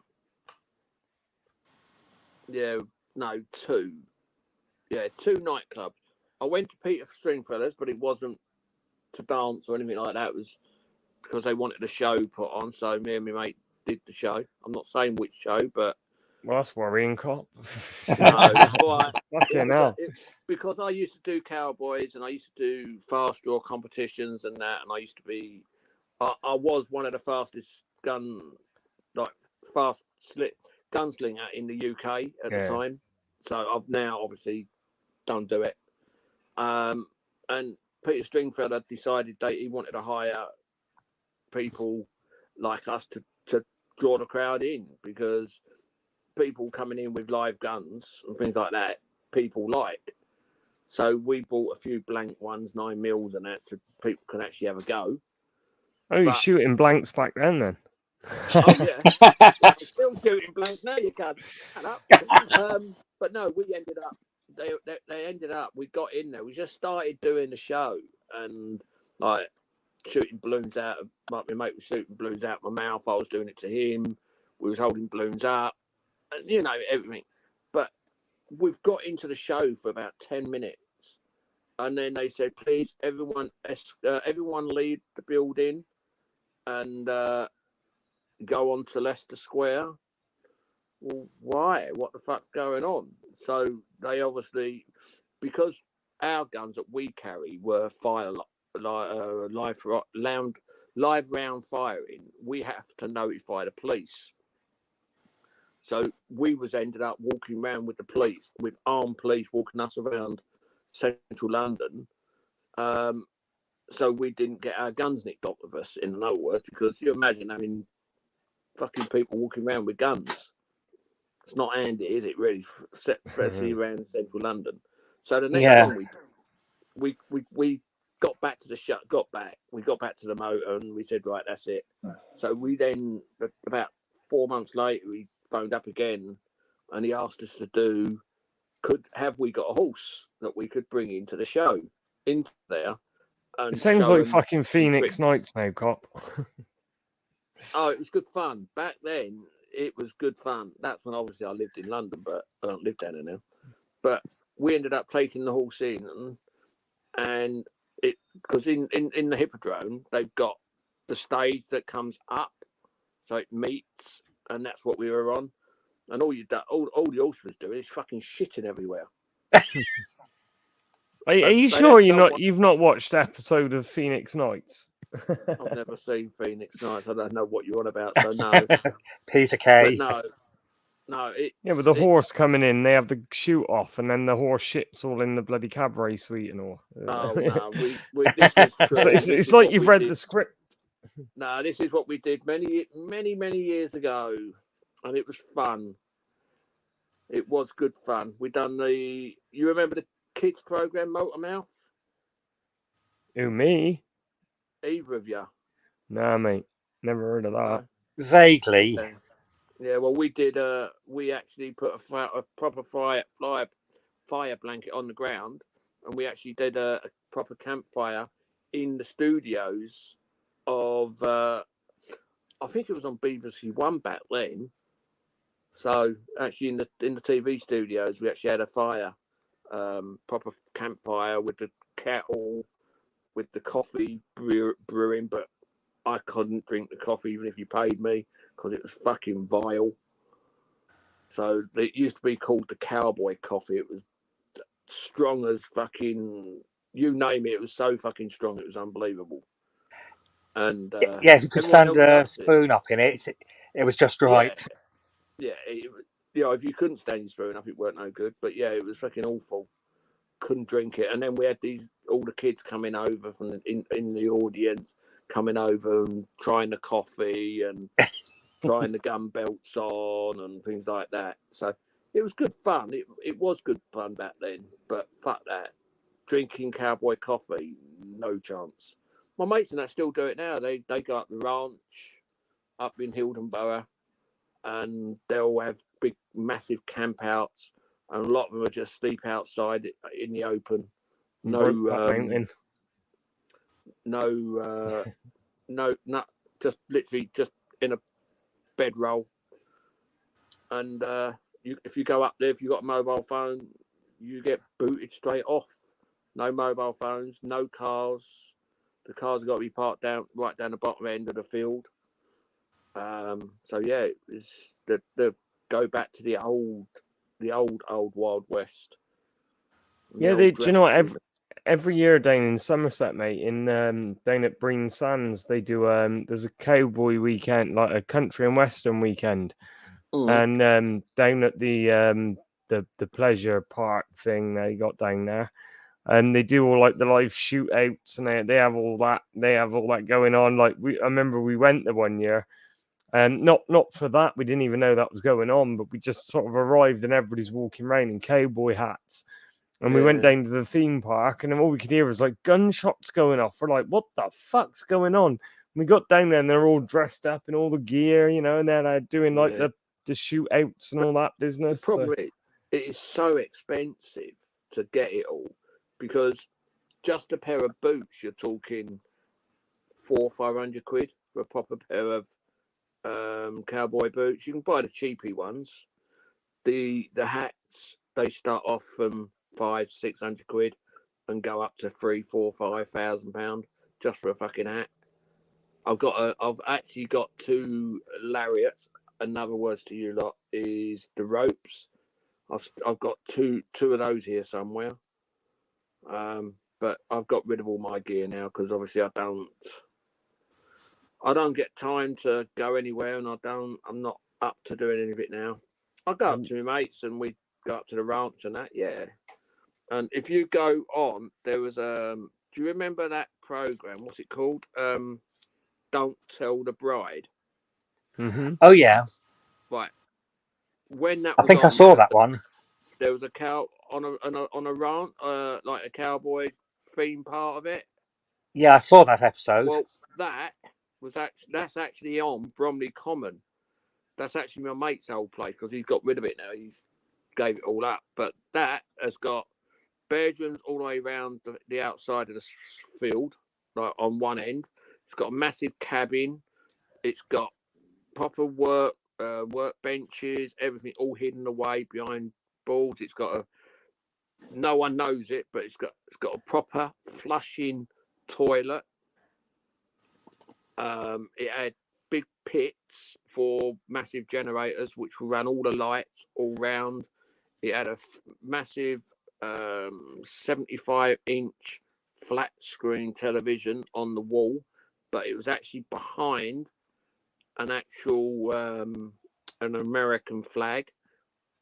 Yeah, no, two. Yeah, two nightclubs. I went to Peter Stringfellas, but it wasn't to dance or anything like that. It was because they wanted a show put on. So me and my mate did the show. I'm not saying which show, but Well, that's worrying, Cop. no, that's why. Fucking hell. Because I used to do cowboys and I used to do fast draw competitions and that, and I used to be, I was one of the fastest gunslinger in the UK at the time. So I've now obviously don't do it. And Peter Stringfellow decided that he wanted to hire people like us to draw the crowd in, because people coming in with live guns and things like that, people like. So we bought a few blank ones, 9mm and that, so people can actually have a go. Oh, you're shooting blanks back then? Oh, yeah. I'm still shooting blanks now, you can't shut up. But no, we ended up, they ended up, we got in there, we just started doing the show and like shooting balloons out of, like my mate was shooting balloons out of my mouth, I was doing it to him, we was holding balloons up, and everything. But we've got into the show for about 10 minutes. And then they said, please, everyone leave the building and go on to Leicester Square. Well, why? What the fuck's going on? So they obviously, because our guns that we carry were live round firing, we have to notify the police. So we ended up walking around with the police, with armed police walking us around central London. So we didn't get our guns nicked off of us, in other words, because you imagine having fucking people walking around with guns. It's not handy, is it, really, especially around central London. So the next time we got back to the we got back to the motor and we said, right, that's it. So we then, about 4 months later, we phoned up again and he asked us to have we got a horse that we could bring into the show, into there. And it sounds show like them fucking some Phoenix tricks. Nights now, Cop. Oh, it was good fun. Back then, it was good fun. That's when obviously I lived in London, but I don't live down there now. But we ended up taking the horse in, and it, because in the Hippodrome, they've got the stage that comes up, so it meets and that's what we were on. And all the horse was doing is fucking shitting everywhere. Are But you they sure had someone- you've not watched the episode of Phoenix Nights? I've never seen Phoenix Nights. I don't know what you're on about. So no, Peter but Kay. no. It's, Yeah, with the horse coming in, they have the shoot off, and then the horse shits all in the bloody cabaret suite and all. Oh no, we this was true. So This it's is like what you've we read did. the script. No, this is what we did many years ago, and it was fun. It was good fun. We done you remember the kids program Motormouth? Who, me? Either of you? Nah, mate. Never heard of that. No? Vaguely. Yeah, well, we did. We actually put a proper fire blanket on the ground, and we actually did a proper campfire in the studios of. I think it was on BBC One back then. So actually, in the TV studios, we actually had a fire, proper campfire with the kettle, with the coffee brewing, but I couldn't drink the coffee even if you paid me because it was fucking vile. So it used to be called the cowboy coffee. It was strong as fucking, you name it. It was so fucking strong. It was unbelievable. And yeah, if you could everyone stand else a loved it. spoon up in it, it was just right. Yeah, if you couldn't stand your spoon up, it weren't no good. But yeah, it was fucking awful. Couldn't drink it. And then we had all the kids coming over from in the audience, coming over and trying the coffee and trying the gun belts on and things like that. So it was good fun. It was good fun back then. But fuck that. Drinking cowboy coffee, no chance. My mates and that still do it now. They go up the ranch up in Hildenborough, and they'll have big, massive camp outs, and a lot of them are just sleep outside in the open. Just literally just in a bedroll. And if you go up there, if you got a mobile phone, you get booted straight off. No mobile phones, no cars. The cars have got to be parked right down the bottom end of the field. So yeah, it's the go back to the old Wild West. Yeah, do you know what? Every year down in Somerset, mate, in down at Breen Sands, they do there's a cowboy weekend, like a country and western weekend, and down at the pleasure park thing they got down there. And they do all like the live shootouts, and they have all that. They have all that going on. Like I remember we went there one year, and not for that. We didn't even know that was going on, but we just sort of arrived, and everybody's walking around in cowboy hats. And we went down to the theme park, and all we could hear was like gunshots going off. We're like, "What the fuck's going on?" And we got down there, and they're all dressed up in all the gear, and they're doing like the shootouts and all that business. The problem is, it is so expensive to get it all. Because just a pair of boots, you're talking £400-500 for a proper pair of cowboy boots. You can buy the cheapy ones. The hats, they start off from £500-600 and go up to £3,000-5,000 just for a fucking hat. I've actually got 2 lariats. Another words to you lot is the ropes. I've got two of those here somewhere. But I've got rid of all my gear now because obviously I don't get time to go anywhere, and I'm not up to doing any of it now. I go up to my mates and we go up to the ranch and that, yeah. And if you go on, there was do you remember that program? What's it called? Don't Tell the Bride. Mm-hmm. Oh yeah. Right. When that I was think I saw that one. There was a cow on a ranch, like a cowboy theme part of it. Yeah, I saw that episode. Well, that's actually on Bromley Common. That's actually my mate's old place because he's got rid of it now. He's gave it all up. But that has got bedrooms all the way around the outside of the field, like on one end. It's got a massive cabin. It's got proper work benches, everything all hidden away behind boards. It's got no one knows it, but it's got a proper flushing toilet. It had big pits 4 massive generators, which will run all the lights all round. It had a massive 75-inch flat screen television on the wall, but it was actually behind an actual an American flag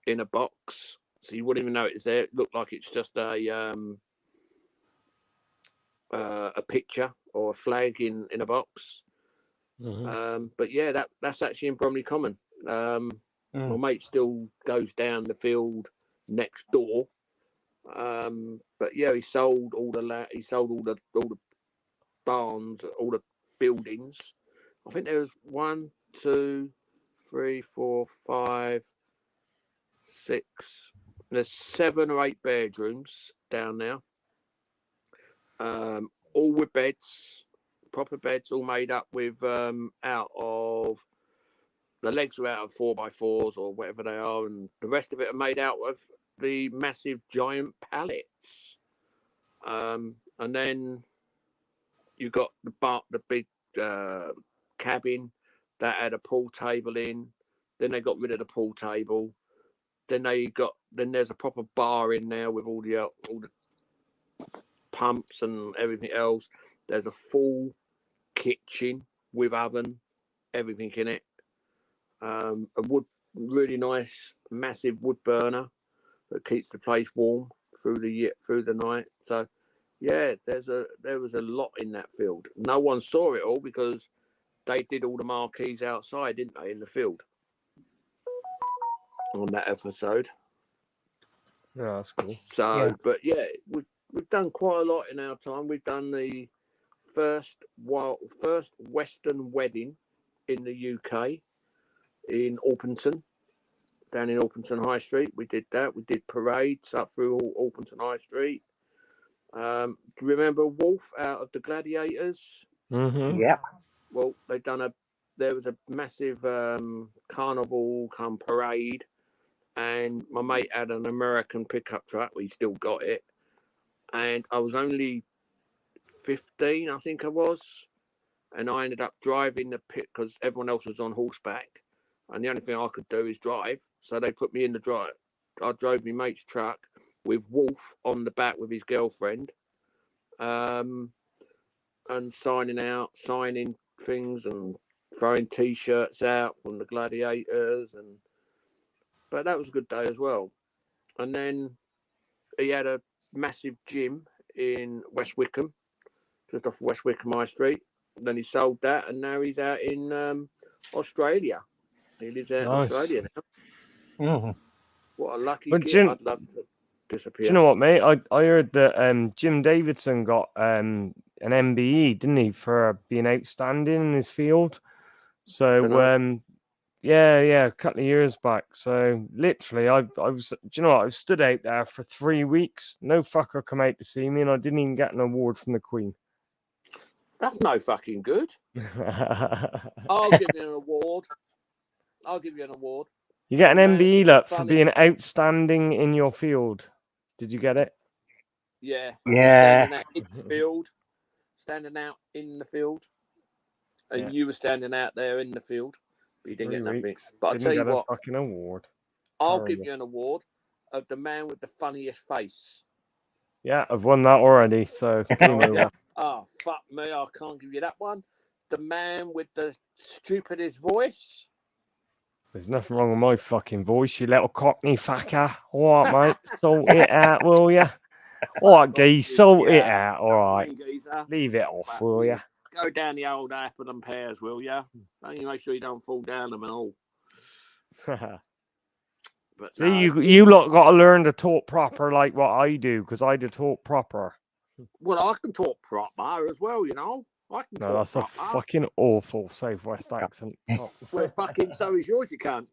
in a box, so you wouldn't even know it's there. It looked like it's just a picture or a flag in a box. But yeah, that's actually in Bromley Common. My mate still goes down the field next door. But yeah, he sold all the barns, all the buildings. I think there was 1, 2, 3, 4, 5, 6. There's 7 or 8 bedrooms down there. All with beds, proper beds, all made up with out of the legs are out of 4x4s or whatever they are, and the rest of it are made out of the massive giant pallets. And then you got the big cabin that had a pool table in. Then they got rid of the pool table. Then there's a proper bar in there with all the pumps and everything else. There's a full kitchen with oven, everything in it. A really nice, massive wood burner that keeps the place warm through the night. So, yeah, there was a lot in that field. No one saw it all because they did all the marquees outside, didn't they, in the field on that episode. Yeah, that's cool. So, but yeah, we've done quite a lot in our time. We've done the first Western wedding in the UK in Orpington, down in Orpington High Street. We did that. We did parades up through Orpington High Street. Do you remember Wolf out of the Gladiators? Yeah. Well, there was a massive carnival come parade, and my mate had an American pickup truck. We still got it, and I was only 15, I think I was, and I ended up driving the pit because everyone else was on horseback, and the only thing I could do is drive. So they put me in the drive. I drove my mate's truck with Wolf on the back with his girlfriend, and signing things and throwing T-shirts out from the Gladiators, but that was a good day as well. And then he had a massive gym in West Wickham, just off West Wickham High Street. And then he sold that, and now he's out in Australia. He lives out in Australia now. What a lucky kid! I'd love to disappear. Do you know what, mate? I heard that Jim Davidson got an MBE, didn't he, for being outstanding in his field? So a couple of years back. So literally, I was, do you know what? I stood out there for 3 weeks. No fucker come out to see me, and I didn't even get an award from the Queen. That's no fucking good. I'll give you an award. You get an MBE, look, for being outstanding in your field. Did you get it? Yeah. Yeah. Standing out in the field. And you were standing out there in the field. But you didn't get nothing. But I'll tell you what. A fucking award. I'll give you an award of the man with the funniest face. Yeah, I've won that already. So, oh, fuck me. I can't give you that one. The man with the stupidest voice. There's nothing wrong with my fucking voice, you little cockney fucker. All right, mate. Sort it out, will ya? All right, geese. Sort it out. All right. Leave it off, will ya? Go down the old apple and pears, will ya? Don't you make sure you don't fall down them and all. But see, you lot got to learn to talk proper like what I do, because I do talk proper. Well, I can talk proper as well, you know. I can talk that's proper. A fucking awful Southwest accent. Well, fucking so is yours, you can't.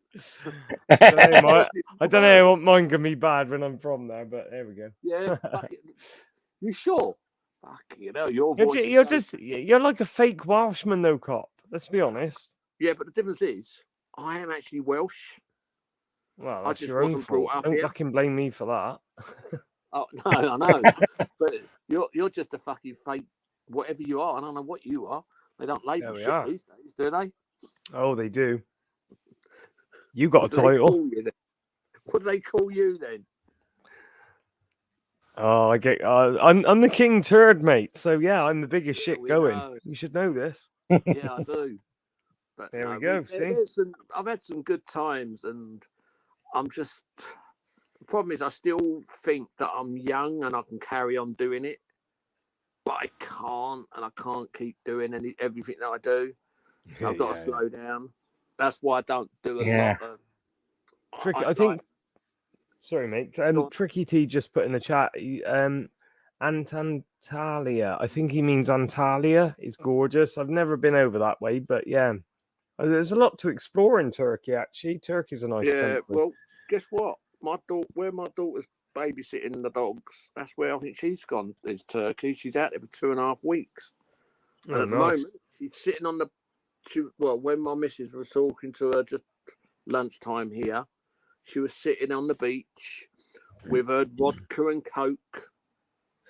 I don't know what mine can be bad when I'm from there, but there we go. Yeah, fucking. You sure? Fucking, you know, your voice. You're like a fake Welshman, though, cop. Let's be honest. Yeah, but the difference is, I am actually Welsh. Well, I just wasn't brought up Don't here. fucking blame me for that. Oh no, I know. But you're just a fucking fake. Whatever you are, I don't know what you are. They don't label shit these days, do they? Oh, they do. You got a What do they title. call you then? What do they call you then? Oh, I get. I'm the king turd, mate. So yeah, I'm the biggest Yeah, shit we going. know. You should know this. Yeah, I do. But There we no, go, see? I've had some good times, and I'm just. The problem is, I still think that I'm young and I can carry on doing it, but I can't, and I can't keep doing everything that I do. So I've got to slow down. That's why I don't do a Yeah. lot of. Tricky. I like- think. Sorry, mate. Go on. Tricky T just put in the chat. Antalya. I think he means Antalya. It's gorgeous. I've never been over that way, but yeah, there's a lot to explore in Turkey. Actually, Turkey's a nice Yeah, country. well, guess what? Where my daughter's babysitting the dogs, that's where I think she's gone. Is Turkey. She's out there for 2.5 weeks, and Oh, at the nice. moment she's sitting on the. When my missus was talking to her just lunchtime here, she was sitting on the beach with her vodka and coke,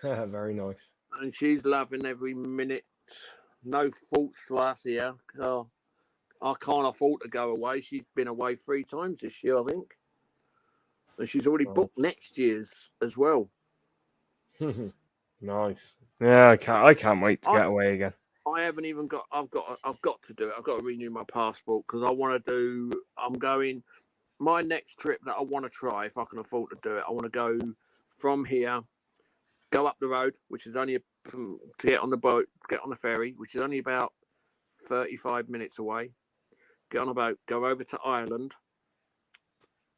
Very nice. and she's loving every minute. No faults to us here. Oh, I can't afford to go away. She's been away 3 times this year, I think. And she's already booked next year's as well. Nice. Yeah, I can't wait to get away again. I haven't even got. I've got to do it. I've got to renew my passport because I want to do. I'm going. My next trip that I want to try, if I can afford to do it, I want to go from here, go up the road, which is only to get on the boat, get on the ferry, which is only about 35 minutes away. Get on a boat, go over to Ireland,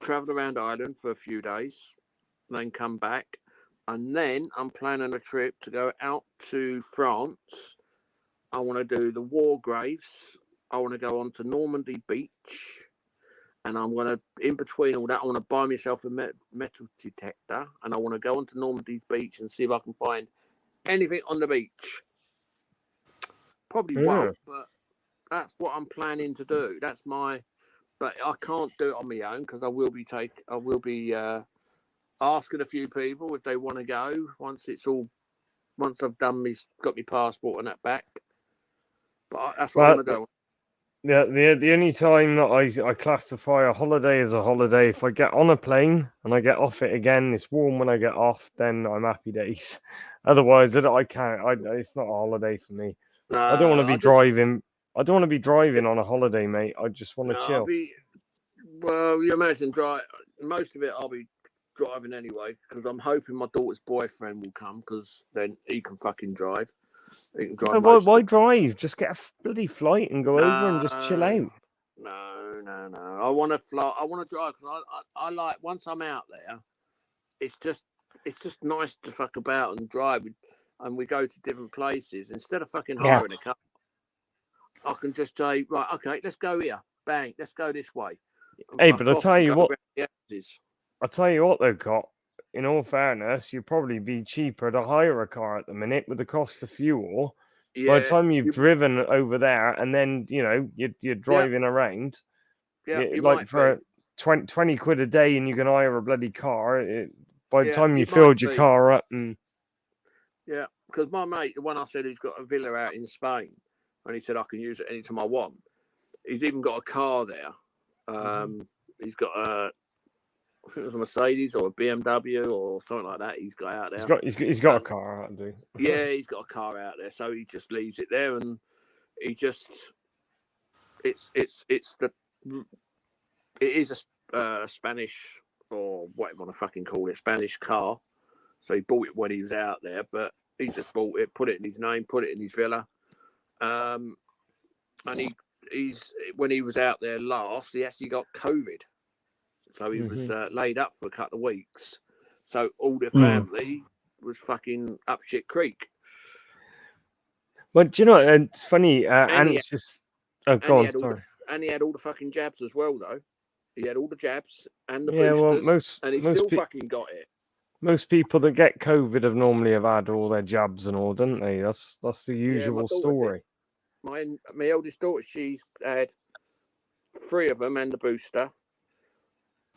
travel around Ireland for a few days, then come back. And then I'm planning a trip to go out to France. I want to do the war graves. I want to go on to Normandy Beach. And I'm going to, in between all that, I want to buy myself a metal detector. And I want to go onto Normandy Beach and see if I can find anything on the beach. Probably won't, but that's what I'm planning to do. That's my... But I can't do it on my own because I will be asking a few people if they want to go once I've got my passport and that back. But that's what I want to do. Yeah, the only time that I classify a holiday as a holiday, if I get on a plane and I get off it again, it's warm when I get off, then I'm happy days. Otherwise, I can't. It's not a holiday for me. I don't want to be driving. I don't want to be driving on a holiday, mate. I just want to chill. Well, you imagine most of it I'll be driving anyway because I'm hoping my daughter's boyfriend will come because then he can fucking drive. He can drive. Why drive? Just get a bloody flight and go over and just chill out. No. I want to fly. I want to drive because I like once I'm out there. It's just nice to fuck about and drive, and we go to different places instead of fucking hiring a car. I can just say, right, okay, let's go here. Bang, let's go this way. Hey, but I'll tell you what. I'll tell you what, though, Cot. In all fairness, you'd probably be cheaper to hire a car at the minute with the cost of fuel. Yeah, by the time you've driven over there, and then you're driving around. Yeah, like for 20 quid a day, and you can hire a bloody car. By the time you filled your car up, and yeah, because my mate, the one I said, he's got a villa out in Spain, and he said I can use it anytime I want. He's even got a car there. He's got I think it was a Mercedes or a BMW or something like that. He's got out there. He's got a car out there. Yeah, he's got a car out there, so he just leaves it there, and he just it is a Spanish or whatever you want to fucking call it, Spanish car. So he bought it when he was out there, but he just bought it, put it in his name, put it in his villa, and he's when he was out there last, he actually got COVID. So he was laid up for a couple of weeks. So all the family was fucking up shit creek. Well, do you know, it's funny, and it's just... Oh, go on, sorry. And he had all the fucking jabs as well, though. He had all the jabs and the boosters, and he still fucking got it. Most people that get COVID have normally had all their jabs and all, don't they? That's the usual story. My eldest daughter, she's had 3 of them and the booster.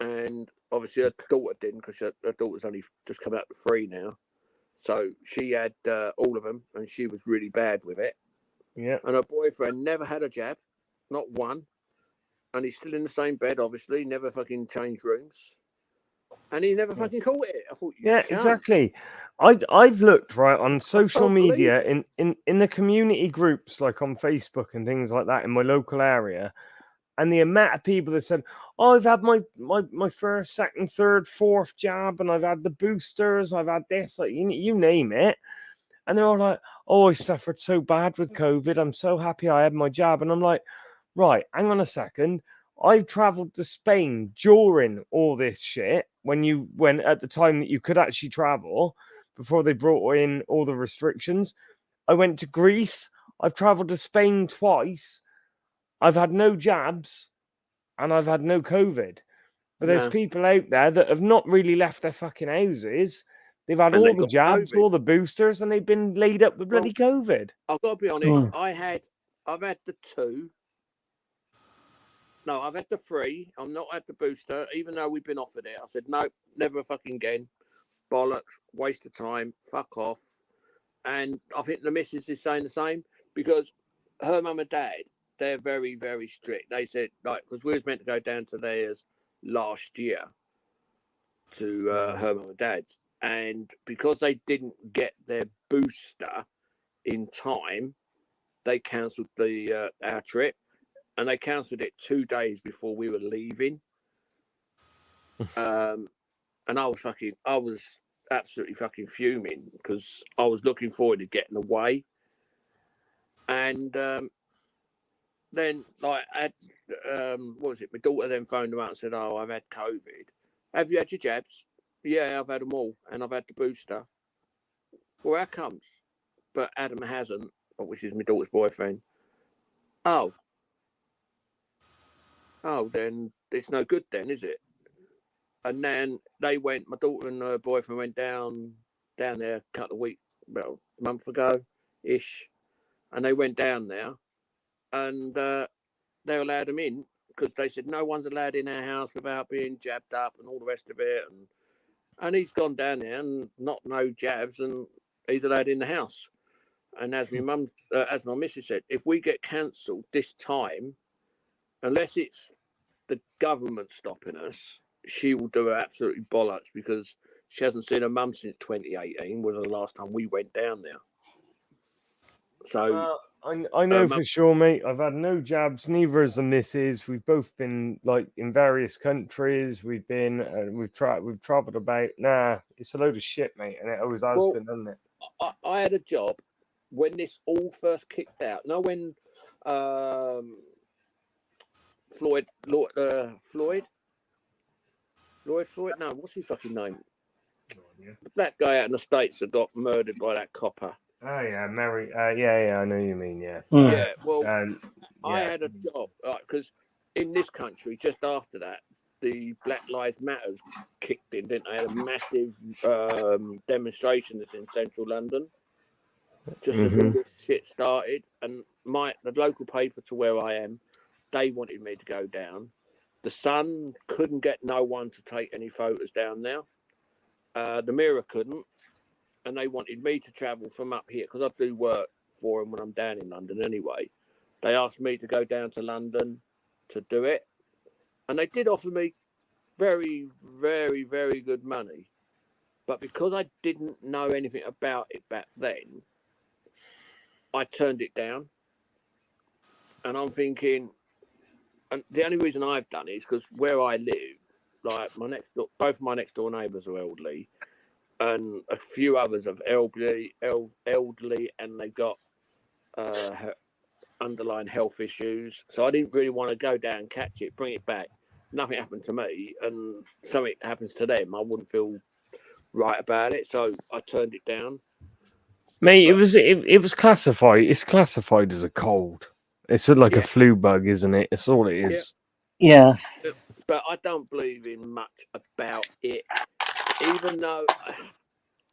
And obviously her daughter didn't because her daughter's only just come out to 3 now. So she had all of them and she was really bad with it. Yeah. And her boyfriend never had a jab, not one. and he's still in the same bed. Obviously, never fucking changed rooms, and he never fucking caught it. I thought, Yeah, can't. exactly. I've looked right on social can't believe media it. in the community groups like on Facebook and things like that in my local area, and the amount of people that said, "Oh, I've had my first, second, third, fourth jab, and I've had the boosters, I've had this, like you name it," and they're all like, "Oh, I suffered so bad with COVID. I'm so happy I had my jab," and I'm like, "Right, hang on a second. I traveled to Spain during all this shit when at the time that you could actually travel before they brought in all the restrictions. I went to Greece. I've traveled to Spain twice. I've had no jabs and I've had no COVID. But there's No. people out there that have not really left their fucking houses. They've had And all they've the got jabs, COVID. all the boosters, and they've been laid up with Well, bloody COVID. I've got to be honest. Mm. I've had the 2. No, I've had the 3. I'm not had the booster, even though we've been offered it. I said no, never fucking again. Bollocks, waste of time, fuck off. And I think the missus is saying the same because her mum and dad, they're very, very strict. They said, like, because we was meant to go down to theirs last year to her mum and dad's. And because they didn't get their booster in time, they cancelled our trip. And they cancelled it 2 days before we were leaving. And I was absolutely fucking fuming because I was looking forward to getting away. And then, like, what was it? My daughter then phoned them out and said, "Oh, I've had COVID. Have you had your jabs?" "Yeah, I've had them all, and I've had the booster." "Well, how comes?" But Adam hasn't, which is my daughter's boyfriend. Oh, then it's no good then, is it? And then they went, my daughter and her boyfriend went down there a couple of weeks, about a month ago-ish, and they went down there, and they allowed them in, because they said no one's allowed in our house without being jabbed up and all the rest of it, and he's gone down there and not no jabs, and he's allowed in the house. And as my missus said, if we get cancelled this time, unless it's the government stopping us, she will do her absolutely bollocks because she hasn't seen her mum since 2018 was the last time we went down there. So I know for sure, mate. I've had no jabs. Neither has the missus. We've both been like in various countries. We've traveled about. Nah, it's a load of shit, mate, and it always has been, hasn't it? I had a job when this all first kicked out. You know when Floyd? No, what's his fucking name? That guy out in the States that got murdered by that copper. Oh yeah, Mary. Yeah, I know what you mean. Yeah. Yeah. Well, yeah. I had a job because in this country, just after that, the Black Lives Matters kicked in, didn't they? Had a massive demonstration that's in central London. Just as all this shit started, and the local paper to where I am, they wanted me to go down. The Sun couldn't get no one to take any photos down there. The Mirror couldn't, and they wanted me to travel from up here because I do work for them when I'm down in London anyway. They asked me to go down to London to do it, and they did offer me very, very, very good money. But because I didn't know anything about it back then, I turned it down. And I'm thinking, and the only reason I've done it is because where I live, like both my next door neighbours are elderly, and a few others are elderly, and they've got underlying health issues. So I didn't really want to go down, catch it, bring it back. Nothing happened to me, and something happens to them, I wouldn't feel right about it. So I turned it down. Mate, it was classified. It's classified as a cold. It's like a flu bug, isn't it? It's all it is. Yeah. But I don't believe in much about it, even though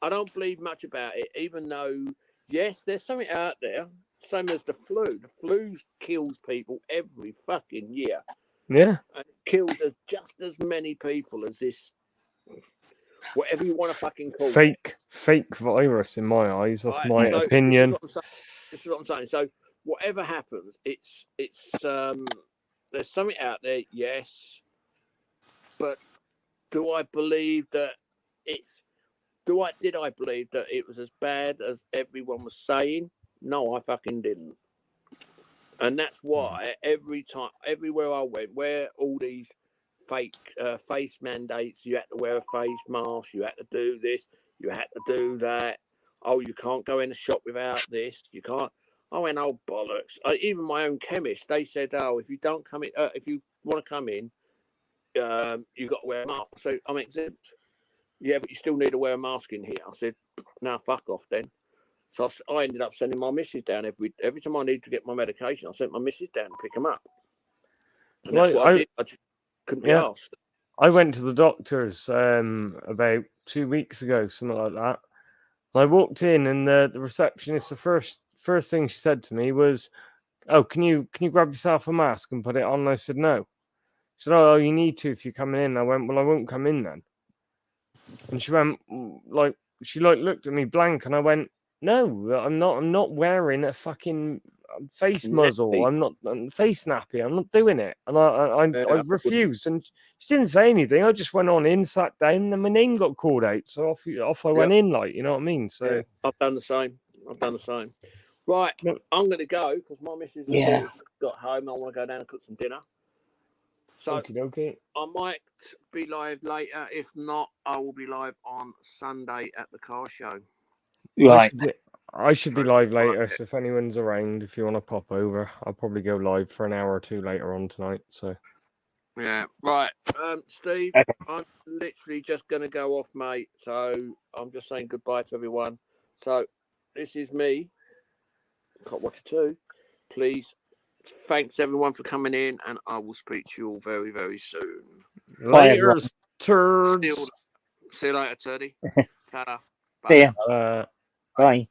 I don't believe much about it, even though, yes, there's something out there, same as the flu. The flu kills people every fucking year. Yeah. And it kills just as many people as this, whatever you want to fucking call it. Fake virus in my eyes. That's my opinion. This is what I'm saying. So whatever happens, it's there's something out there, yes, but do I believe that it's? Did I believe that it was as bad as everyone was saying? No, I fucking didn't. And that's why every time, everywhere I went, where all these fake face mandates, you had to wear a face mask, you had to do this, you had to do that. Oh, you can't go in the shop without this. You can't. I went, oh bollocks. Even my own chemist, they said, oh, if you don't come in, if you want to come in, you got to wear a mask. So I'm exempt. Yeah, but you still need to wear a mask in here. I said, no, fuck off then. So I ended up sending my missus down every time I need to get my medication. I sent my missus down to pick them up, and that's what I did. I just couldn't be asked. I went to the doctor's about 2 weeks ago, something like that. I walked in, and the receptionist, the first thing she said to me was, "Oh, can you grab yourself a mask and put it on?" And I said, "No." She said, "Oh, you need to if you're coming in." I went, "Well, I won't come in then." And she went she looked at me blank, and I went, "No, I'm not wearing a fucking face muzzle. I'm face nappy. I'm not doing it." And I refused, and she didn't say anything. I just went on in, sat down, and my name got called out. So off I went in, like, you know what I mean? So yeah, I've done the same. Right, I'm going to go because my missus got home. I want to go down and cook some dinner. So okay. I might be live later. If not, I will be live on Sunday at the car show. Right. I should be live later, so if anyone's around, if you want to pop over, I'll probably go live for an hour or two later on tonight. So yeah, right. Steve, I'm literally just going to go off, mate. So I'm just saying goodbye to everyone. So this is me. Can't watch it too. Please. Thanks everyone for coming in, and I will speak to you all very, very soon. Later, turds. See you later, Turdy. Ta-da. See ya. Bye.